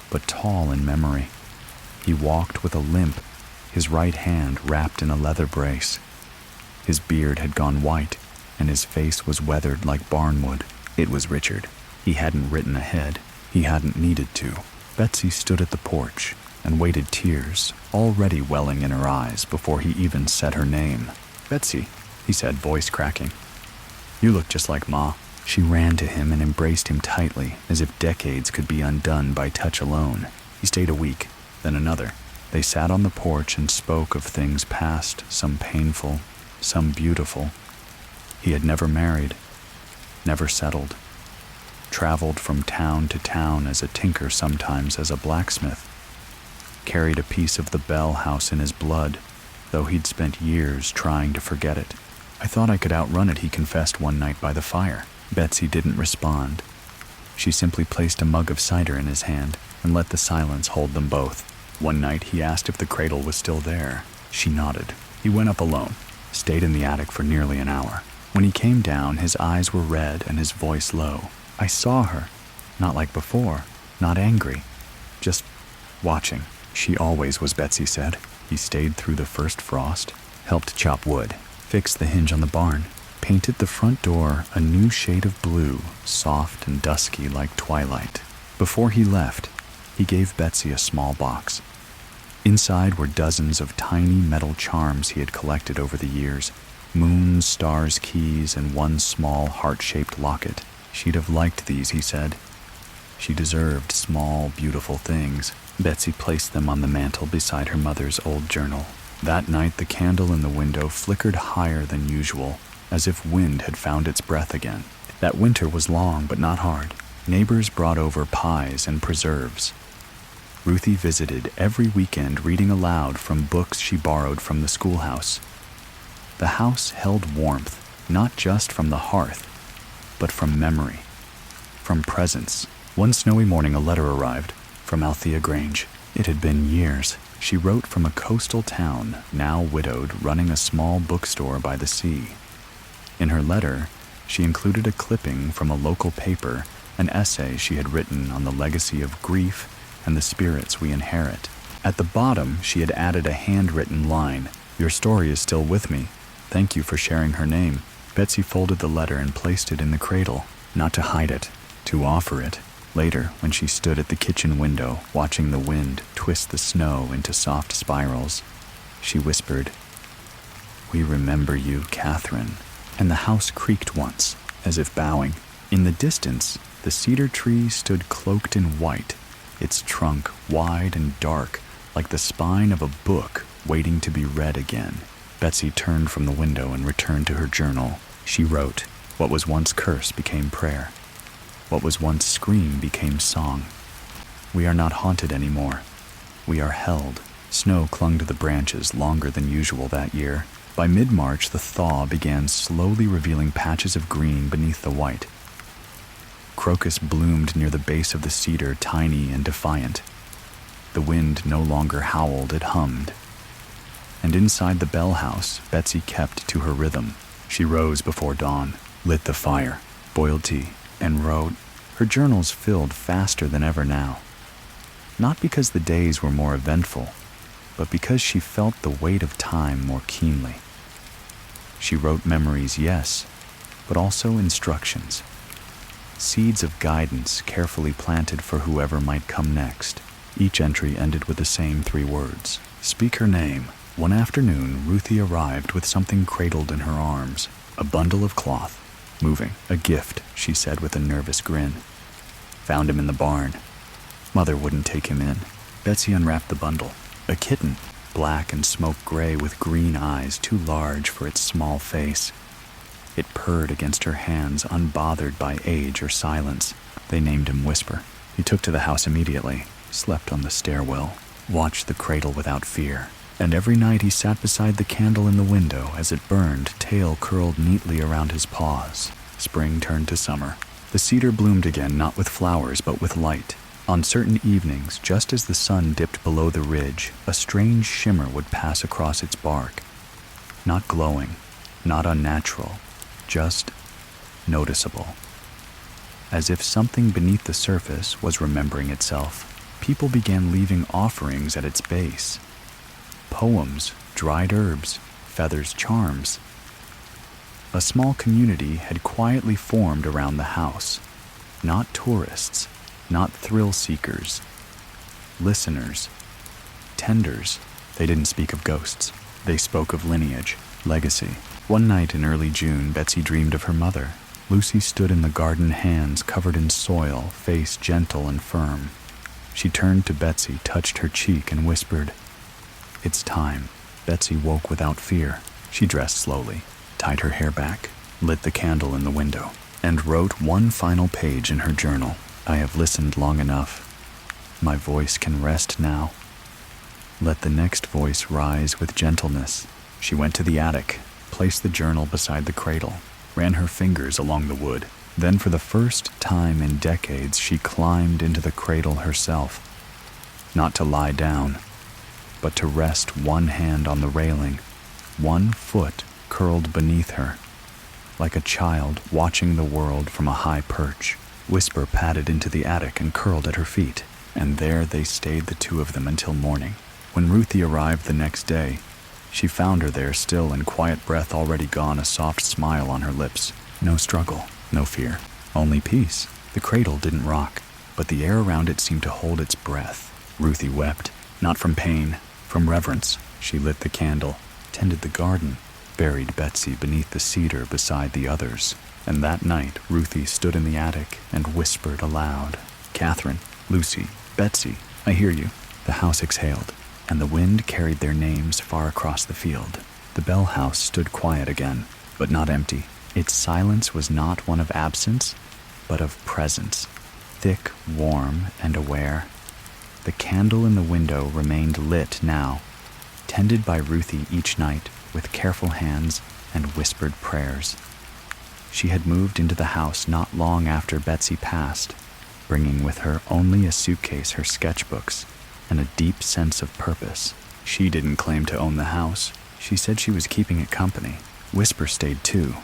but tall in memory. He walked with a limp, his right hand wrapped in a leather brace. His beard had gone white, and his face was weathered like barnwood. It was Richard. He hadn't written ahead. He hadn't needed to. Betsy stood at the porch and waited, tears already welling in her eyes before he even said her name. "Betsy," he said, voice cracking. "You look just like Ma." She ran to him and embraced him tightly, as if decades could be undone by touch alone. He stayed a week, then another. They sat on the porch and spoke of things past, some painful, some beautiful. He had never married, never settled. Traveled from town to town as a tinker, sometimes as a blacksmith. Carried a piece of the Bell house in his blood, though he'd spent years trying to forget it. "I thought I could outrun it," he confessed one night by the fire. Betsy didn't respond. She simply placed a mug of cider in his hand and let the silence hold them both. One night he asked if the cradle was still there. She nodded. He went up alone, stayed in the attic for nearly an hour. When he came down, his eyes were red and his voice low. "I saw her, not like before, not angry, just watching." "She always was," Betsy said. He stayed through the first frost, helped chop wood, fix the hinge on the barn. painted the front door a new shade of blue, soft and dusky like twilight. Before he left, he gave Betsy a small box. Inside were dozens of tiny metal charms he had collected over the years, moons, stars, keys, and one small heart-shaped locket. She'd have liked these, he said. She deserved small, beautiful things. Betsy placed them on the mantel beside her mother's old journal. That night, the candle in the window flickered higher than usual, as if wind had found its breath again. That winter was long but not hard. Neighbors brought over pies and preserves. Ruthie visited every weekend, reading aloud from books she borrowed from the schoolhouse. The house held warmth, not just from the hearth, but from memory, from presence. One snowy morning, a letter arrived from Althea Grange. It had been years. She wrote from a coastal town, now widowed, running a small bookstore by the sea. In her letter, she included a clipping from a local paper, an essay she had written on the legacy of grief and the spirits we inherit. At the bottom, she had added a handwritten line, "Your story is still with me. Thank you for sharing her name." Betsy folded the letter and placed it in the cradle, not to hide it, to offer it. Later, when she stood at the kitchen window, watching the wind twist the snow into soft spirals, she whispered, "We remember you, Catherine." And the house creaked once, as if bowing. In the distance, the cedar tree stood cloaked in white, its trunk wide and dark, like the spine of a book waiting to be read again. Betsy turned from the window and returned to her journal. She wrote, "What was once curse became prayer. What was once scream became song. We are not haunted anymore. We are held." Snow clung to the branches longer than usual that year. By mid-March, the thaw began slowly revealing patches of green beneath the white. Crocus bloomed near the base of the cedar, tiny and defiant. The wind no longer howled, it hummed. And inside the bell house, Betsy kept to her rhythm. She rose before dawn, lit the fire, boiled tea, and wrote. Her journals filled faster than ever now. Not because the days were more eventful, but because she felt the weight of time more keenly. She wrote memories, yes, but also instructions. Seeds of guidance carefully planted for whoever might come next. Each entry ended with the same 3 words. Speak her name. One afternoon, Ruthie arrived with something cradled in her arms, a bundle of cloth, moving. "A gift," she said with a nervous grin. "Found him in the barn. Mother wouldn't take him in." Betsy unwrapped the bundle. A kitten, black and smoke gray with green eyes too large for its small face. It purred against her hands, unbothered by age or silence. They named him Whisper. He took to the house immediately, slept on the stairwell, watched the cradle without fear. And every night he sat beside the candle in the window as it burned, tail curled neatly around his paws. Spring turned to summer. The cedar bloomed again, not with flowers, but with light. On certain evenings, just as the sun dipped below the ridge, a strange shimmer would pass across its bark. Not glowing, not unnatural, just noticeable. As if something beneath the surface was remembering itself, people began leaving offerings at its base. Poems, dried herbs, feathers, charms. A small community had quietly formed around the house. Not tourists, not thrill seekers. Listeners, tenders. They didn't speak of ghosts. They spoke of lineage, legacy. One night in early June, Betsy dreamed of her mother. Lucy stood in the garden, hands covered in soil, face gentle and firm. She turned to Betsy, touched her cheek, and whispered, "It's time." Betsy woke without fear. She dressed slowly, tied her hair back, lit the candle in the window, and wrote one final page in her journal. "I have listened long enough. My voice can rest now. Let the next voice rise with gentleness." She went to the attic, placed the journal beside the cradle, ran her fingers along the wood. Then for the first time in decades, she climbed into the cradle herself. Not to lie down, but to rest one hand on the railing, one foot curled beneath her, like a child watching the world from a high perch. Whisper padded into the attic and curled at her feet, and there they stayed, the two of them, until morning. When Ruthie arrived the next day, She found her there, still in quiet, breath already gone, a soft smile on her lips. No struggle, no fear, only peace. The cradle didn't rock, but the air around it seemed to hold its breath. Ruthie wept, not from pain, from reverence. She lit the candle, tended the garden, buried Betsy beneath the cedar beside the others. And that night, Ruthie stood in the attic and whispered aloud, "Catherine, Lucy, Betsy, I hear you." The house exhaled, and the wind carried their names far across the field. The Bell House stood quiet again, but not empty. Its silence was not one of absence, but of presence, thick, warm, and aware. The candle in the window remained lit now, tended by Ruthie each night with careful hands and whispered prayers. She had moved into the house not long after Betsy passed, bringing with her only a suitcase, her sketchbooks, and a deep sense of purpose. She didn't claim to own the house. She said she was keeping it company. Whisper stayed too,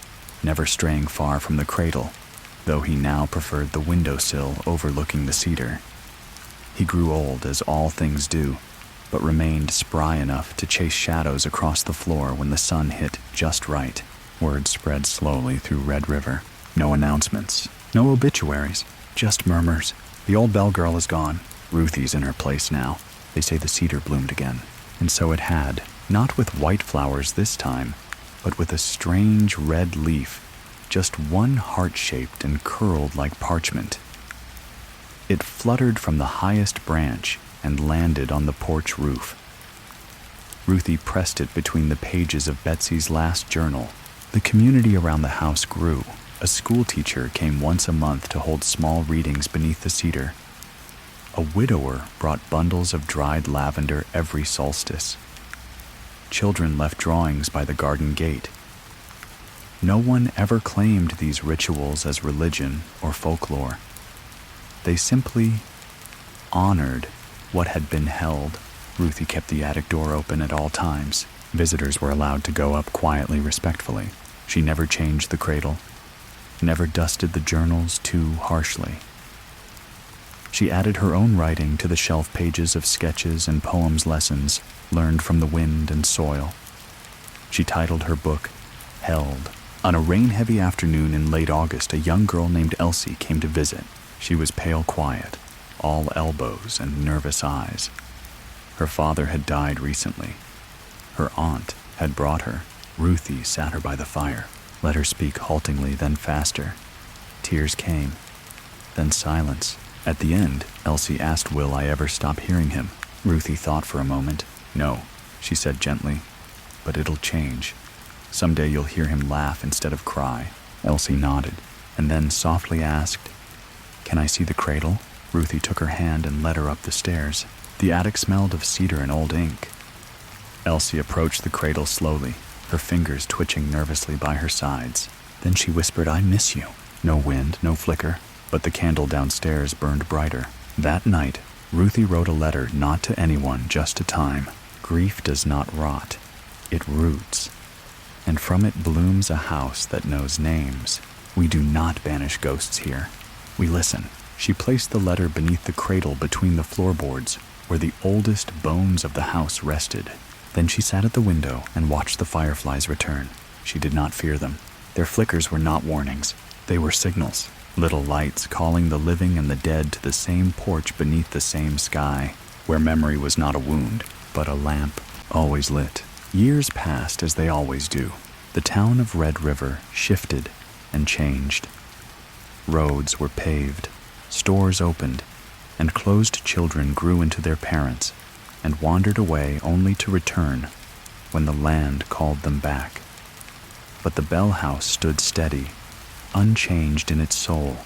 never straying far from the cradle, though he now preferred the windowsill overlooking the cedar. He grew old, as all things do, but remained spry enough to chase shadows across the floor when the sun hit just right. Word spread slowly through Red River. No announcements, no obituaries, just murmurs. The old Bell girl is gone. Ruthie's in her place now. They say the cedar bloomed again. And so it had, not with white flowers this time, but with a strange red leaf, just one heart-shaped and curled like parchment. It fluttered from the highest branch and landed on the porch roof. Ruthie pressed it between the pages of Betsy's last journal. The community around the house grew. A school teacher came once a month to hold small readings beneath the cedar. A widower brought bundles of dried lavender every solstice. Children left drawings by the garden gate. No one ever claimed these rituals as religion or folklore. They simply honored what had been held. Ruthie kept the attic door open at all times. Visitors were allowed to go up quietly, respectfully. She never changed the cradle, never dusted the journals too harshly. She added her own writing to the shelf pages of sketches and poems lessons learned from the wind and soil. She titled her book, Held. On a rain-heavy afternoon in late August, a young girl named Elsie came to visit. She was pale quiet, all elbows and nervous eyes. Her father had died recently. Her aunt had brought her. Ruthie sat her by the fire, let her speak haltingly, then faster. Tears came, then silence. At the end, Elsie asked, "Will I ever stop hearing him?" Ruthie thought for a moment. "No," she said gently, "but it'll change. Someday you'll hear him laugh instead of cry." Elsie nodded, and then softly asked, "Can I see the cradle?" Ruthie took her hand and led her up the stairs. The attic smelled of cedar and old ink. Elsie approached the cradle slowly, her fingers twitching nervously by her sides. Then she whispered, "I miss you." No wind, no flicker, but the candle downstairs burned brighter. That night, Ruthie wrote a letter not to anyone, just to time. Grief does not rot. It roots. And from it blooms a house that knows names. We do not banish ghosts here. We listen. She placed the letter beneath the cradle between the floorboards, where the oldest bones of the house rested. Then she sat at the window and watched the fireflies return. She did not fear them. Their flickers were not warnings. They were signals. Little lights calling the living and the dead to the same porch beneath the same sky, where memory was not a wound, but a lamp, always lit. Years passed as they always do. The town of Red River shifted and changed. Roads were paved, stores opened, and closed children grew into their parents and wandered away only to return when the land called them back. But the Bell House stood steady, unchanged in its soul,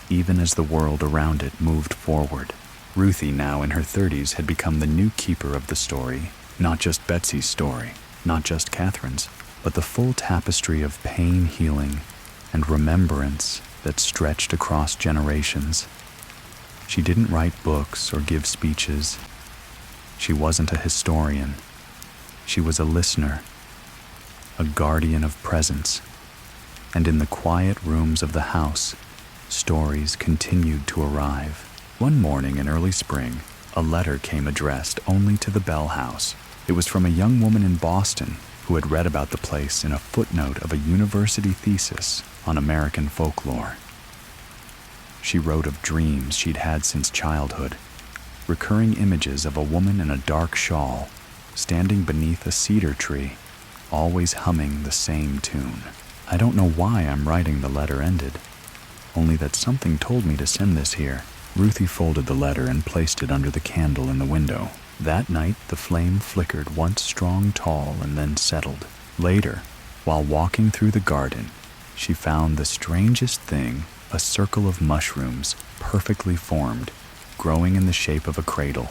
even as the world around it moved forward. Ruthie, now in her 30s, had become the new keeper of the story, not just Betsy's story, not just Catherine's, but the full tapestry of pain, healing, and remembrance that stretched across generations. She didn't write books or give speeches. She wasn't a historian. She was a listener, a guardian of presence. And in the quiet rooms of the house, stories continued to arrive. One morning in early spring, a letter came addressed only to the Bell House. It was from a young woman in Boston who had read about the place in a footnote of a university thesis on American folklore. She wrote of dreams she'd had since childhood, recurring images of a woman in a dark shawl, standing beneath a cedar tree, always humming the same tune. I don't know why I'm writing the letter ended, only that something told me to send this here. Ruthie folded the letter and placed it under the candle in the window. That night, the flame flickered once strong, tall, and then settled. Later, while walking through the garden, she found the strangest thing, a circle of mushrooms, perfectly formed, growing in the shape of a cradle.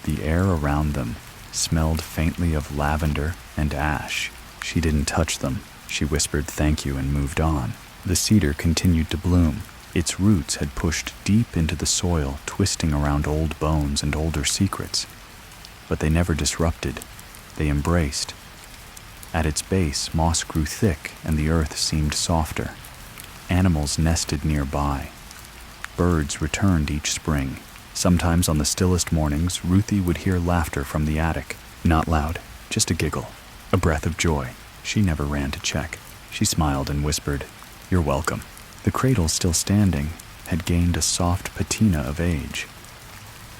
The air around them smelled faintly of lavender and ash. She didn't touch them. She whispered thank you and moved on. The cedar continued to bloom. Its roots had pushed deep into the soil, twisting around old bones and older secrets. But they never disrupted. They embraced. At its base, moss grew thick and the earth seemed softer. Animals nested nearby. Birds returned each spring. Sometimes on the stillest mornings, Ruthie would hear laughter from the attic. Not loud, just a giggle, a breath of joy. She never ran to check. She smiled and whispered, "You're welcome." The cradle, still standing, had gained a soft patina of age.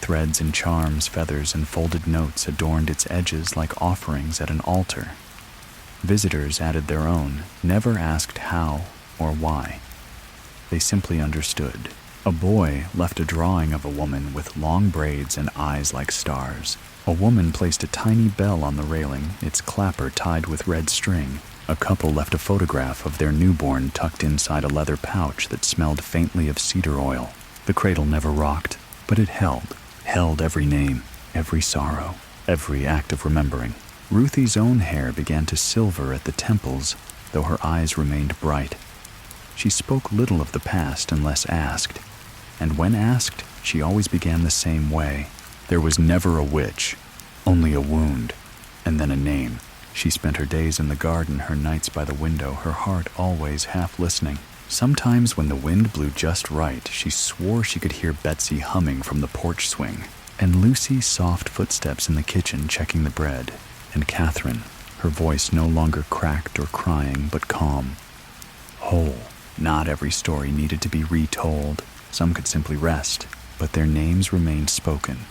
Threads and charms, feathers and folded notes adorned its edges like offerings at an altar. Visitors added their own, never asked how or why. They simply understood. A boy left a drawing of a woman with long braids and eyes like stars. A woman placed a tiny bell on the railing, its clapper tied with red string. A couple left a photograph of their newborn tucked inside a leather pouch that smelled faintly of cedar oil. The cradle never rocked, but it held every name, every sorrow, every act of remembering. Ruthie's own hair began to silver at the temples, though her eyes remained bright. She spoke little of the past unless asked, and when asked, she always began the same way. There was never a witch, only a wound, and then a name. She spent her days in the garden, her nights by the window, her heart always half listening. Sometimes when the wind blew just right, she swore she could hear Betsy humming from the porch swing, and Lucy's soft footsteps in the kitchen checking the bread, and Catherine, her voice no longer cracked or crying, but calm, whole. Not every story needed to be retold. Some could simply rest, but their names remained spoken,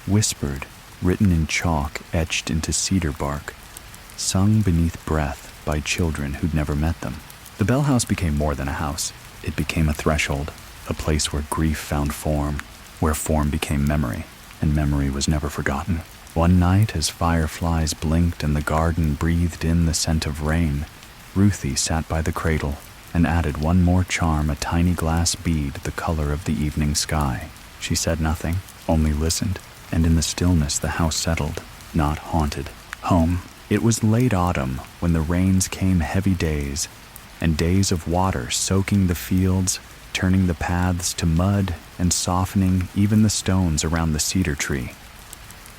whispered, written in chalk etched into cedar bark, sung beneath breath by children who'd never met them. The Bell House became more than a house. It became a threshold, a place where grief found form, where form became memory, and memory was never forgotten. One night, as fireflies blinked and the garden breathed in the scent of rain, Ruthie sat by the cradle and added one more charm, a tiny glass bead the color of the evening sky. She said nothing, only listened, and in the stillness the house settled, not haunted. Home. It was late autumn when the rains came, heavy days, and days of water soaking the fields, turning the paths to mud and softening even the stones around the cedar tree.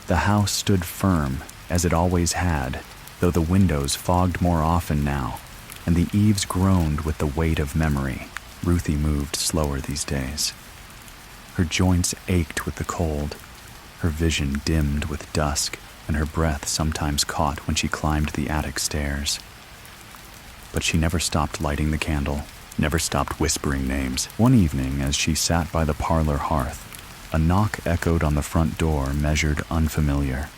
The house stood firm, as it always had, though the windows fogged more often now, and the eaves groaned with the weight of memory. Ruthie moved slower these days. Her joints ached with the cold, her vision dimmed with dusk, and her breath sometimes caught when she climbed the attic stairs. But she never stopped lighting the candle, never stopped whispering names. One evening, as she sat by the parlor hearth, a knock echoed on the front door, measured unfamiliar.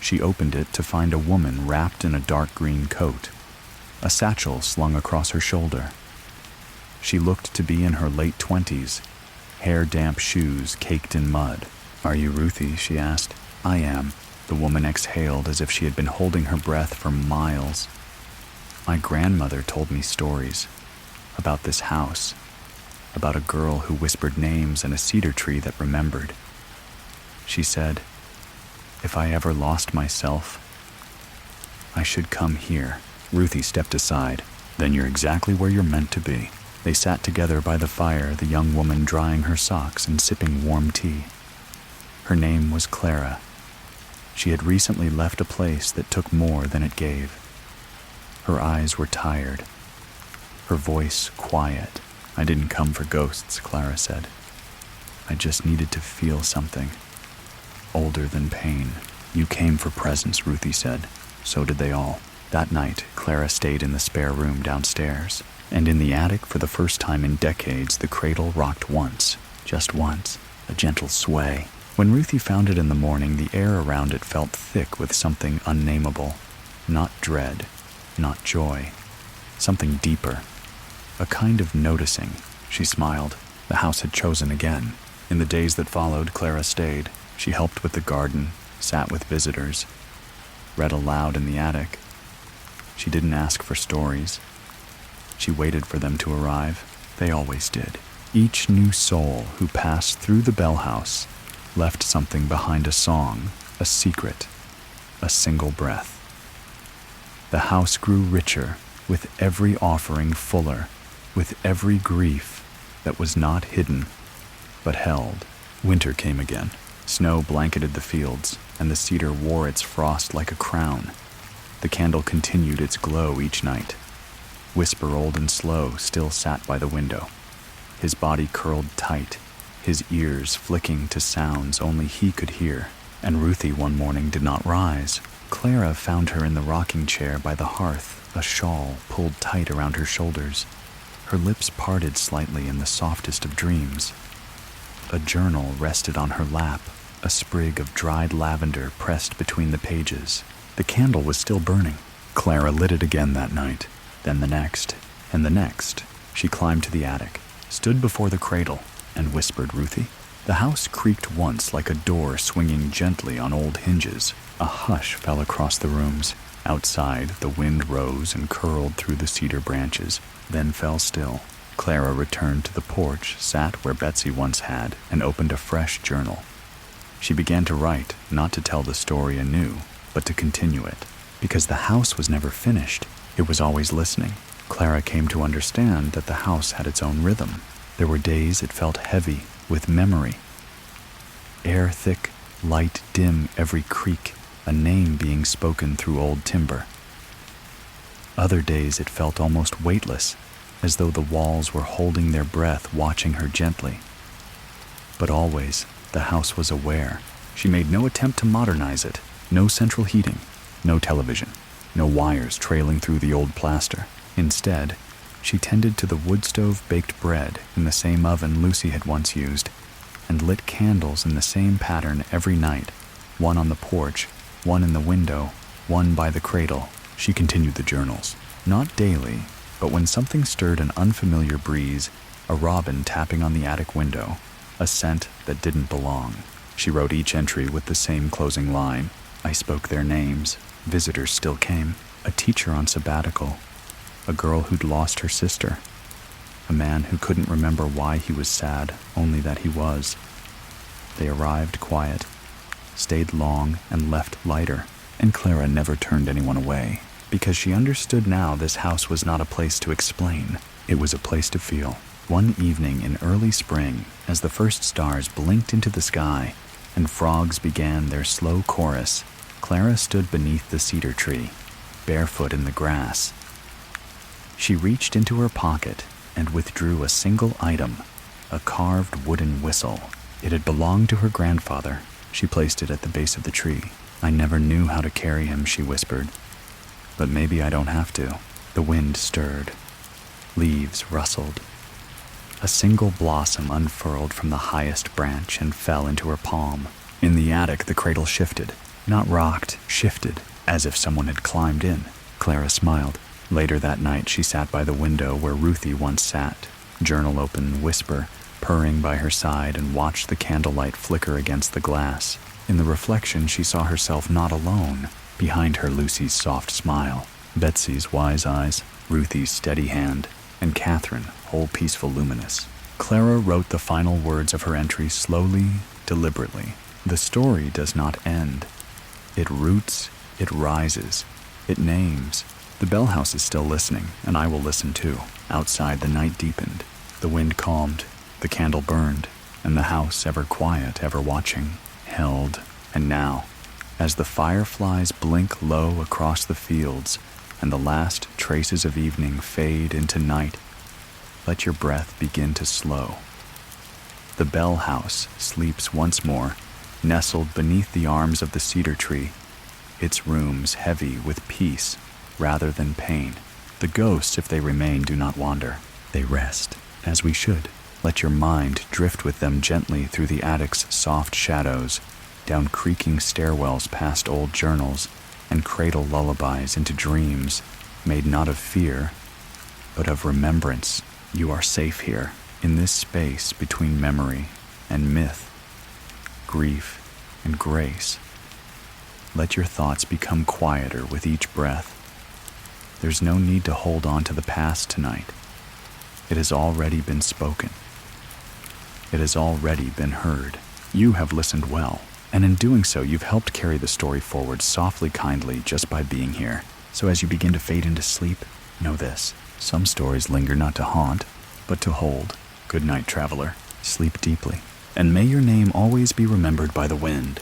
She opened it to find a woman wrapped in a dark green coat, a satchel slung across her shoulder. She looked to be in her late 20s, hair-damp shoes caked in mud. "Are you Ruthie?" she asked. "I am." The woman exhaled as if she had been holding her breath for miles. "My grandmother told me stories about this house, about a girl who whispered names and a cedar tree that remembered. She said, if I ever lost myself, I should come here." Ruthie stepped aside. "Then you're exactly where you're meant to be." They sat together by the fire, the young woman drying her socks and sipping warm tea. Her name was Clara. She had recently left a place that took more than it gave. Her eyes were tired, her voice quiet. "I didn't come for ghosts," Clara said. "I just needed to feel something older than pain." You came for presents, Ruthie said. So did they all. That night, Clara stayed in the spare room downstairs, and in the attic for the first time in decades, the cradle rocked once, just once, a gentle sway. When Ruthie found it in the morning, the air around it felt thick with something unnameable. Not dread, not joy. Something deeper. A kind of noticing. She smiled. The house had chosen again. In the days that followed, Clara stayed. She helped with the garden, sat with visitors, read aloud in the attic. She didn't ask for stories. She waited for them to arrive. They always did. Each new soul who passed through the bell house left something behind, a song, a secret, a single breath. The house grew richer, with every offering fuller, with every grief that was not hidden, but held. Winter came again. Snow blanketed the fields, and the cedar wore its frost like a crown. The candle continued its glow each night. Whisper, old and slow, still sat by the window. His body curled tight, his ears flicking to sounds only he could hear. And Ruthie one morning did not rise. Clara found her in the rocking chair by the hearth, a shawl pulled tight around her shoulders. Her lips parted slightly in the softest of dreams. A journal rested on her lap, a sprig of dried lavender pressed between the pages. The candle was still burning. Clara lit it again that night, then the next, and the next. She climbed to the attic, stood before the cradle, and whispered, Ruthie. The house creaked once like a door swinging gently on old hinges. A hush fell across the rooms. Outside, the wind rose and curled through the cedar branches, then fell still. Clara returned to the porch, sat where Betsy once had, and opened a fresh journal. She began to write, not to tell the story anew, but to continue it. Because the house was never finished, it was always listening. Clara came to understand that the house had its own rhythm. There were days it felt heavy, with memory. Air thick, light dim every creak, a name being spoken through old timber. Other days it felt almost weightless, as though the walls were holding their breath, watching her gently. But always, the house was aware. She made no attempt to modernize it. No central heating, no television, no wires trailing through the old plaster. Instead, she tended to the wood stove baked bread in the same oven Lucy had once used, and lit candles in the same pattern every night, one on the porch, one in the window, one by the cradle. She continued the journals, not daily, but when something stirred an unfamiliar breeze, a robin tapping on the attic window, a scent that didn't belong. She wrote each entry with the same closing line. I spoke their names. Visitors still came. A teacher on sabbatical. A girl who'd lost her sister. A man who couldn't remember why he was sad, only that he was. They arrived quiet, stayed long, and left lighter. And Clara never turned anyone away, because she understood now this house was not a place to explain. It was a place to feel. One evening in early spring, as the first stars blinked into the sky and frogs began their slow chorus, Clara stood beneath the cedar tree, barefoot in the grass. She reached into her pocket and withdrew a single item, a carved wooden whistle. It had belonged to her grandfather. She placed it at the base of the tree. I never knew how to carry him, she whispered. But maybe I don't have to. The wind stirred. Leaves rustled. A single blossom unfurled from the highest branch and fell into her palm. In the attic, the cradle shifted. Not rocked, shifted, as if someone had climbed in. Clara smiled. Later that night, she sat by the window where Ruthie once sat, journal open, whisper, purring by her side, and watched the candlelight flicker against the glass. In the reflection, she saw herself not alone. Behind her, Lucy's soft smile, Betsy's wise eyes, Ruthie's steady hand, and Catherine, whole peaceful luminous. Clara wrote the final words of her entry slowly, deliberately. The story does not end. It roots, it rises, it names. The bell house is still listening, and I will listen too. Outside, the night deepened. The wind calmed, the candle burned, and the house, ever quiet, ever watching, held. And now, as the fireflies blink low across the fields and the last traces of evening fade into night, let your breath begin to slow. The bell house sleeps once more, nestled beneath the arms of the cedar tree, its rooms heavy with peace rather than pain. The ghosts, if they remain, do not wander. They rest, as we should. Let your mind drift with them gently through the attic's soft shadows, down creaking stairwells past old journals, and cradle lullabies into dreams made not of fear, but of remembrance. You are safe here, in this space between memory and myth, grief and grace. Let your thoughts become quieter with each breath. There's no need to hold on to the past tonight. It has already been spoken. It has already been heard. You have listened well, and in doing so, you've helped carry the story forward softly, kindly, just by being here. So as you begin to fade into sleep, know this: some stories linger not to haunt, but to hold. Good night, traveler. Sleep deeply, and may your name always be remembered by the wind.